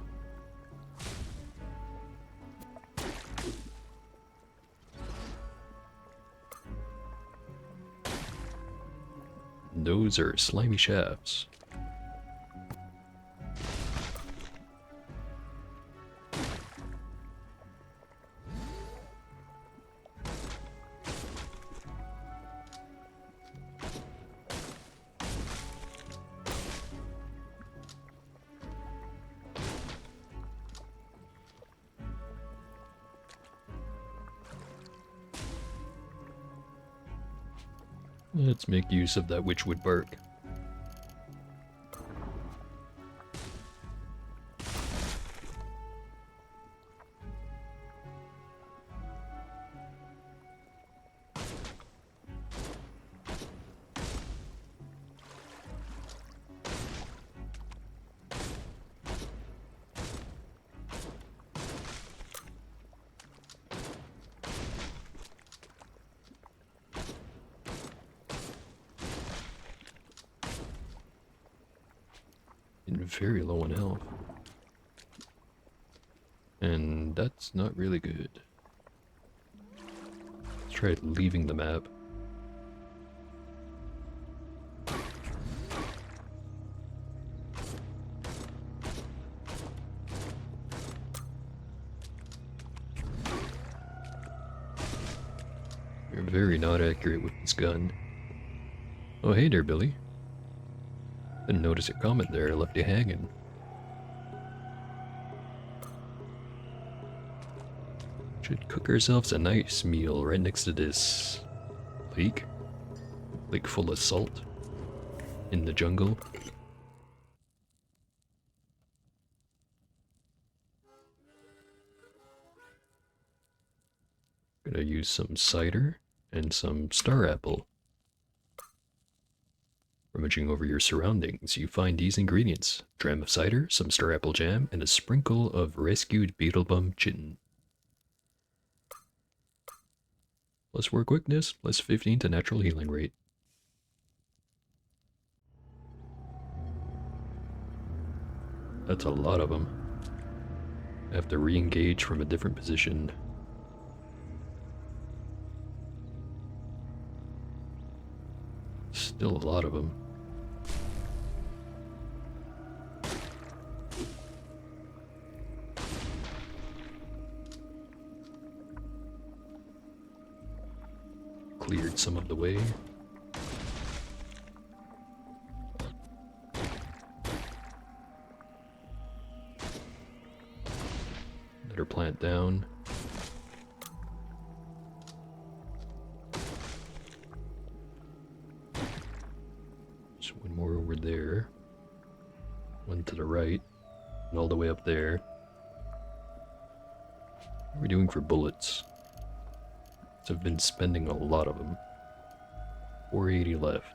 Those are slimy shafts. Let's make use of that witchwood bark. Very low on health. And that's not really good. Let's try leaving the map. You're very not accurate with this gun. Oh hey there, Billy. Didn't notice your comment there, left you hanging. Should cook ourselves a nice meal right next to this lake. Lake full of salt. In the jungle. Gonna use some cider and some star apple. Rummaging over your surroundings, you find these ingredients: a dram of cider, some star apple jam, and a sprinkle of rescued beetlebum chitin. Plus 4 quickness, plus 15 to natural healing rate. That's a lot of them. I have to re-engage from a different position. Still a lot of them. Cleared some of the way. our plant down. Just one more over there. One to the right. And all the way up there. What are we doing for bullets? So I've been spending a lot of them. 480 left.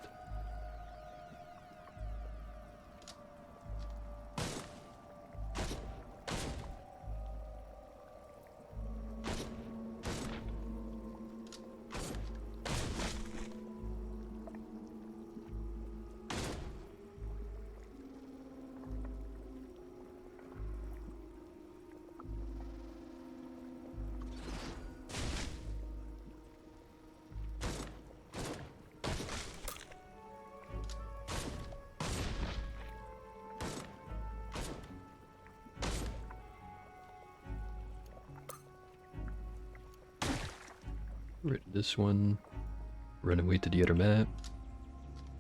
Right, this one. Run away to the other map.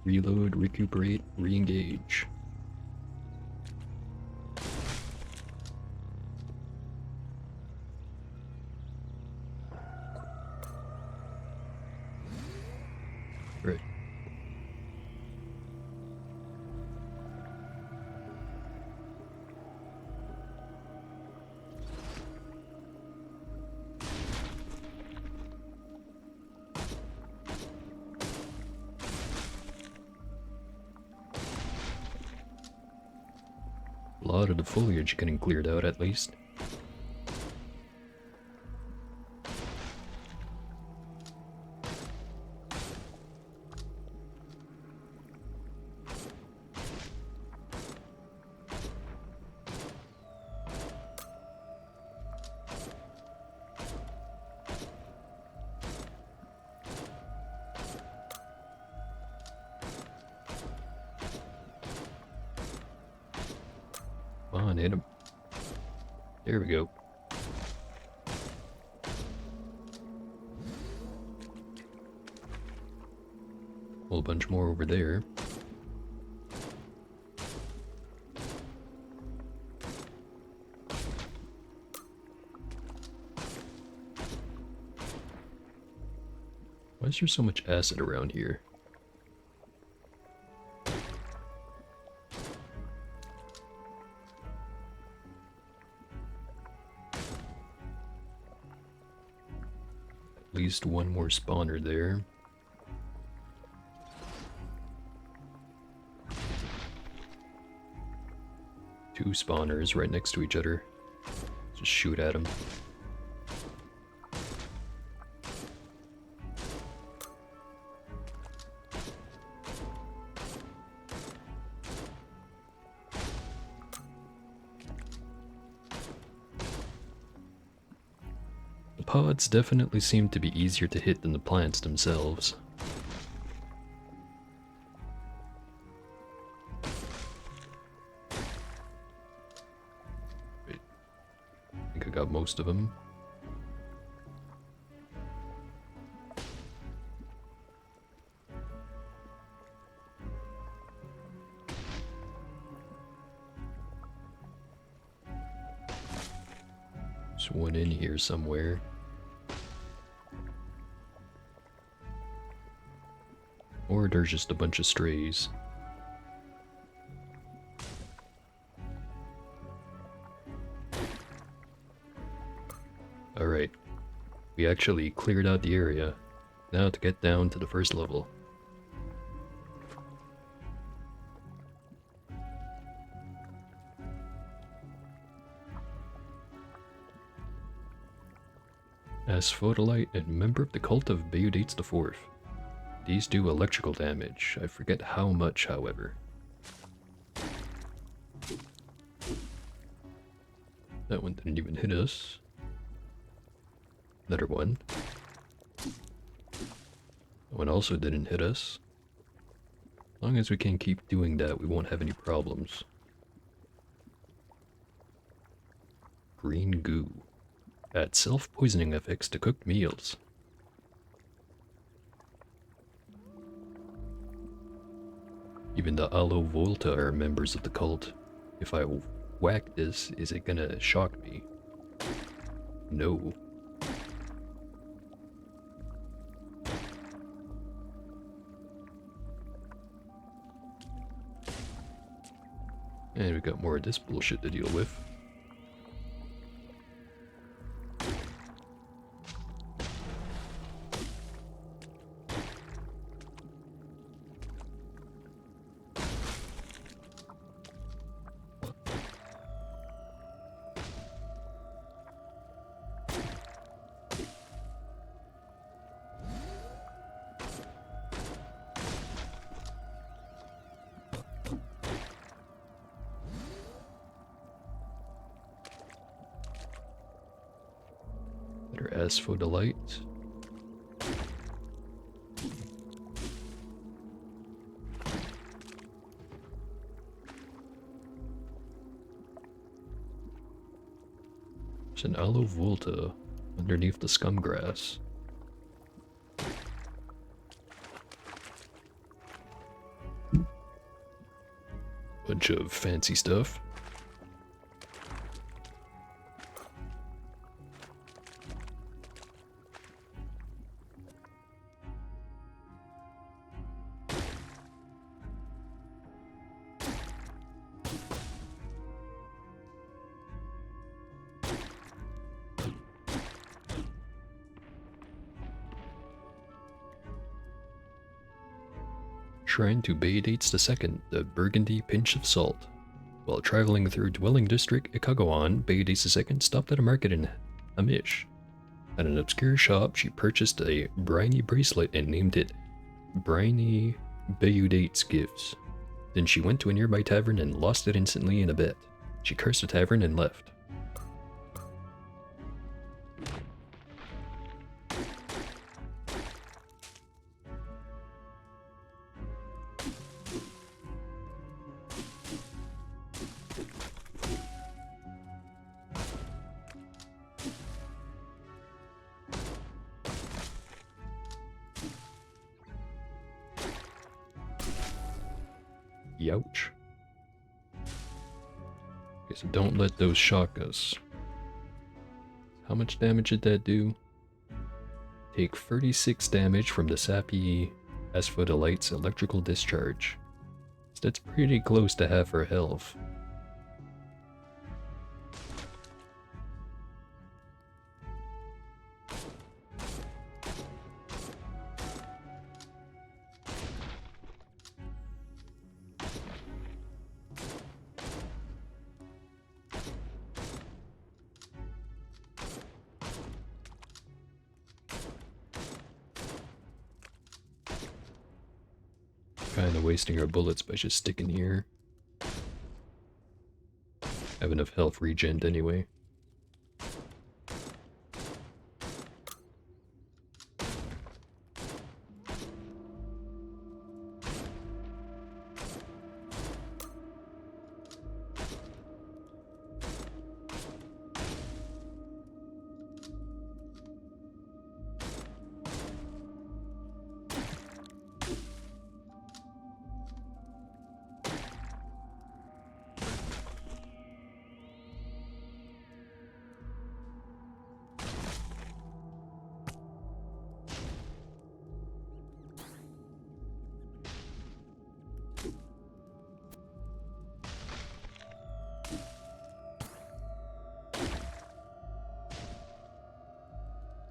Reload, recuperate, re-engage. Right. A lot of the foliage getting cleared out at least. Come on, hit him. There we go. Whole bunch more over there. Why is there so much acid around here? At least one more spawner there. Two spawners right next to each other. Just shoot at them. The pods definitely seem to be easier to hit than the plants themselves. Wait, I think I got most of them. There's one in here somewhere. Or there's just a bunch of strays. Alright, we actually cleared out the area. Now to get down to the first level. Asphodolite and member of the cult of Baeudates IV. These do electrical damage. I forget how much, however. That one didn't even hit us. Another one. That one also didn't hit us. As long as we can keep doing that, we won't have any problems. Green goo. Add self-poisoning effects to cooked meals. Even the Aloe Volta are members of the cult. If I whack this, is it gonna shock me? No. And we got more of this bullshit to deal with. Better asphodolite. There's an aloe volta underneath the scum grass. Bunch of fancy stuff. Shrine to Beodates II, the Burgundy Pinch of Salt. While traveling through Dwelling District Ikagawan, Beodates II stopped at a market in Amish. At an obscure shop, she purchased a briny bracelet and named it Briny Beodates Gifts. Then she went to a nearby tavern and lost it instantly in a bet. She cursed the tavern and left. Youch. Okay, so don't let those shock us. How much damage did that do? Take 36 damage from the sappy asphodolite's electrical discharge. So that's pretty close to half her health. Kinda wasting our bullets by just sticking here. Have enough health regen anyway.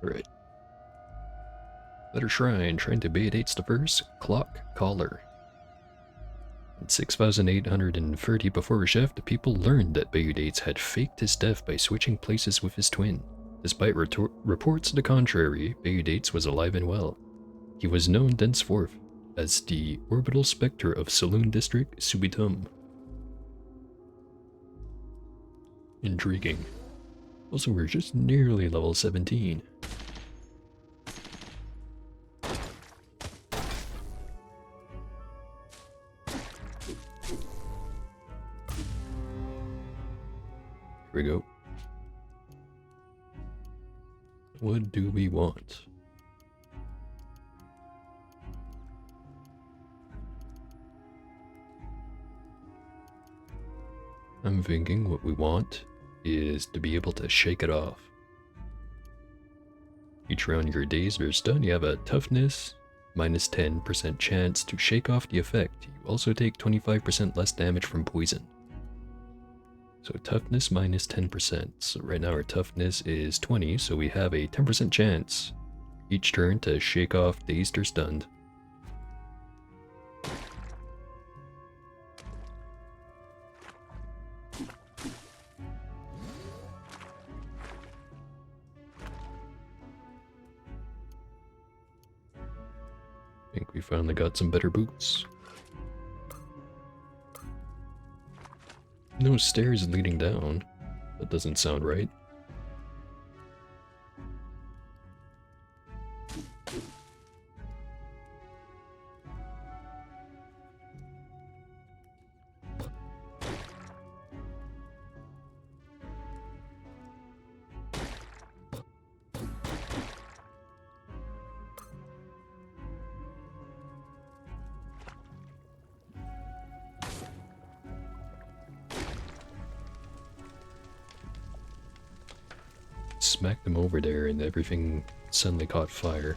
Alright. Letter Shrine, trying to Beodates I, Clock Collar. In 6830 before her shift, people learned that Beodates had faked his death by switching places with his twin. Despite reports to the contrary, Beodates was alive and well. He was known thenceforth as the orbital spectre of Saloon District Subitum. Intriguing. Also, we're just nearly level 17. Here we go. What do we want? I'm thinking what we want is to be able to shake it off. Each round you're dazed or stunned, you have a toughness minus 10% chance to shake off the effect. You also take 25% less damage from poison. So toughness minus 10%. So right now our toughness is 20, so we have a 10% chance each turn to shake off dazed or stunned. I think we finally got some better boots. No stairs leading down. That doesn't sound right. Smacked them over there and everything suddenly caught fire.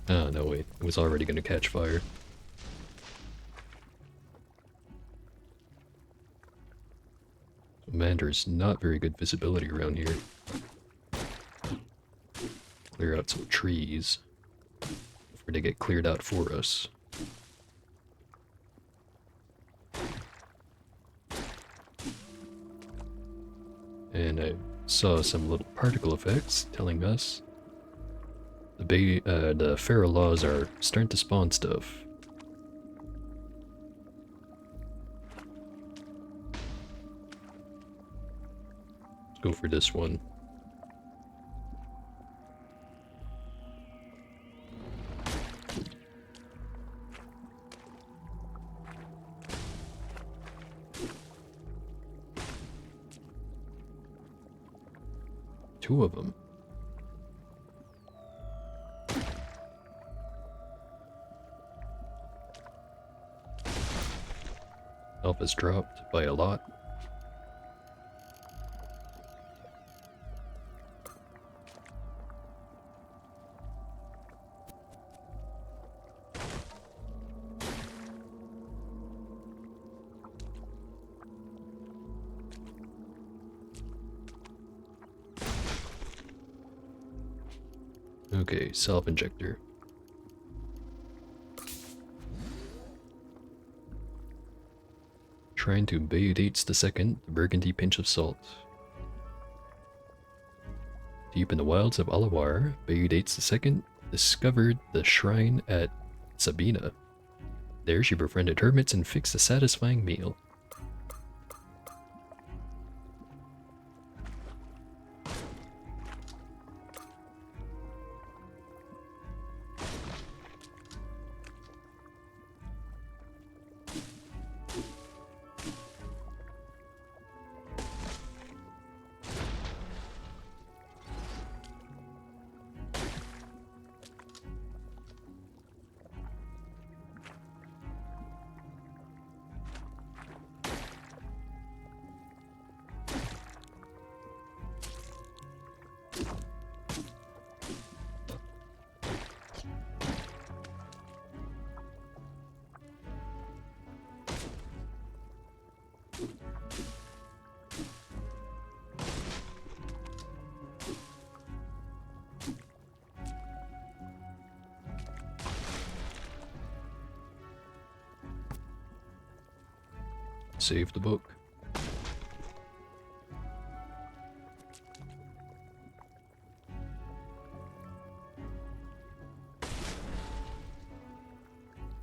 Ah, no wait, it was already gonna catch fire. Man, there's not very good visibility around here. Clear out some trees before they get cleared out for us. And I saw some little particle effects telling us the feral laws are starting to spawn stuff. Let's go for this one. Two of them. Alpha's dropped by a lot. Okay, self-injector. Trying to Bayudates the second, the burgundy pinch of salt. Deep in the wilds of Alawar, Bayudates the second discovered the shrine at Sabina. There she befriended hermits and fixed a satisfying meal. Save the book.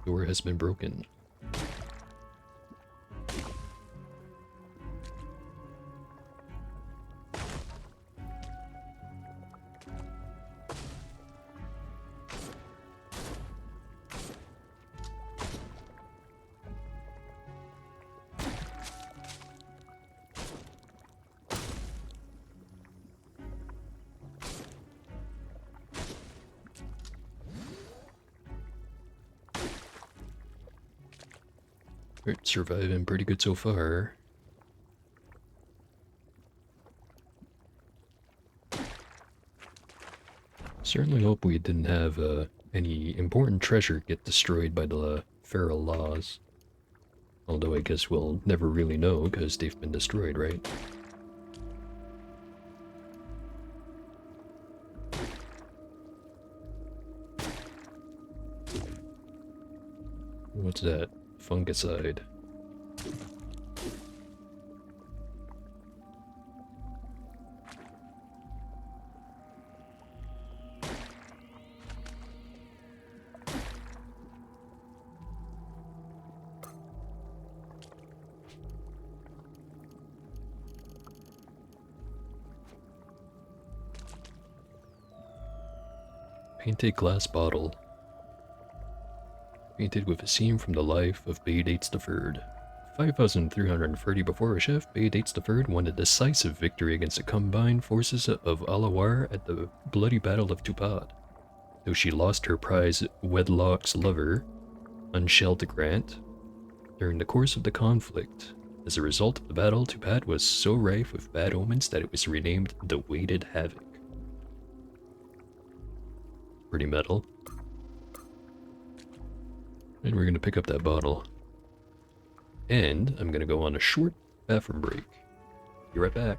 Door has been broken. We're surviving pretty good so far. Certainly hope we didn't have any important treasure get destroyed by the feral laws. Although I guess we'll never really know because they've been destroyed, right? What's that? Fungicide. Painted glass bottle. Painted with a scene from the life of Bay Dates III. 5,330 before Chef, Bay Dates III won a decisive victory against the combined forces of Alawar at the bloody Battle of Tupad. Though she lost her prize Wedlock's lover, Unshelt Grant, during the course of the conflict. As a result of the battle, Tupad was so rife with bad omens that it was renamed the Weighted Havoc. Pretty metal. And we're gonna pick up that bottle. And I'm gonna go on a short bathroom break. Be right back.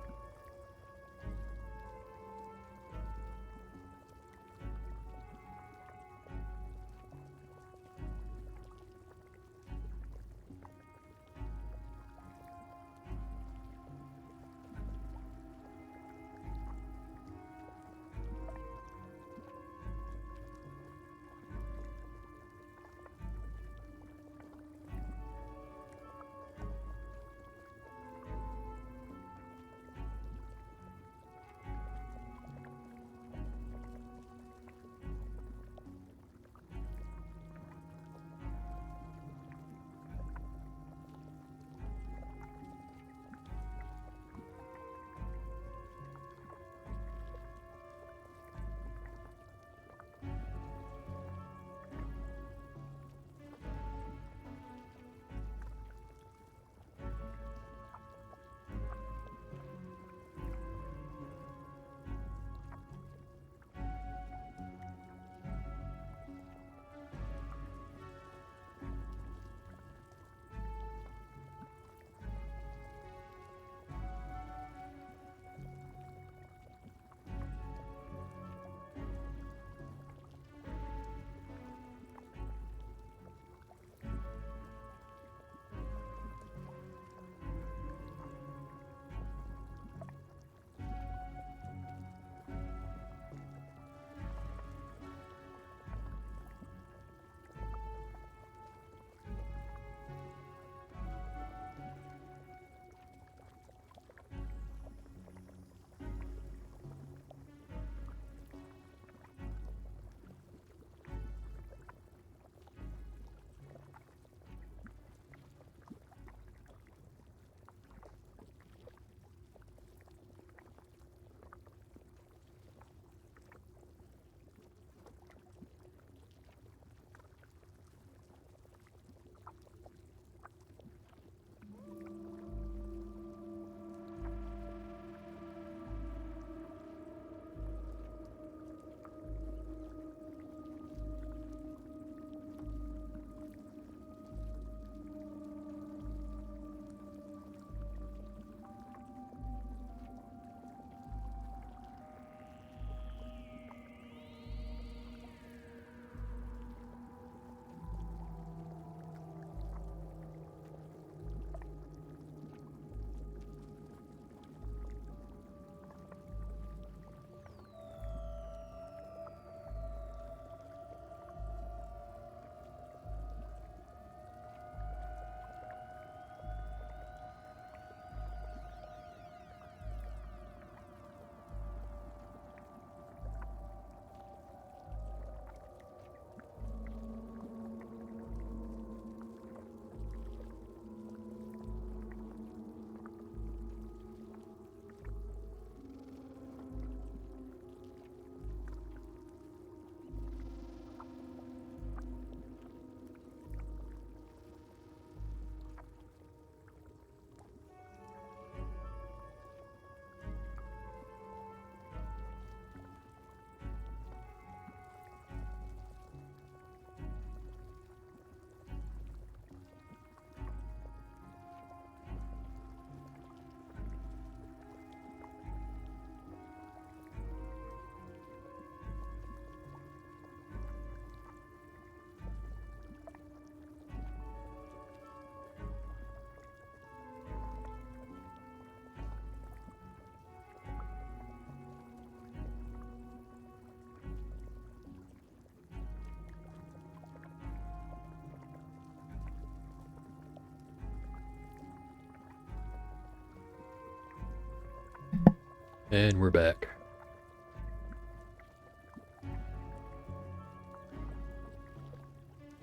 And we're back.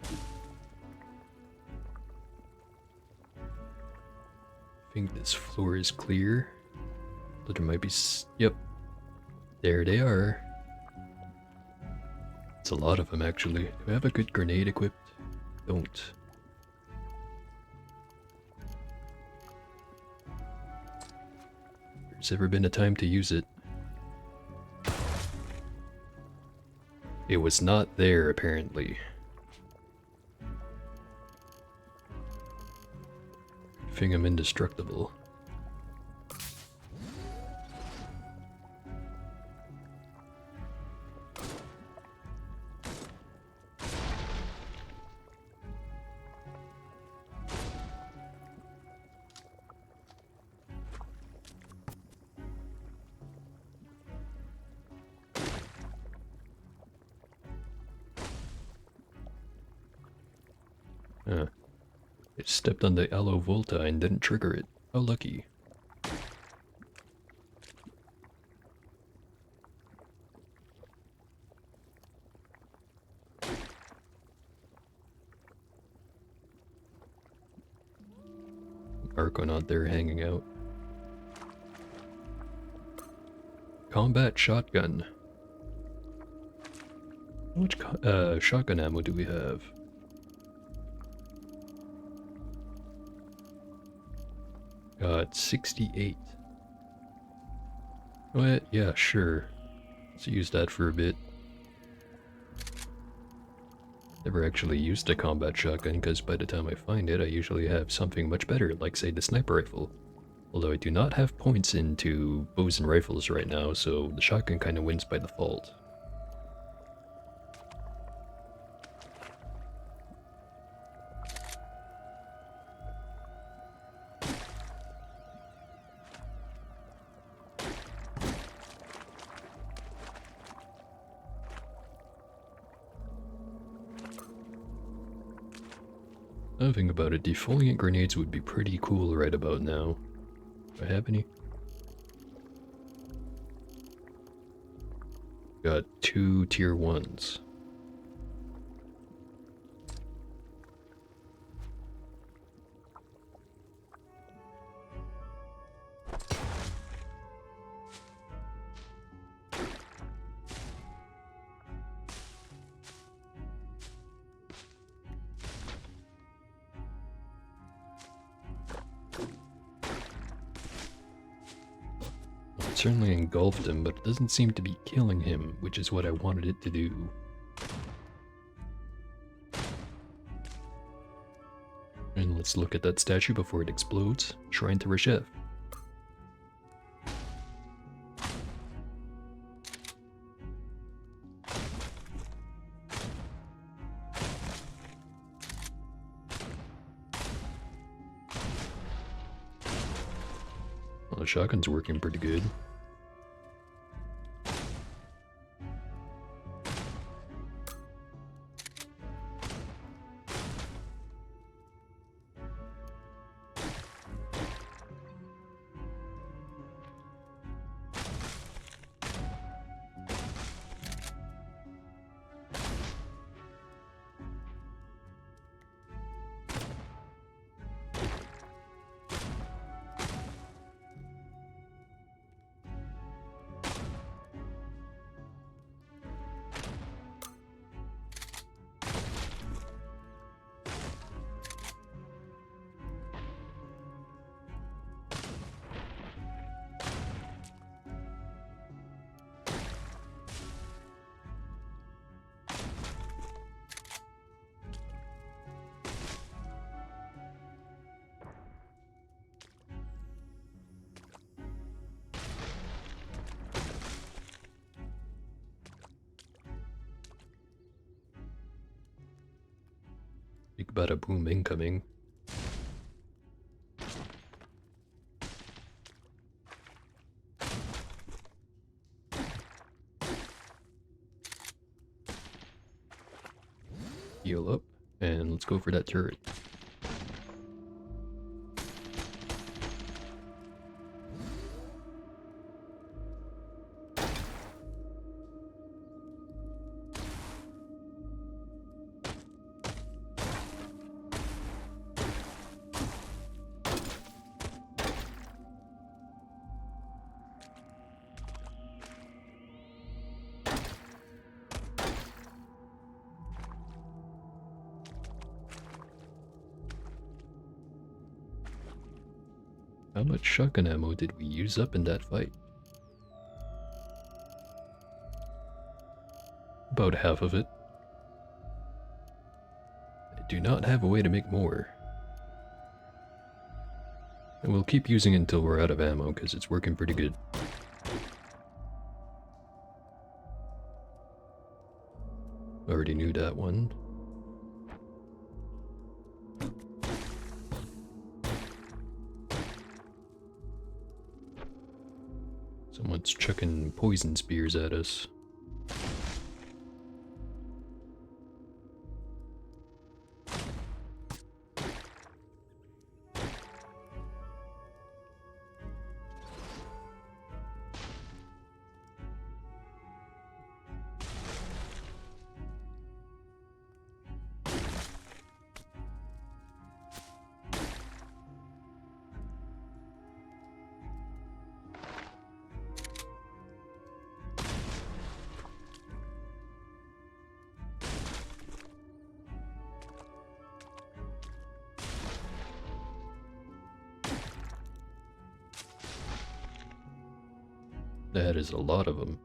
I think this floor is clear. But there might be yep. There they are. It's a lot of them actually. Do I have a good grenade equipped? Don't. There's ever been a time to use it. It was not there apparently. I think I'm indestructible. It stepped on the aloe volta and didn't trigger it. How lucky. Argonaut there hanging out. Combat shotgun. How much shotgun ammo do we have? Got 68. What? Yeah, sure. Let's use that for a bit. Never actually used a combat shotgun because by the time I find it, I usually have something much better, like say the sniper rifle. Although I do not have points into bows and rifles right now, so the shotgun kind of wins by default. Think about it, defoliant grenades would be pretty cool right about now. Do I have any? Got 2 tier 1s. Certainly engulfed him, but it doesn't seem to be killing him, which is what I wanted it to do. And let's look at that statue before it explodes. Shrine to Reshef. Well, the shotgun's working pretty good. Big bada boom incoming. Heal up, and let's go for that turret. How much shotgun ammo did we use up in that fight? About half of it. I do not have a way to make more. And we'll keep using it until we're out of ammo, because it's working pretty good. Already knew that one. Someone's chucking poison spears at us. That is a lot of them.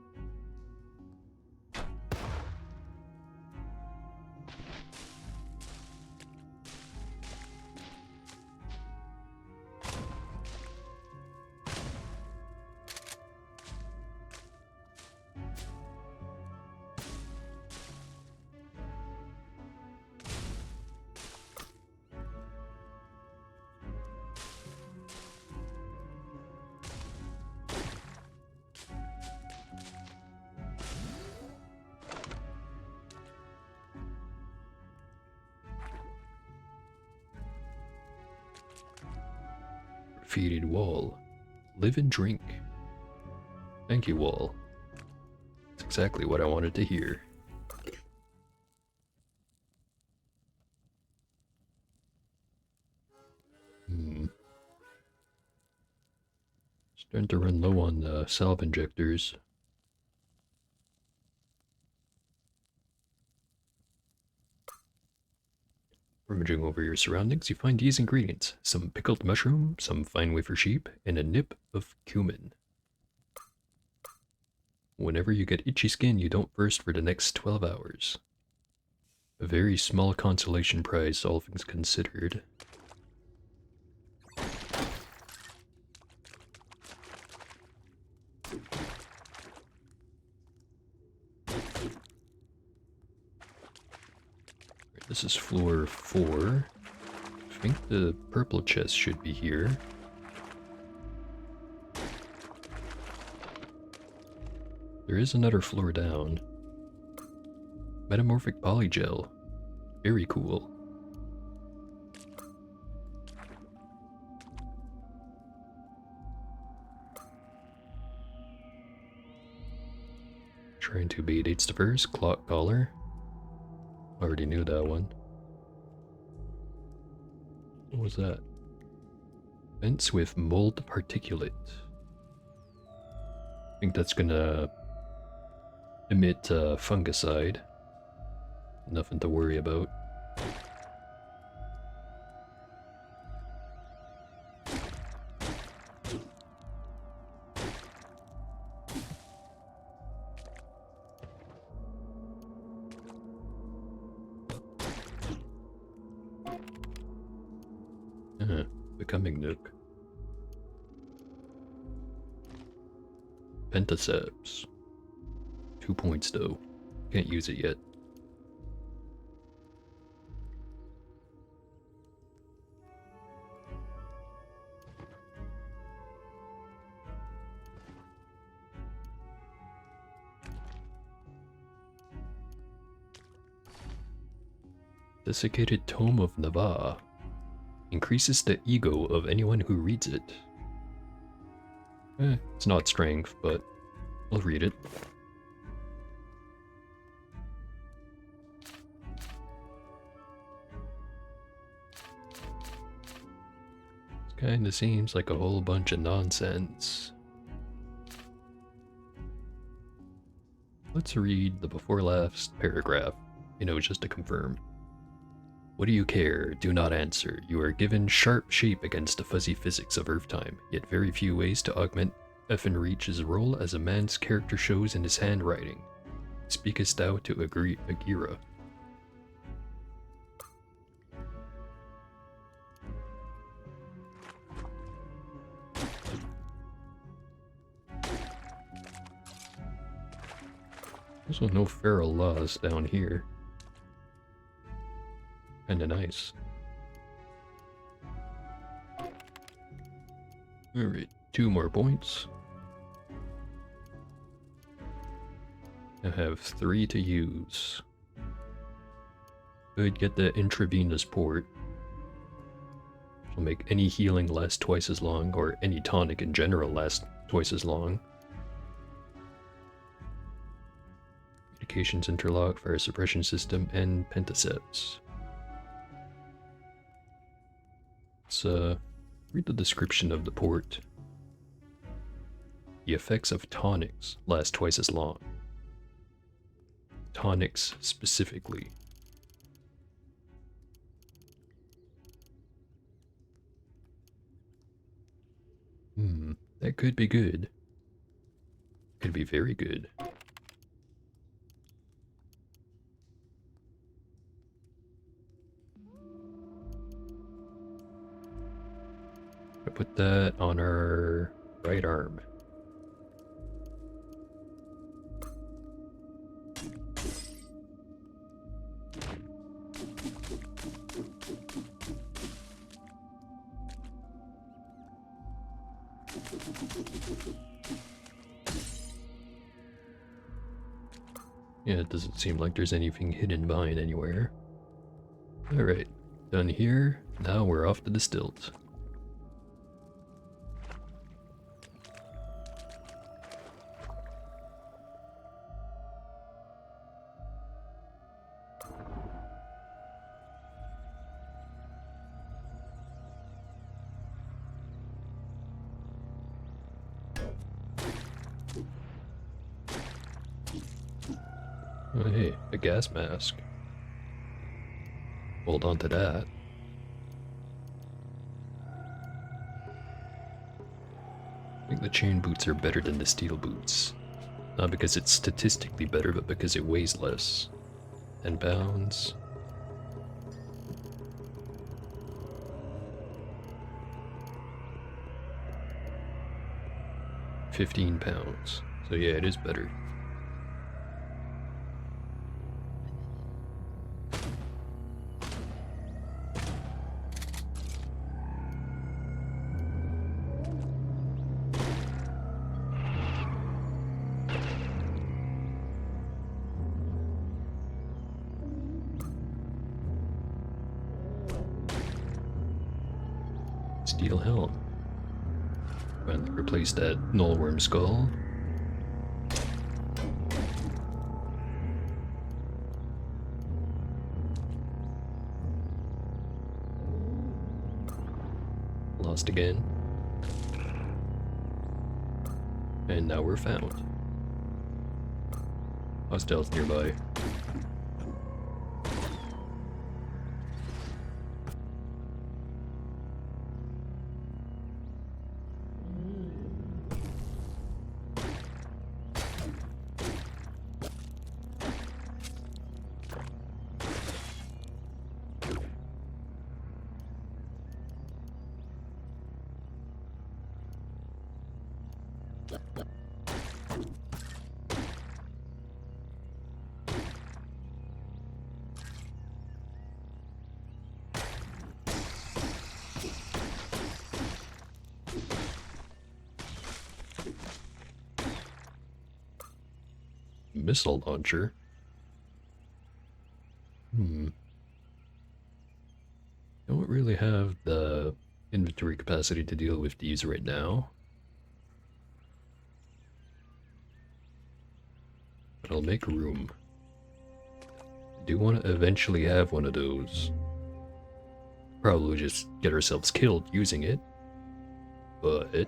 Graffitied wall. Live and drink. Thank you, wall. That's exactly what I wanted to hear. Starting to run low on the salve injectors. Rummaging over your surroundings, you find these ingredients. Some pickled mushroom, some fine wafer sheep, and a nip of cumin. Whenever you get itchy skin, you don't burst for the next 12 hours. A very small consolation prize, all things considered. This is floor 4. I think the purple chest should be here. There is another floor down. Metamorphic polygel. Very cool. Trying to beat 8's the first. Clock collar. Already knew that one. What was that? Vents with mold particulate. I think that's gonna emit fungicide. Nothing to worry about. Becoming Nook. Pentaceps. 2 points though. Can't use it yet. Desiccated Tome of Nava. Increases the ego of anyone who reads it. It's not strength, but I'll read it. This kinda seems like a whole bunch of nonsense. Let's read the before last paragraph, just to confirm. What do you care? Do not answer. You are given sharp shape against the fuzzy physics of Earth time, yet very few ways to augment Reach's role as a man's character shows in his handwriting. Speakest thou to Agira? Also no feral laws down here. Kinda nice. Alright, 2 more points. I have 3 to use. Could get the intravenous port. Will make any healing last twice as long, or any tonic in general last twice as long. Medications interlock, fire suppression system, and pentaceps. Let's read the description of the port. The effects of tonics last twice as long. Tonics specifically. That could be good. Could be very good. I put that on our right arm. Yeah, it doesn't seem like there's anything hidden behind anywhere. Alright, done here. Now we're off to the stilt. Oh, hey, a gas mask. Hold on to that. I think the chain boots are better than the steel boots. Not because it's statistically better, but because it weighs less. 10 pounds. £15. So yeah, it is better. Steel helm. And replace that nullworm skull. Lost again. And now we're found. Hostiles nearby. Missile launcher. Don't really have the inventory capacity to deal with these right now. But I'll make room. I do want to eventually have one of those. Probably just get ourselves killed using it. But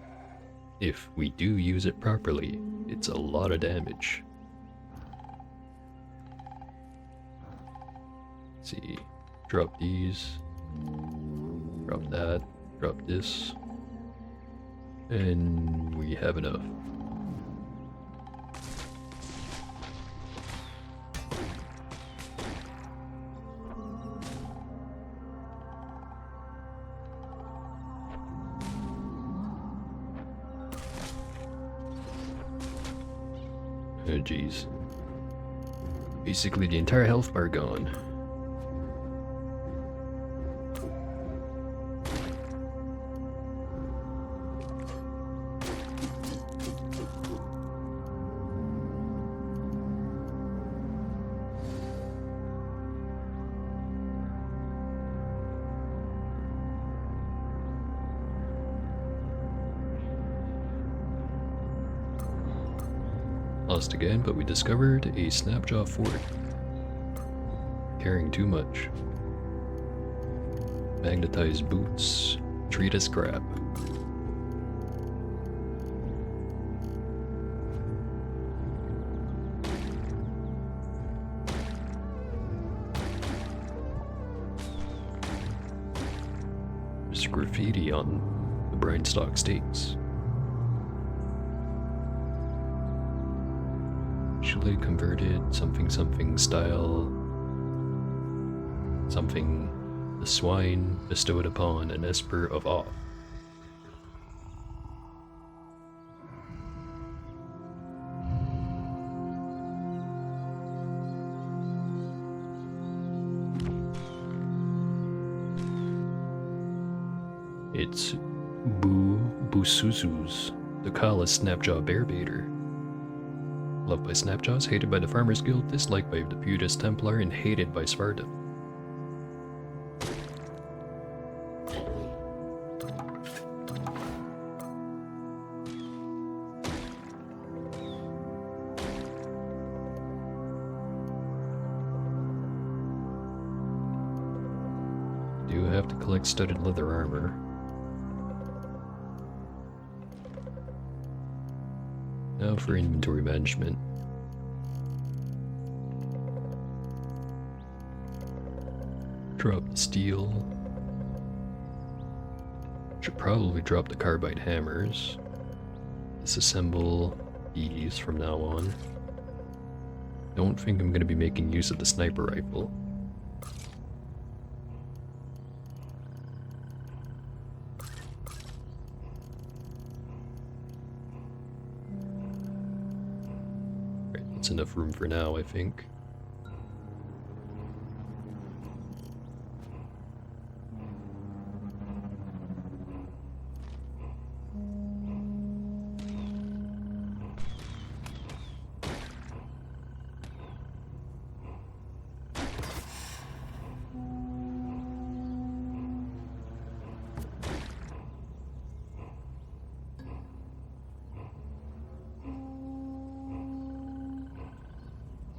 if we do use it properly, it's a lot of damage. Let's see. Drop these. Drop that. Drop this. And we have enough. Oh jeez. Basically the entire health bar gone. Lost again, but we discovered a snapjaw fort. Carrying too much. Magnetized boots. Treat as crap. There's graffiti on the Brindstock stakes. Actually converted something style. Something the swine bestowed upon an esper of awe. It's Busuzus, the Kala Snapjaw Bearbaiter. Loved by Snapjaws, hated by the Farmers Guild, disliked by the Putus Templar, and hated by Svarta. Do have to collect studded leather armor. Now for inventory management. Drop the steel. Should probably drop the carbide hammers. Disassemble these from now on. Don't think I'm going to be making use of the sniper rifle. That's enough room for now, I think.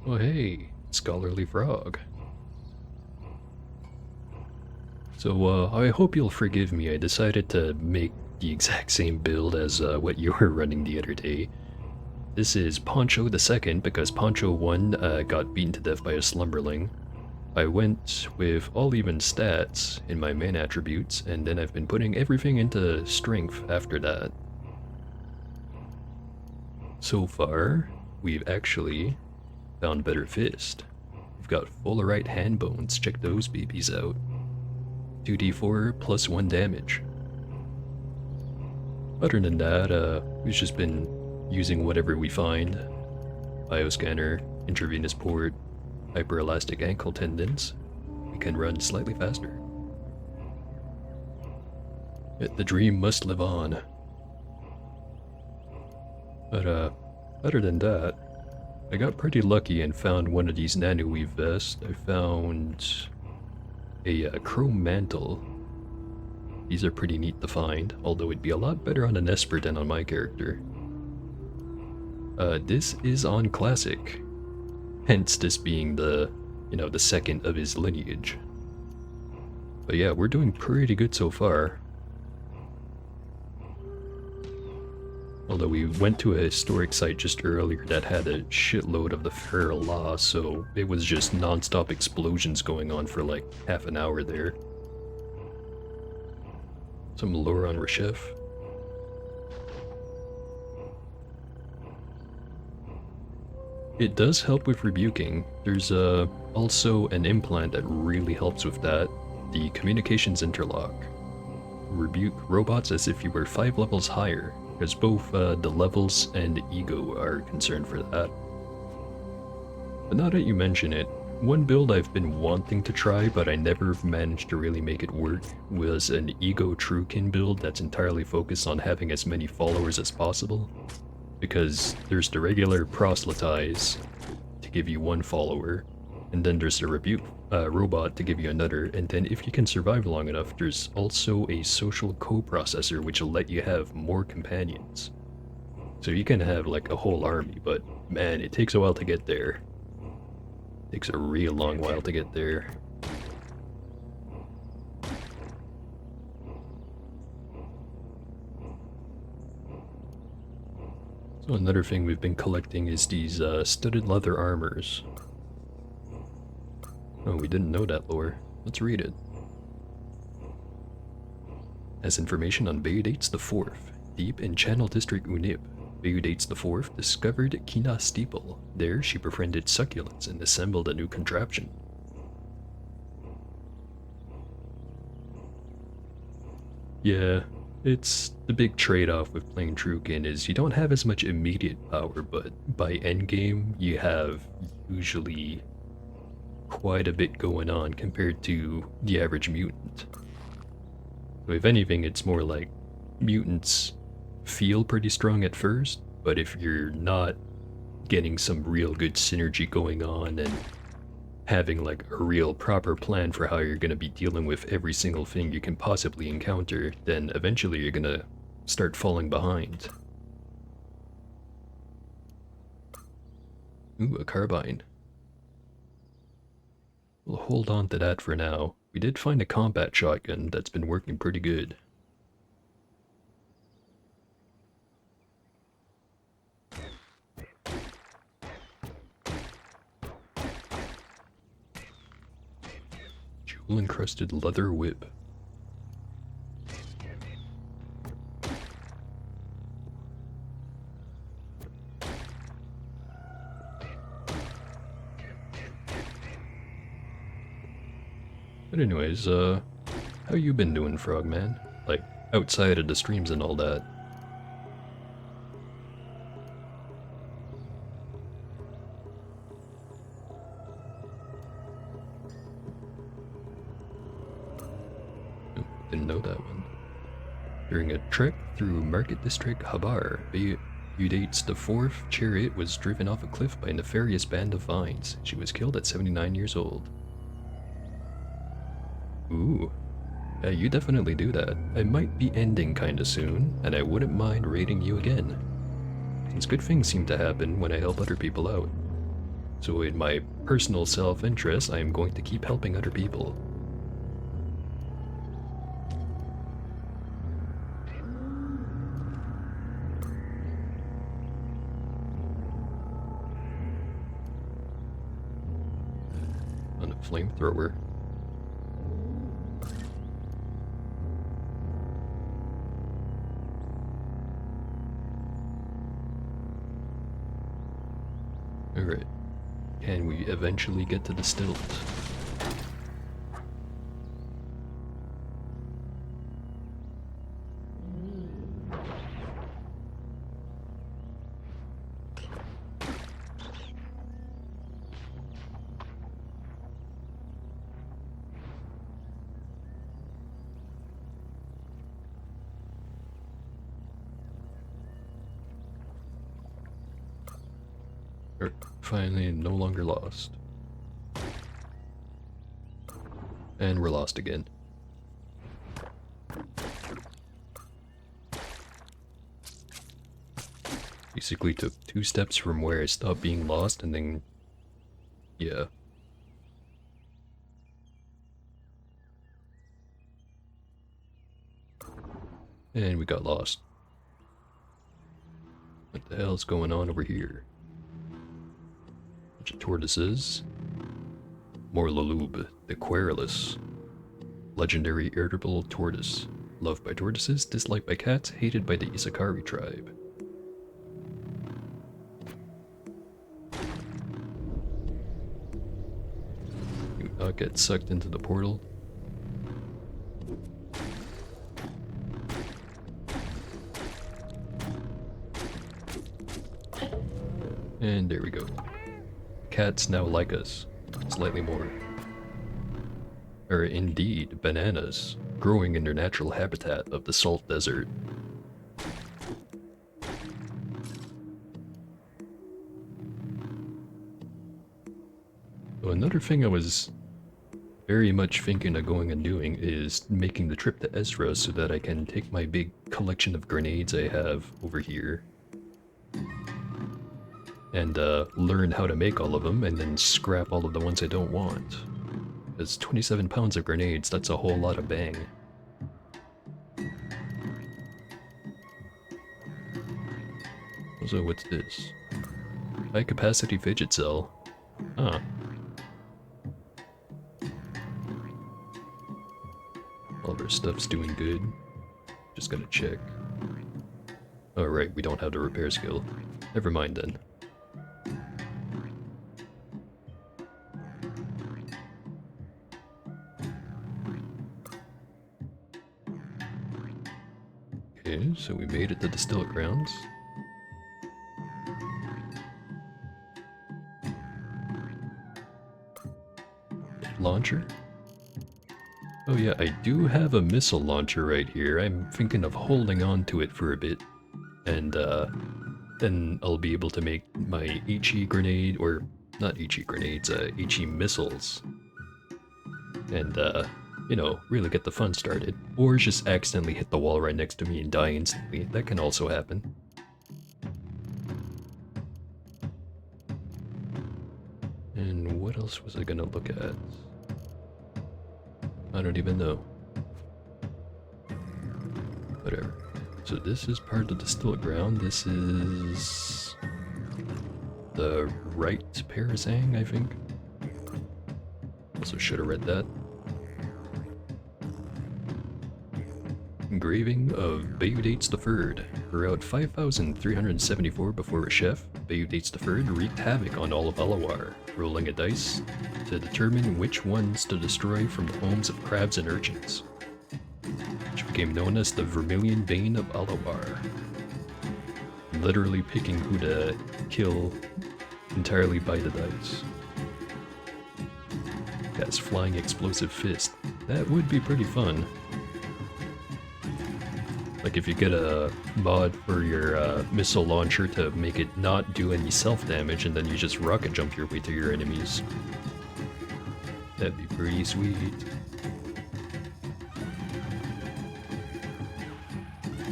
Oh hey, Scholarly Frog. So I hope you'll forgive me, I decided to make the exact same build as what you were running the other day. This is Poncho the Second, because Poncho 1 got beaten to death by a slumberling. I went with all even stats in my main attributes, and then I've been putting everything into strength after that. So far, we've actually found better fist. We've got full right hand bones, check those babies out. 2d4 plus 1 damage. Other than that, we've just been using whatever we find. Bioscanner, intravenous port, hyperelastic ankle tendons. We can run slightly faster. Yet the dream must live on. But other than that, I got pretty lucky and found one of these nanoweave vests. I found a chrome mantle. These are pretty neat to find, although it'd be a lot better on an Esper than on my character. This is on Classic, hence this being the, the second of his lineage. But yeah, we're doing pretty good so far. Although we went to a historic site just earlier that had a shitload of the feral law, so it was just non-stop explosions going on for like half an hour there. Some lore on Reshef. It does help with rebuking. There's also an implant that really helps with that. The communications interlock. Rebuke robots as if you were 5 levels higher, because both the levels and ego are concerned for that. But now that you mention it, one build I've been wanting to try but I never managed to really make it work was an ego truekin build that's entirely focused on having as many followers as possible. Because there's the regular proselytize to give you 1 follower, and then there's the rebuke robot to give you another, and then if you can survive long enough, there's also a social coprocessor which will let you have more companions. So you can have like a whole army, but man, it takes a while to get there. It takes a real long while to get there. So another thing we've been collecting is these studded leather armors. Oh, we didn't know that lore. Let's read it. As information on Bayudates the Fourth, deep in Channel District Unib, Bayudates the Fourth discovered Kina Steeple. There she befriended succulents and assembled a new contraption. Yeah, it's the big trade-off with playing Truekin is you don't have as much immediate power, but by endgame you have usually quite a bit going on compared to the average mutant. So if anything, it's more like mutants feel pretty strong at first, but if you're not getting some real good synergy going on and having like a real proper plan for how you're going to be dealing with every single thing you can possibly encounter, then eventually you're going to start falling behind. Ooh, a carbine. We'll hold on to that for now. We did find a combat shotgun that's been working pretty good. Jewel-encrusted leather whip. But anyways, how you been doing, Frogman? Like, outside of the streams and all that. Oh, didn't know that one. During a trek through Market District Habar, Bayudates the Fourth chariot was driven off a cliff by a nefarious band of vines. She was killed at 79 years old. Ooh. Yeah, you definitely do that. I might be ending kinda soon, and I wouldn't mind raiding you again. Since good things seem to happen when I help other people out. So in my personal self-interest, I am going to keep helping other people. On a flamethrower. Alright. Can we eventually get to the stilt? Finally, no longer lost. And we're lost again. Basically took 2 steps from where I stopped being lost and then... yeah. And we got lost. What the hell's going on over here? Bunch of tortoises. More Lalube, the querulous. Legendary irritable tortoise. Loved by tortoises, disliked by cats, hated by the Isakari tribe. Do not get sucked into the portal. And there we go. Cats now like us. Slightly more. Are indeed bananas, growing in their natural habitat of the salt desert. So another thing I was very much thinking of going and doing is making the trip to Ezra so that I can take my big collection of grenades I have over here and learn how to make all of them and then scrap all of the ones I don't want. Because 27 pounds of grenades, that's a whole lot of bang. So what's this? High capacity fidget cell. Huh. All of our stuff's doing good. Just gotta check. Oh right, we don't have the repair skill. Never mind then. Okay, so we made it to the still grounds. Launcher? Oh yeah, I do have a missile launcher right here. I'm thinking of holding on to it for a bit. And then I'll be able to make my HE grenade, or not HE grenades, HE missiles. And you know, really get the fun started. Or just accidentally hit the wall right next to me and die instantly. That can also happen. And what else was I gonna look at? I don't even know. Whatever. So this is part of the still ground. This is the right Parasang, I think. Also should have read that. Engraving of Bayudates III. Around 5,374 before Reshef, Bayudates III wreaked havoc on all of Alawar, rolling a dice to determine which ones to destroy from the homes of crabs and urchins, which became known as the Vermilion Bane of Alawar. Literally picking who to kill entirely by the dice. Has flying explosive fist. That would be pretty fun. Like if you get a mod for your missile launcher to make it not do any self-damage and then you just rocket jump your way to your enemies. That'd be pretty sweet.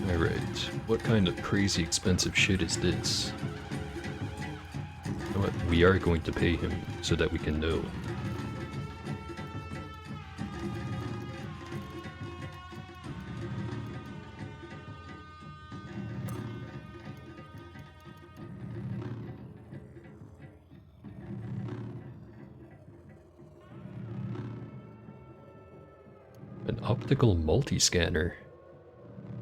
Alright, what kind of crazy expensive shit is this? You know what? We are going to pay him so that we can know. An optical multi-scanner.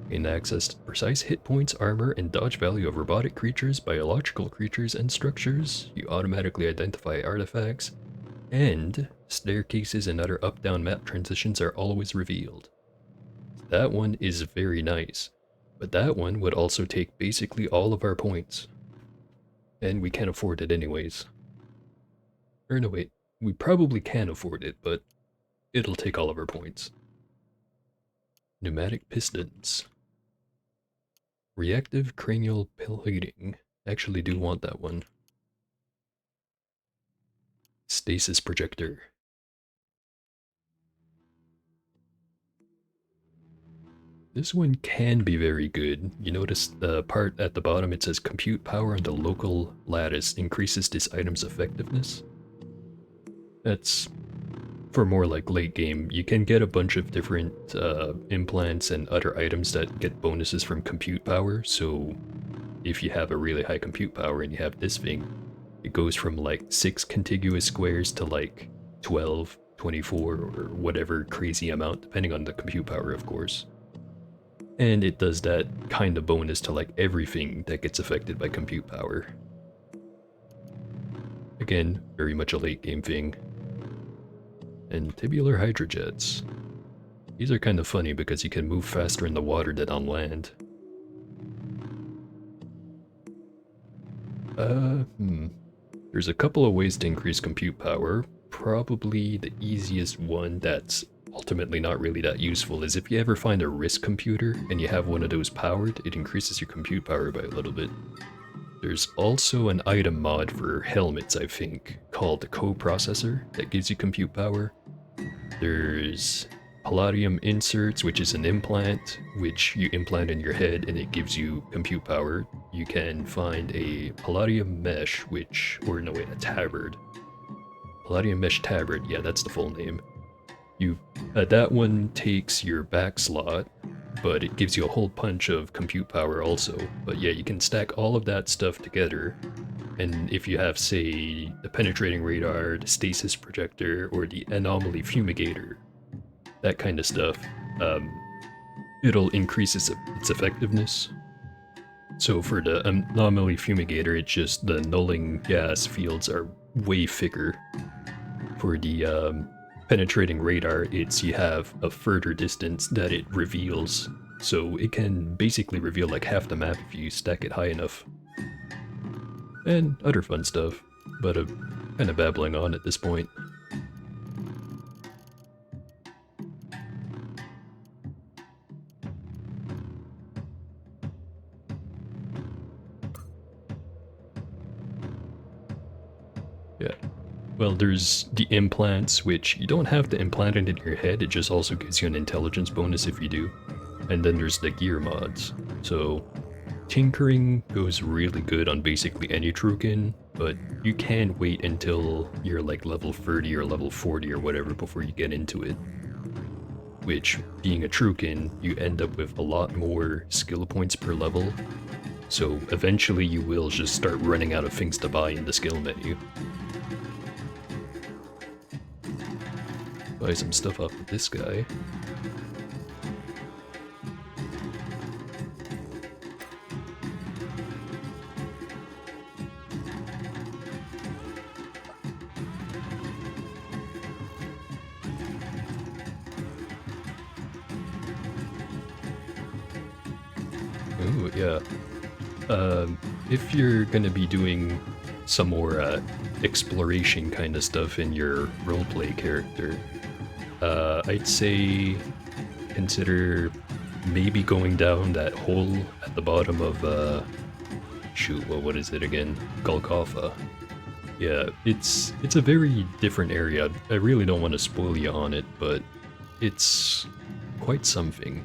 Gain access to precise hit points, armor, and dodge value of robotic creatures, biological creatures, and structures. You automatically identify artifacts, and staircases and other up-down map transitions are always revealed. That one is very nice, but that one would also take basically all of our points. And we can't afford it anyways. Or no, wait, we probably can afford it, but it'll take all of our points. Pneumatic pistons. Reactive cranial plating. Actually do want that one. Stasis projector. This one can be very good. You notice the part at the bottom, it says compute power on the local lattice increases this item's effectiveness. That's for more like late game. You can get a bunch of different implants and other items that get bonuses from compute power, so if you have a really high compute power and you have this thing, it goes from like 6 contiguous squares to like 12, 24, or whatever crazy amount, depending on the compute power, of course. And it does that kind of bonus to like everything that gets affected by compute power. Again, very much a late game thing. And tubular hydrojets. These are kind of funny because you can move faster in the water than on land. There's a couple of ways to increase compute power. Probably the easiest one that's ultimately not really that useful is if you ever find a RISC computer and you have one of those powered, it increases your compute power by a little bit. There's also an item mod for helmets, I think, called the coprocessor that gives you compute power. There's palladium inserts, which is an implant, which you implant in your head and it gives you compute power. You can find a palladium mesh, or no wait, a tabard. Palladium mesh tabard, yeah, that's the full name. That one takes your back slot, but it gives you a whole bunch of compute power also. But yeah, you can stack all of that stuff together, and if you have, say, the penetrating radar, the stasis projector, or the anomaly fumigator, that kind of stuff, it'll increase its effectiveness. So for the anomaly fumigator, it's just the nulling gas fields are way thicker. For the penetrating radar, it's you have a further distance that it reveals, so it can basically reveal like half the map if you stack it high enough. And other fun stuff, but I'm kind of babbling on at this point. Yeah. Well, there's the implants, which you don't have to implant it in your head, it just also gives you an intelligence bonus if you do. And then there's the gear mods. So, tinkering goes really good on basically any Trukin, but you can wait until you're like level 30 or level 40 or whatever before you get into it. Which, being a Trukin, you end up with a lot more skill points per level, so eventually you will just start running out of things to buy in the skill menu. Buy some stuff off of this guy. Ooh, yeah. If you're gonna be doing some more exploration kind of stuff in your roleplay character, I'd say consider maybe going down that hole at the bottom of, shoot, what is it again? Golgotha. Yeah, it's a very different area. I really don't want to spoil you on it, but it's quite something.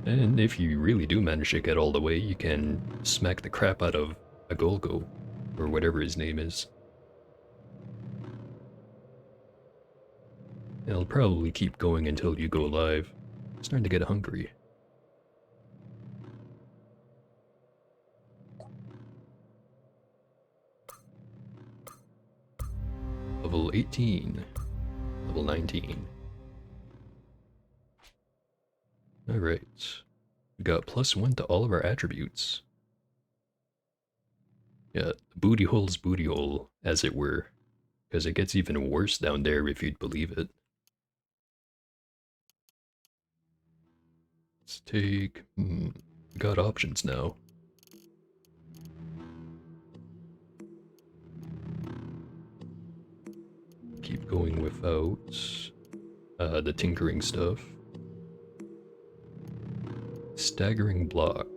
And if you really do manage to get all the way, you can smack the crap out of a Golgo, or whatever his name is. It'll probably keep going until you go live. I'm starting to get hungry. Level 18. Level 19. Alright. We got +1 to all of our attributes. Yeah, booty hole's booty hole, as it were. Because it gets even worse down there if you'd believe it. Let's take... we got options now. Keep going without the tinkering stuff. Staggering block.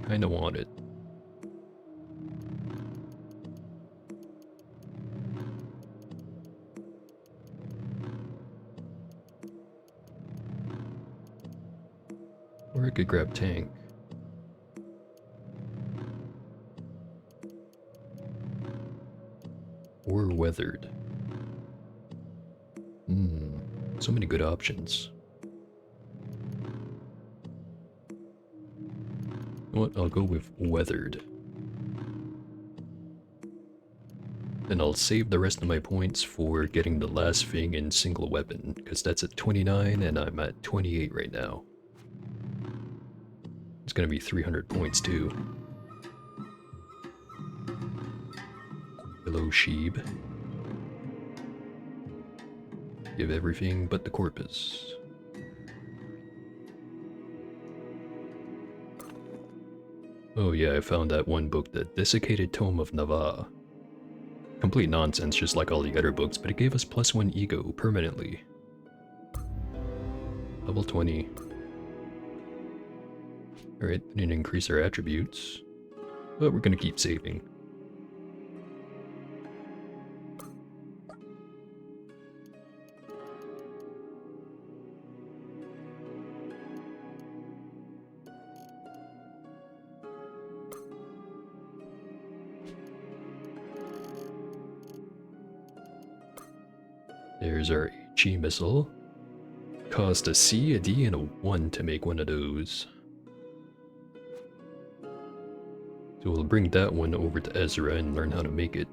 Kinda want it. Or I could grab tank. Or weathered. So many good options. You know what? I'll go with weathered. And I'll save the rest of my points for getting the last thing in single weapon, because that's at 29 and I'm at 28 right now. It's gonna be 300 points too. Hello, Sheeb. Give everything but the corpus. Oh yeah, I found that one book, the Desiccated Tome of Nava. Complete nonsense, just like all the other books, but it gave us +1 ego permanently. Level 20. Alright, didn't increase our attributes, but we're gonna keep saving. There's our HE missile. Cost a C, a D, and a 1 to make one of those. So we'll bring that one over to Ezra and learn how to make it.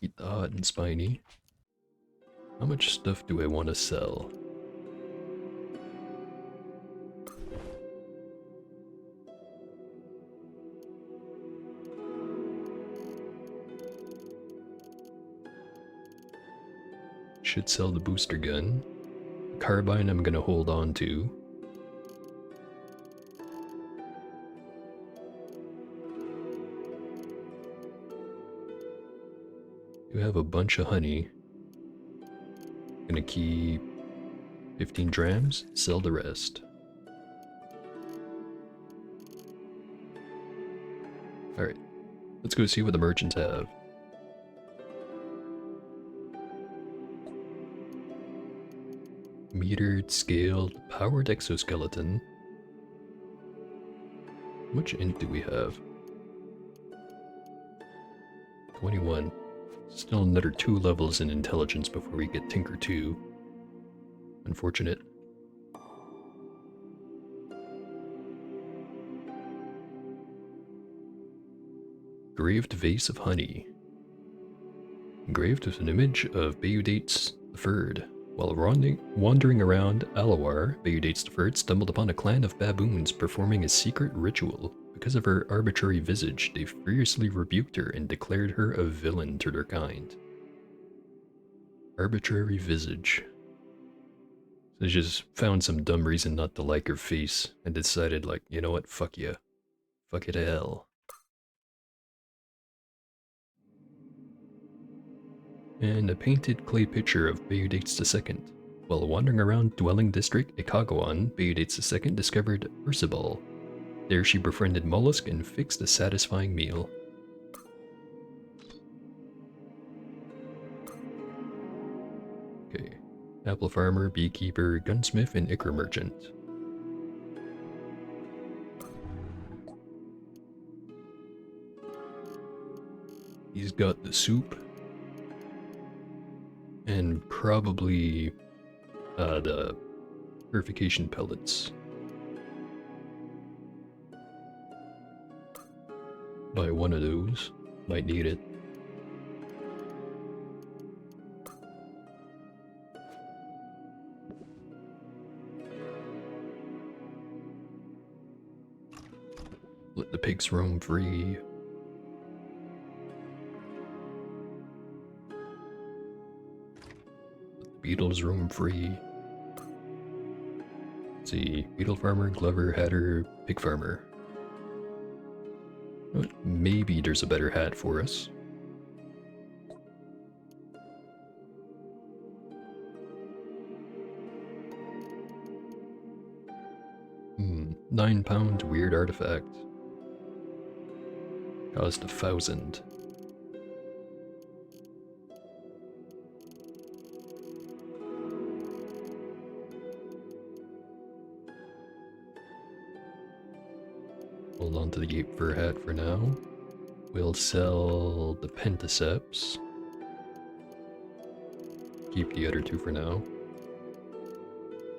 Eat the hot and spiny. How much stuff do I want to sell? Should sell the booster gun. Carbine I'm gonna hold on to. You have a bunch of honey. Gonna keep 15 drams, sell the rest. Alright, let's go see what the merchants have. Metered, scaled, powered exoskeleton. How much int do we have? 21. Still another 2 levels in intelligence before we get Tinker 2. Unfortunate. Engraved vase of honey. Engraved with an image of Bayudates III. While wandering around Alawar, Bayudates III stumbled upon a clan of baboons performing a secret ritual. Because of her arbitrary visage, they furiously rebuked her and declared her a villain to their kind. Arbitrary visage. So they just found some dumb reason not to like her face and decided, like, you know what, fuck you. Fuck you to hell. And a painted clay picture of Bayudates II. While wandering around Dwelling District Ikagawan, Bayudates II discovered Ursibal. There she befriended Mollusk and fixed a satisfying meal. Okay. Apple farmer, beekeeper, gunsmith, and ichor merchant. He's got the soup. And probably the purification pellets. Buy one of those. Might need it. Let the pigs roam free. Beetles roam free. Let's see, beetle farmer, glover, hatter, pig farmer. Maybe there's a better hat for us. £9 weird artifact. Cost 1,000. Hold on to the ape fur hat for now. We'll sell the pentaceps. Keep the other two for now.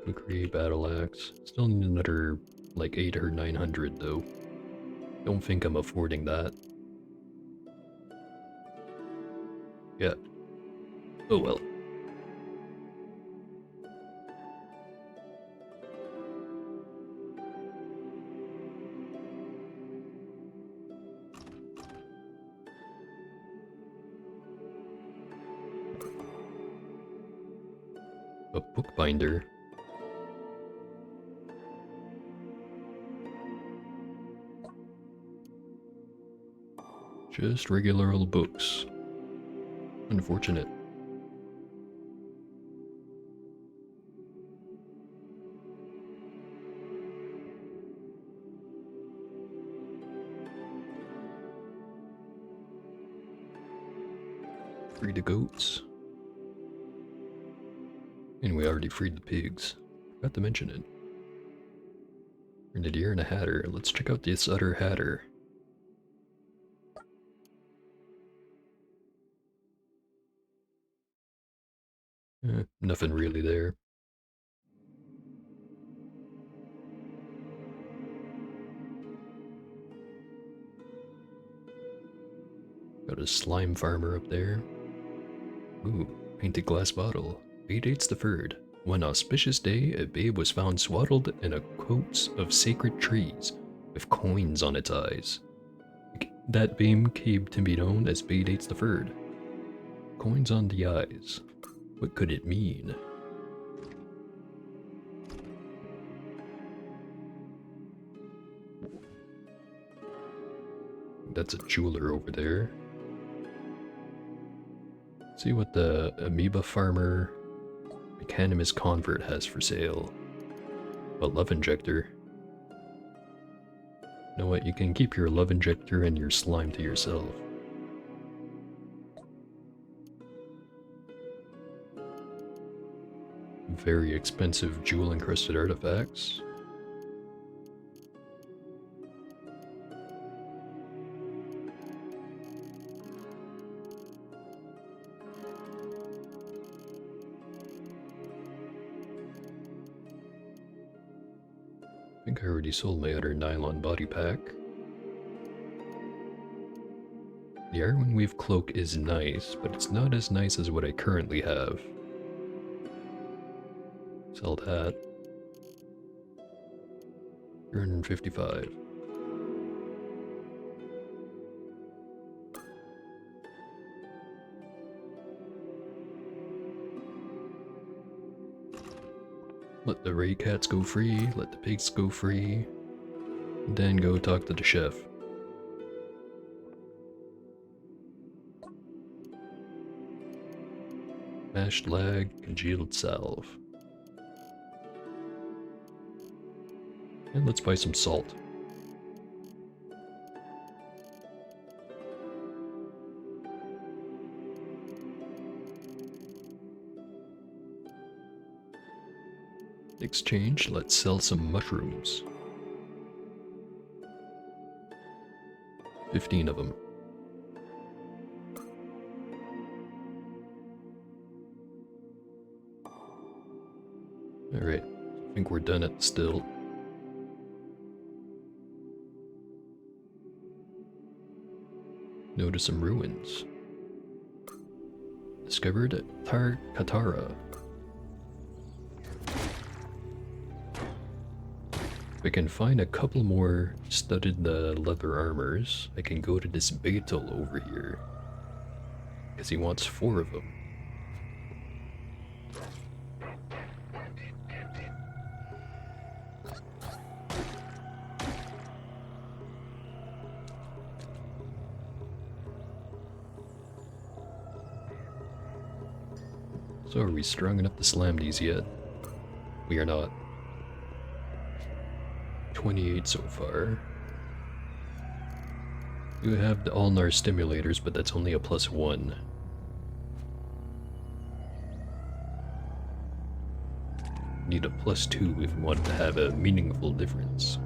Kukri, battle axe. Still need another like 8 or 900 though. Don't think I'm affording that. Yeah. Oh well. A bookbinder. Just regular old books. Unfortunate. Free the goats. And we already freed the pigs. Forgot to mention it. Grenadier and a hatter. Let's check out this other hatter. Nothing really there. Got a slime farmer up there. Ooh, painted glass bottle. Bay dates the third. One auspicious day, a babe was found swaddled in a coat of sacred trees, with coins on its eyes. That babe came to be known as Bay dates the third. Coins on the eyes. What could it mean? That's a jeweler over there. See what the amoeba farmer Mechanimus convert has for sale. A love injector. You know what, you can keep your love injector and your slime to yourself. Very expensive jewel encrusted artifacts. I think I already sold my other nylon body pack. The Iron Weave cloak is nice, but it's not as nice as what I currently have. Sell that. 355. Let the ray cats go free, let the pigs go free, then go talk to the chef. Mashed lag, congealed salve. And let's buy some salt. Exchange, let's sell some mushrooms. 15 of them. Alright, I think we're done at the still. Notice some ruins. Discovered Katara. If I can find a couple more studded leather armors, I can go to this Beetle over here. Because he wants 4 of them. So are we strong enough to slam these yet? We are not. 28 so far. You have the ulnar stimulators, but that's only a +1. Need a +2 if we want to have a meaningful difference.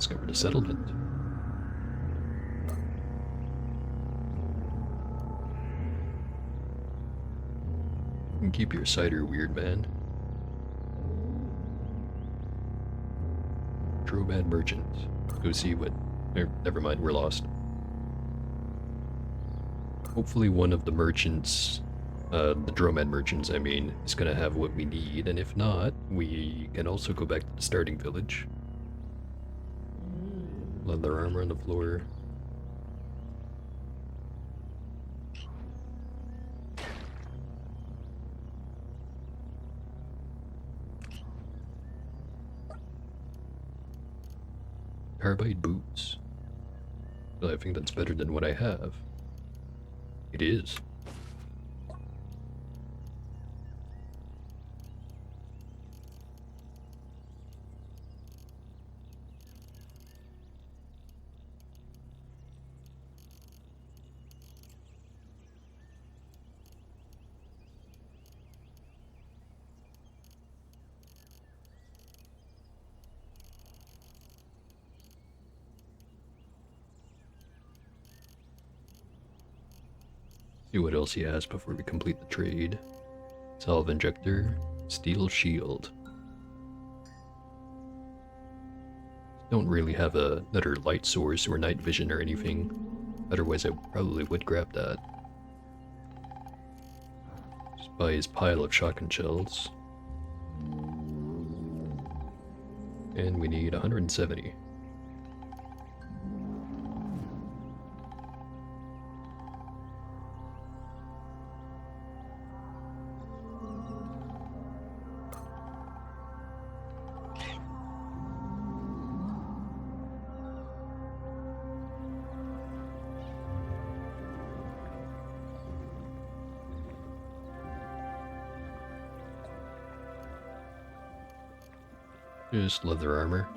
Discovered a settlement. You can keep your cider, weird man. Dromad merchant. Go see what... never mind, we're lost. Hopefully one of the merchants, the Dromad merchants I mean, is gonna have what we need, and if not, we can also go back to the starting village. Leather armor on the floor. Carbide boots. Well, I think that's better than what I have. It is. See what else he has before we complete the trade. Salve injector, steel shield. Don't really have another light source or night vision or anything. Otherwise I probably would grab that. Just buy his pile of shotgun shells. And we need 170. Just leather armor.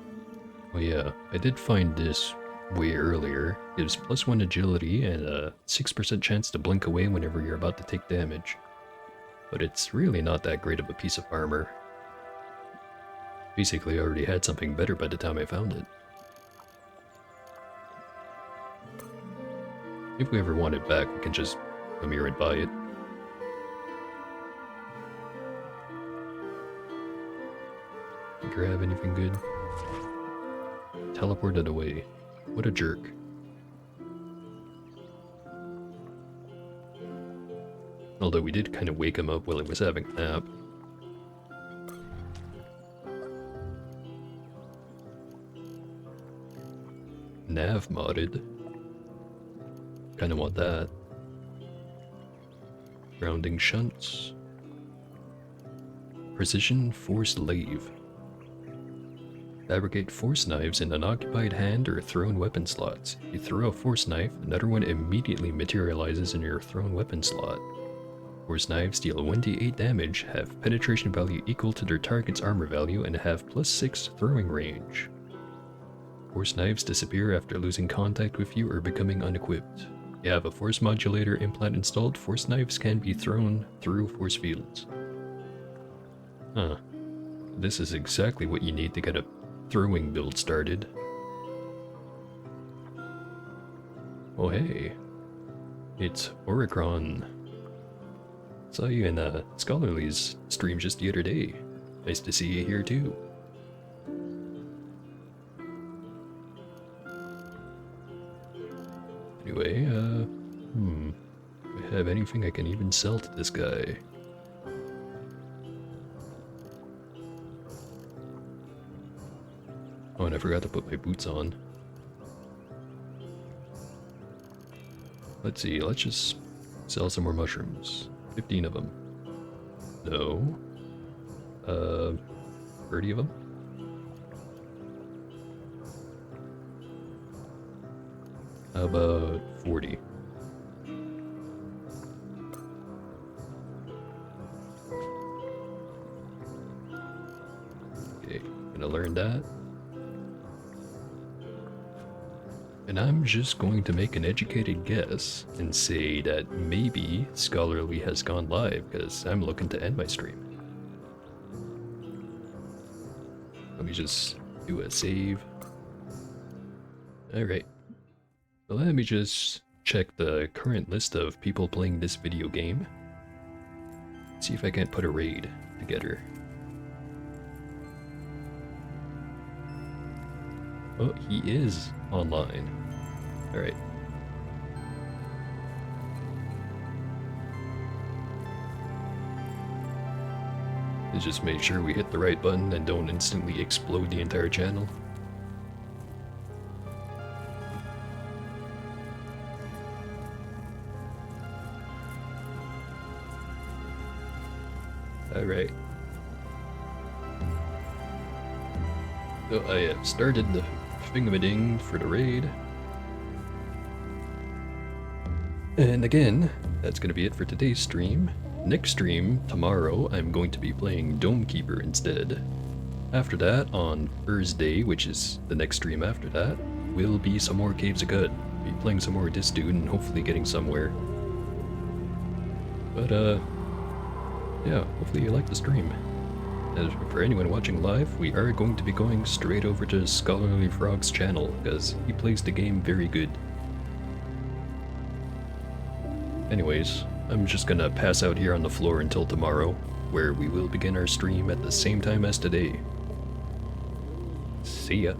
Oh yeah, I did find this way earlier. It gives +1 agility and a 6% chance to blink away whenever you're about to take damage. But it's really not that great of a piece of armor. Basically, I already had something better by the time I found it. If we ever want it back, we can just come here and buy it. Grab anything good. Teleported away. What a jerk. Although we did kind of wake him up while he was having a nap. Nav modded. Kinda want that. Grounding shunts. Precision force lathe. Fabricate force knives in unoccupied hand or thrown weapon slots. You throw a force knife, another one immediately materializes in your thrown weapon slot. Force knives deal 1d8 damage, have penetration value equal to their target's armor value, and have +6 throwing range. Force knives disappear after losing contact with you or becoming unequipped. You have a force modulator implant installed, force knives can be thrown through force fields. Huh. This is exactly what you need to get a throwing build started. Oh hey. It's Oricron. Saw you in Scholarly's stream just the other day. Nice to see you here too. Anyway, do I have anything I can even sell to this guy? Oh, and I forgot to put my boots on. Let's see, let's just sell some more mushrooms. 15 of them. No. 30 of them? How about 40? Okay, gonna learn that. And I'm just going to make an educated guess and say that maybe Scholarly has gone live because I'm looking to end my stream. Let me just do a save. Alright. So let me just check the current list of people playing this video game. See if I can't put a raid together. Oh, he is online. Alright. Let's just make sure we hit the right button and don't instantly explode the entire channel. Alright. So I have started the thingamading for the raid. And again, that's going to be it for today's stream. Next stream, tomorrow, I'm going to be playing Dome Keeper instead. After that, on Thursday, which is the next stream after that, will be some more Caves of Gut. Be playing some more with this dude and hopefully getting somewhere. But, yeah, hopefully you like the stream. As for anyone watching live, we are going to be going straight over to Scholarly Frog's channel, because he plays the game very good. Anyways, I'm just gonna pass out here on the floor until tomorrow, where we will begin our stream at the same time as today. See ya.